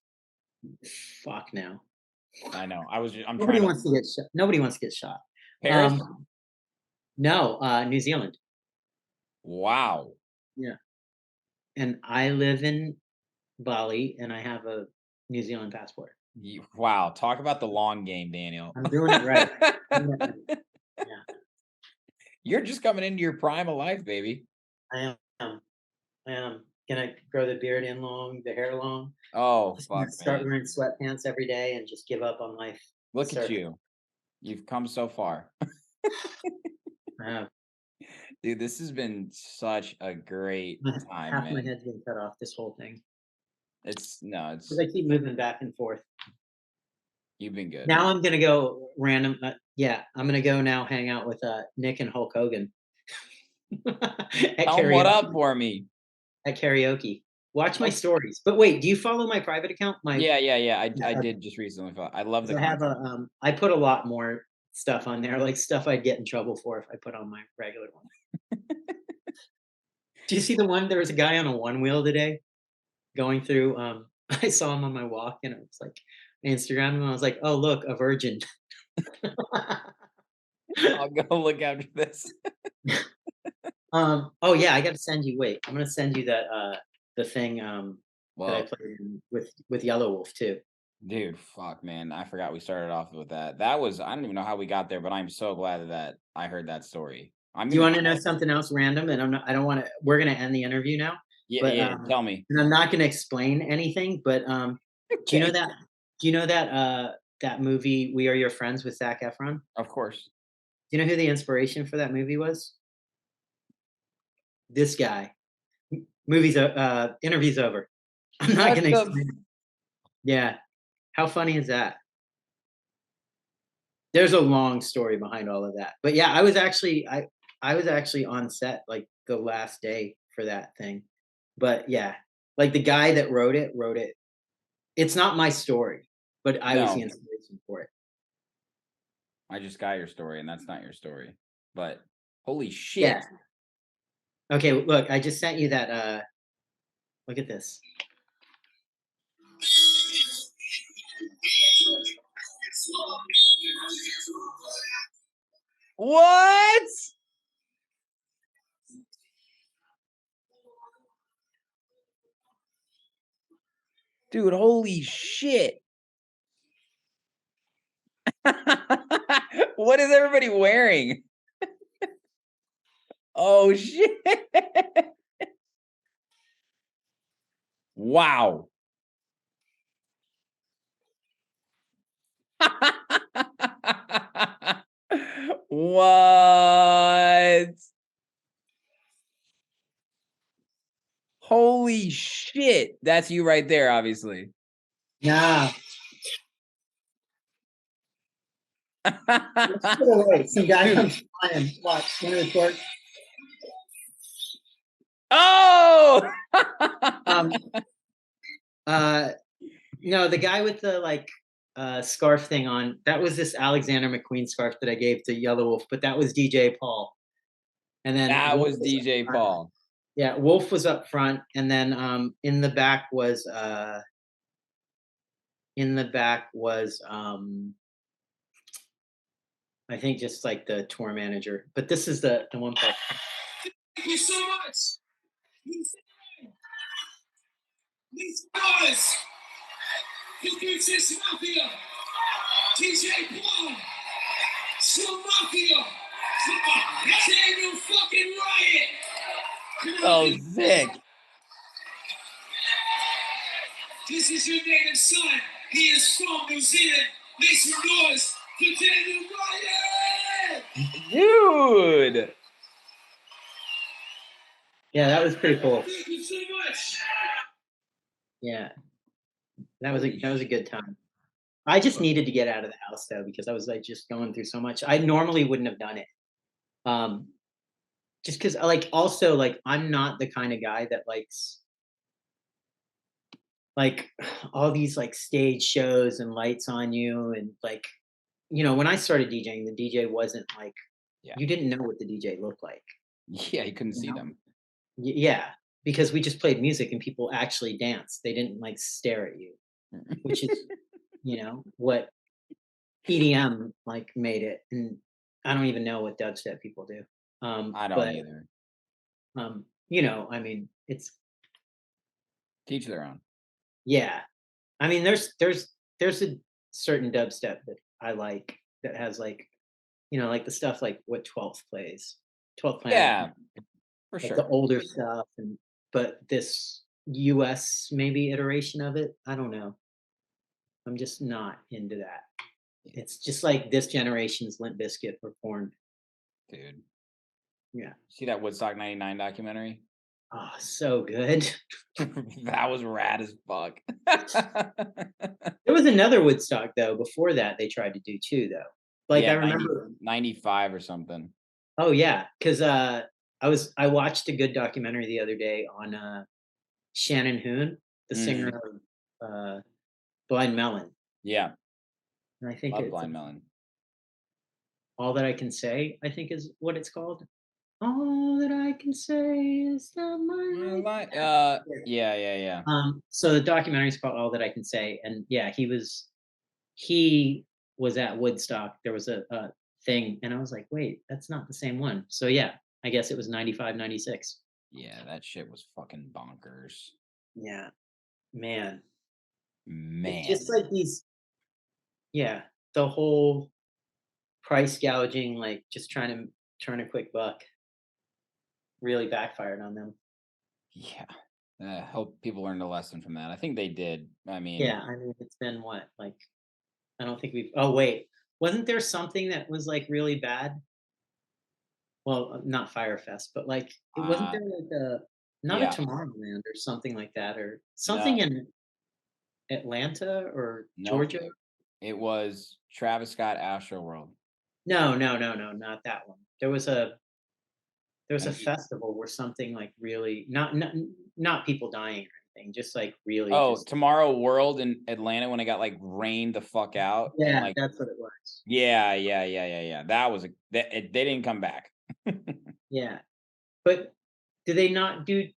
Fuck no. I know. I'm Nobody trying to wants to get shot. Nobody wants to get shot. Paris? No, New Zealand. Wow. Yeah. And I live in Bali, and I have a New Zealand passport. Wow. Talk about the long game, Daniel. I'm doing it right. Yeah, You're just coming into your prime of life, baby. I am. I am gonna grow the beard in long, the hair long. Oh, Just gonna fuck, start man. wearing sweatpants every day and just give up on life. Look at Surfing. you. You've come so far. I have. Dude, this has been such a great time, Half my man. head's been cut off. This whole thing. It's Because I keep moving back and forth. you've been good. Now I'm gonna go random. Yeah, I'm gonna go now hang out with Nick and Hulk Hogan. At Tell 'em what karaoke. up for me. At karaoke. Watch my stories. But wait, do you follow my private account? Yeah. I did just recently. I love the I have content. I put a lot more stuff on there, like stuff I'd get in trouble for if I put on my regular one. Do you see the one? There was a guy on a one wheel today going through. I saw him on my walk, and it was like Instagram, and I was like, "Oh, look, a virgin." I'll go look after this. Oh yeah, I got to send you. Wait, I'm gonna send you that the thing that I Well, played with Yellow Wolf too. dude, fuck, man. I forgot we started off with that. That was, I don't even know how we got there, but I'm so glad that I heard that story. Do you want to know something else random? And I don't want to. We're gonna end the interview now. Yeah, But yeah, tell me. and I'm not gonna explain anything. But do you know that? Do you know that that movie We Are Your Friends with Zac Efron? Of course. Do you know who the inspiration for that movie was? This guy. Interview's over. I'm not What gonna the explain. Yeah. How funny is that? There's a long story behind all of that. But yeah, I was actually on set like the last day for that thing. But yeah, like the guy that wrote it. It's not my story, but I was the No, inspiration for it. I just got your story, and that's not your story. But holy shit. Yeah. Okay, look, I just sent you that look at this. What? Dude, holy shit. What is everybody wearing? Oh shit. Wow. What? Holy shit. That's you right there, obviously. Nah. Let's put away. Some guy comes flying. Watch. Want to report? Oh! No, the guy with the like scarf thing on, that was this Alexander McQueen scarf that I gave to Yellow Wolf, but that was DJ Paul. And then That Wolf was DJ up front. Paul. Yeah, Wolf was up front, and then in the back was I think just like the tour manager. But this is the one part. Thank you so much. These guys, Futurist Mafia, DJ Paul, Slow Mafia, Daniel fucking Riot. Oh, sick. This is your native son. He is from New Zealand. Make some noise for Daniel Riot. Dude. Yeah, that was pretty cool. Thank you so much. Yeah, that was a good time. I just needed to get out of the house though because I was like just going through so much. I normally wouldn't have done it, just because like also like I'm not the kind of guy that likes like all these like stage shows and lights on you and like when I started DJing, the DJ wasn't like you didn't know what the DJ looked like. Yeah, you couldn't see them. Yeah, because we just played music and people actually danced. They didn't like stare at you, which is, what EDM like made it. And I don't even know what dubstep people do. I don't either. I mean, it's Teach their own. yeah. I mean, there's a certain dubstep that I like that has like, like the stuff like what 12th plays. 12th Planet. Yeah, for like sure. the older stuff but this US maybe iteration of it, I don't know. I'm just not into that. It's just like this generation's Limp Bizkit performed. Dude. Yeah. See that Woodstock 99 documentary? Oh, so good. That was rad as fuck. There was another Woodstock though before that they tried to do too though. Like yeah, I remember 95 or something. Oh yeah, because I watched a good documentary the other day on Shannon Hoon, the singer of Blind Melon. Yeah. And I think Love it's Blind Melon. All That I Can Say, I think is what it's called. All that I can say is that my Yeah. So the documentary is called All That I Can Say, and yeah, he was at Woodstock. There was a thing, and I was like, wait, that's not the same one. So yeah, I guess it was 95, 96. Yeah, that shit was fucking bonkers. Yeah, man. Man. It's just like these, yeah, the whole price gouging, like just trying to turn a quick buck, really backfired on them. Yeah. Hope people learned a lesson from that. I think they did. I mean, Yeah, I mean, it's been what, like, I don't think we've. Oh wait, wasn't there something that was like really bad? Well, not Firefest, but like, it wasn't uh, there like a not a yeah. Tomorrowland or something like that, or No, something in Atlanta or no, Georgia? it was Travis Scott Astroworld. No, not that one. There was a And festival where something like really not people dying or anything, just like really oh, just Tomorrow World in Atlanta when it got like rained the fuck out and yeah, like that's what it was. yeah. That was they didn't come back. Yeah, but do they not do?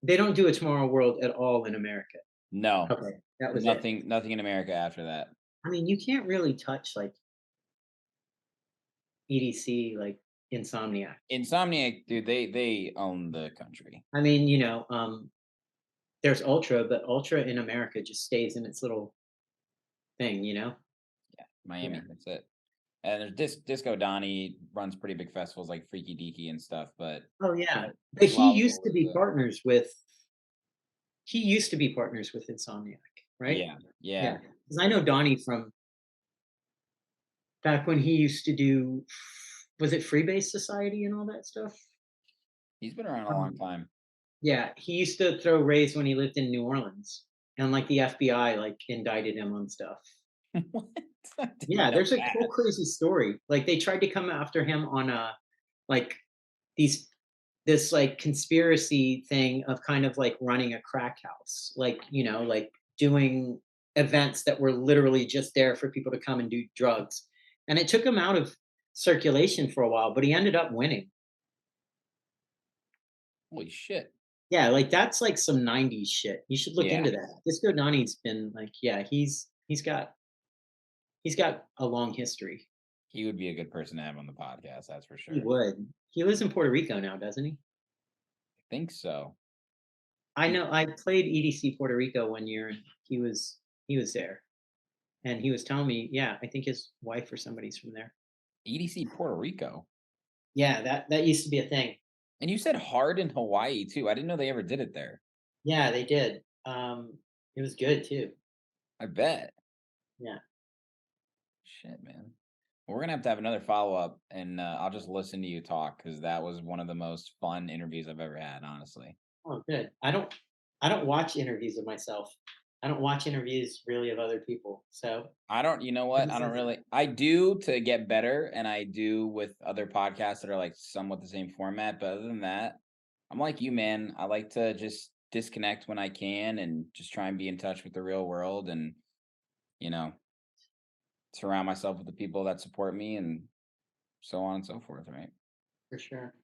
They don't do a Tomorrow World at all in America. No, Okay, that was it. nothing in America after that. I mean, you can't really touch like EDC, like Insomniac. Insomniac, dude, they own the country. I mean, there's Ultra, but Ultra in America just stays in its little thing, Yeah, Miami, Yeah. that's it. And there's Disco Donnie runs pretty big festivals like Freaky Deaky and stuff, but Oh yeah, but he used to be partners with Insomniac, right? yeah. Yeah, because I know Donnie from back when he used to do, was it Freebase Society and all that stuff? He's been around a long time. Yeah, he used to throw raves when he lived in New Orleans, and like the FBI like indicted him on stuff. What? I didn't Yeah, know there's a that. whole crazy story. Like they tried to come after him on like these this like conspiracy thing of kind of like running a crack house, like like doing events that were literally just there for people to come and do drugs, and it took him out of circulation for a while, but he ended up winning. Holy shit. Yeah, like that's like some 90s shit. You should look Yeah. into that. Disco Donnie's been like, yeah, he's got a long history. He would be a good person to have on the podcast, that's for sure. He would. He lives in Puerto Rico now, doesn't he? I think so. I know I played EDC Puerto Rico one year and he was there. And he was telling me, yeah, I think his wife or somebody's from there. EDC Puerto Rico. Yeah, that used to be a thing. And you said hard in Hawaii too. I didn't know they ever did it there. Yeah, they did. It was good too. I bet. Yeah. Shit, man. We're gonna have to have another follow-up, and I'll just listen to you talk because that was one of the most fun interviews I've ever had, honestly. Oh, good. I don't watch interviews of myself. I don't watch interviews really of other people. So You know what? I don't really, I do to get better, and I do with other podcasts that are like somewhat the same format. But other than that, I'm like you, man. I like to just disconnect when I can and just try and be in touch with the real world and, you know, surround myself with the people that support me and so on and so forth, right? for sure.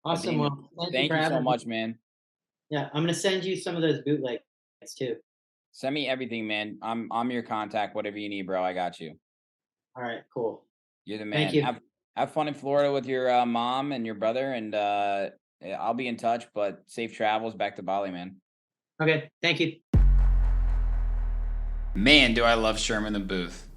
But Awesome. Damon, Well, thank for you so having me. much, man. Yeah, I'm gonna send you some of those bootlegs too. Send me everything, man. I'm your contact. Whatever you need, bro. I got you. All right, cool. You're the Thank man. you. Have fun in Florida with your mom and your brother, and I'll be in touch. But safe travels back to Bali, man. Okay, thank you. Man, do I love Sherman the Booth.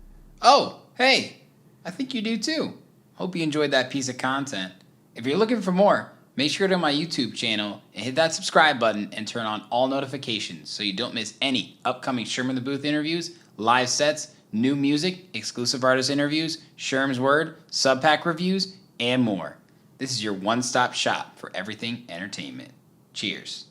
Oh, hey, I think you do too. Hope you enjoyed that piece of content. If you're looking for more, make sure to go to my YouTube channel and hit that subscribe button and turn on all notifications so you don't miss any upcoming Sherman the Booth interviews, live sets, new music, exclusive artist interviews, Sherm's Word, sub-pack reviews, and more. This is your one-stop shop for everything entertainment. Cheers.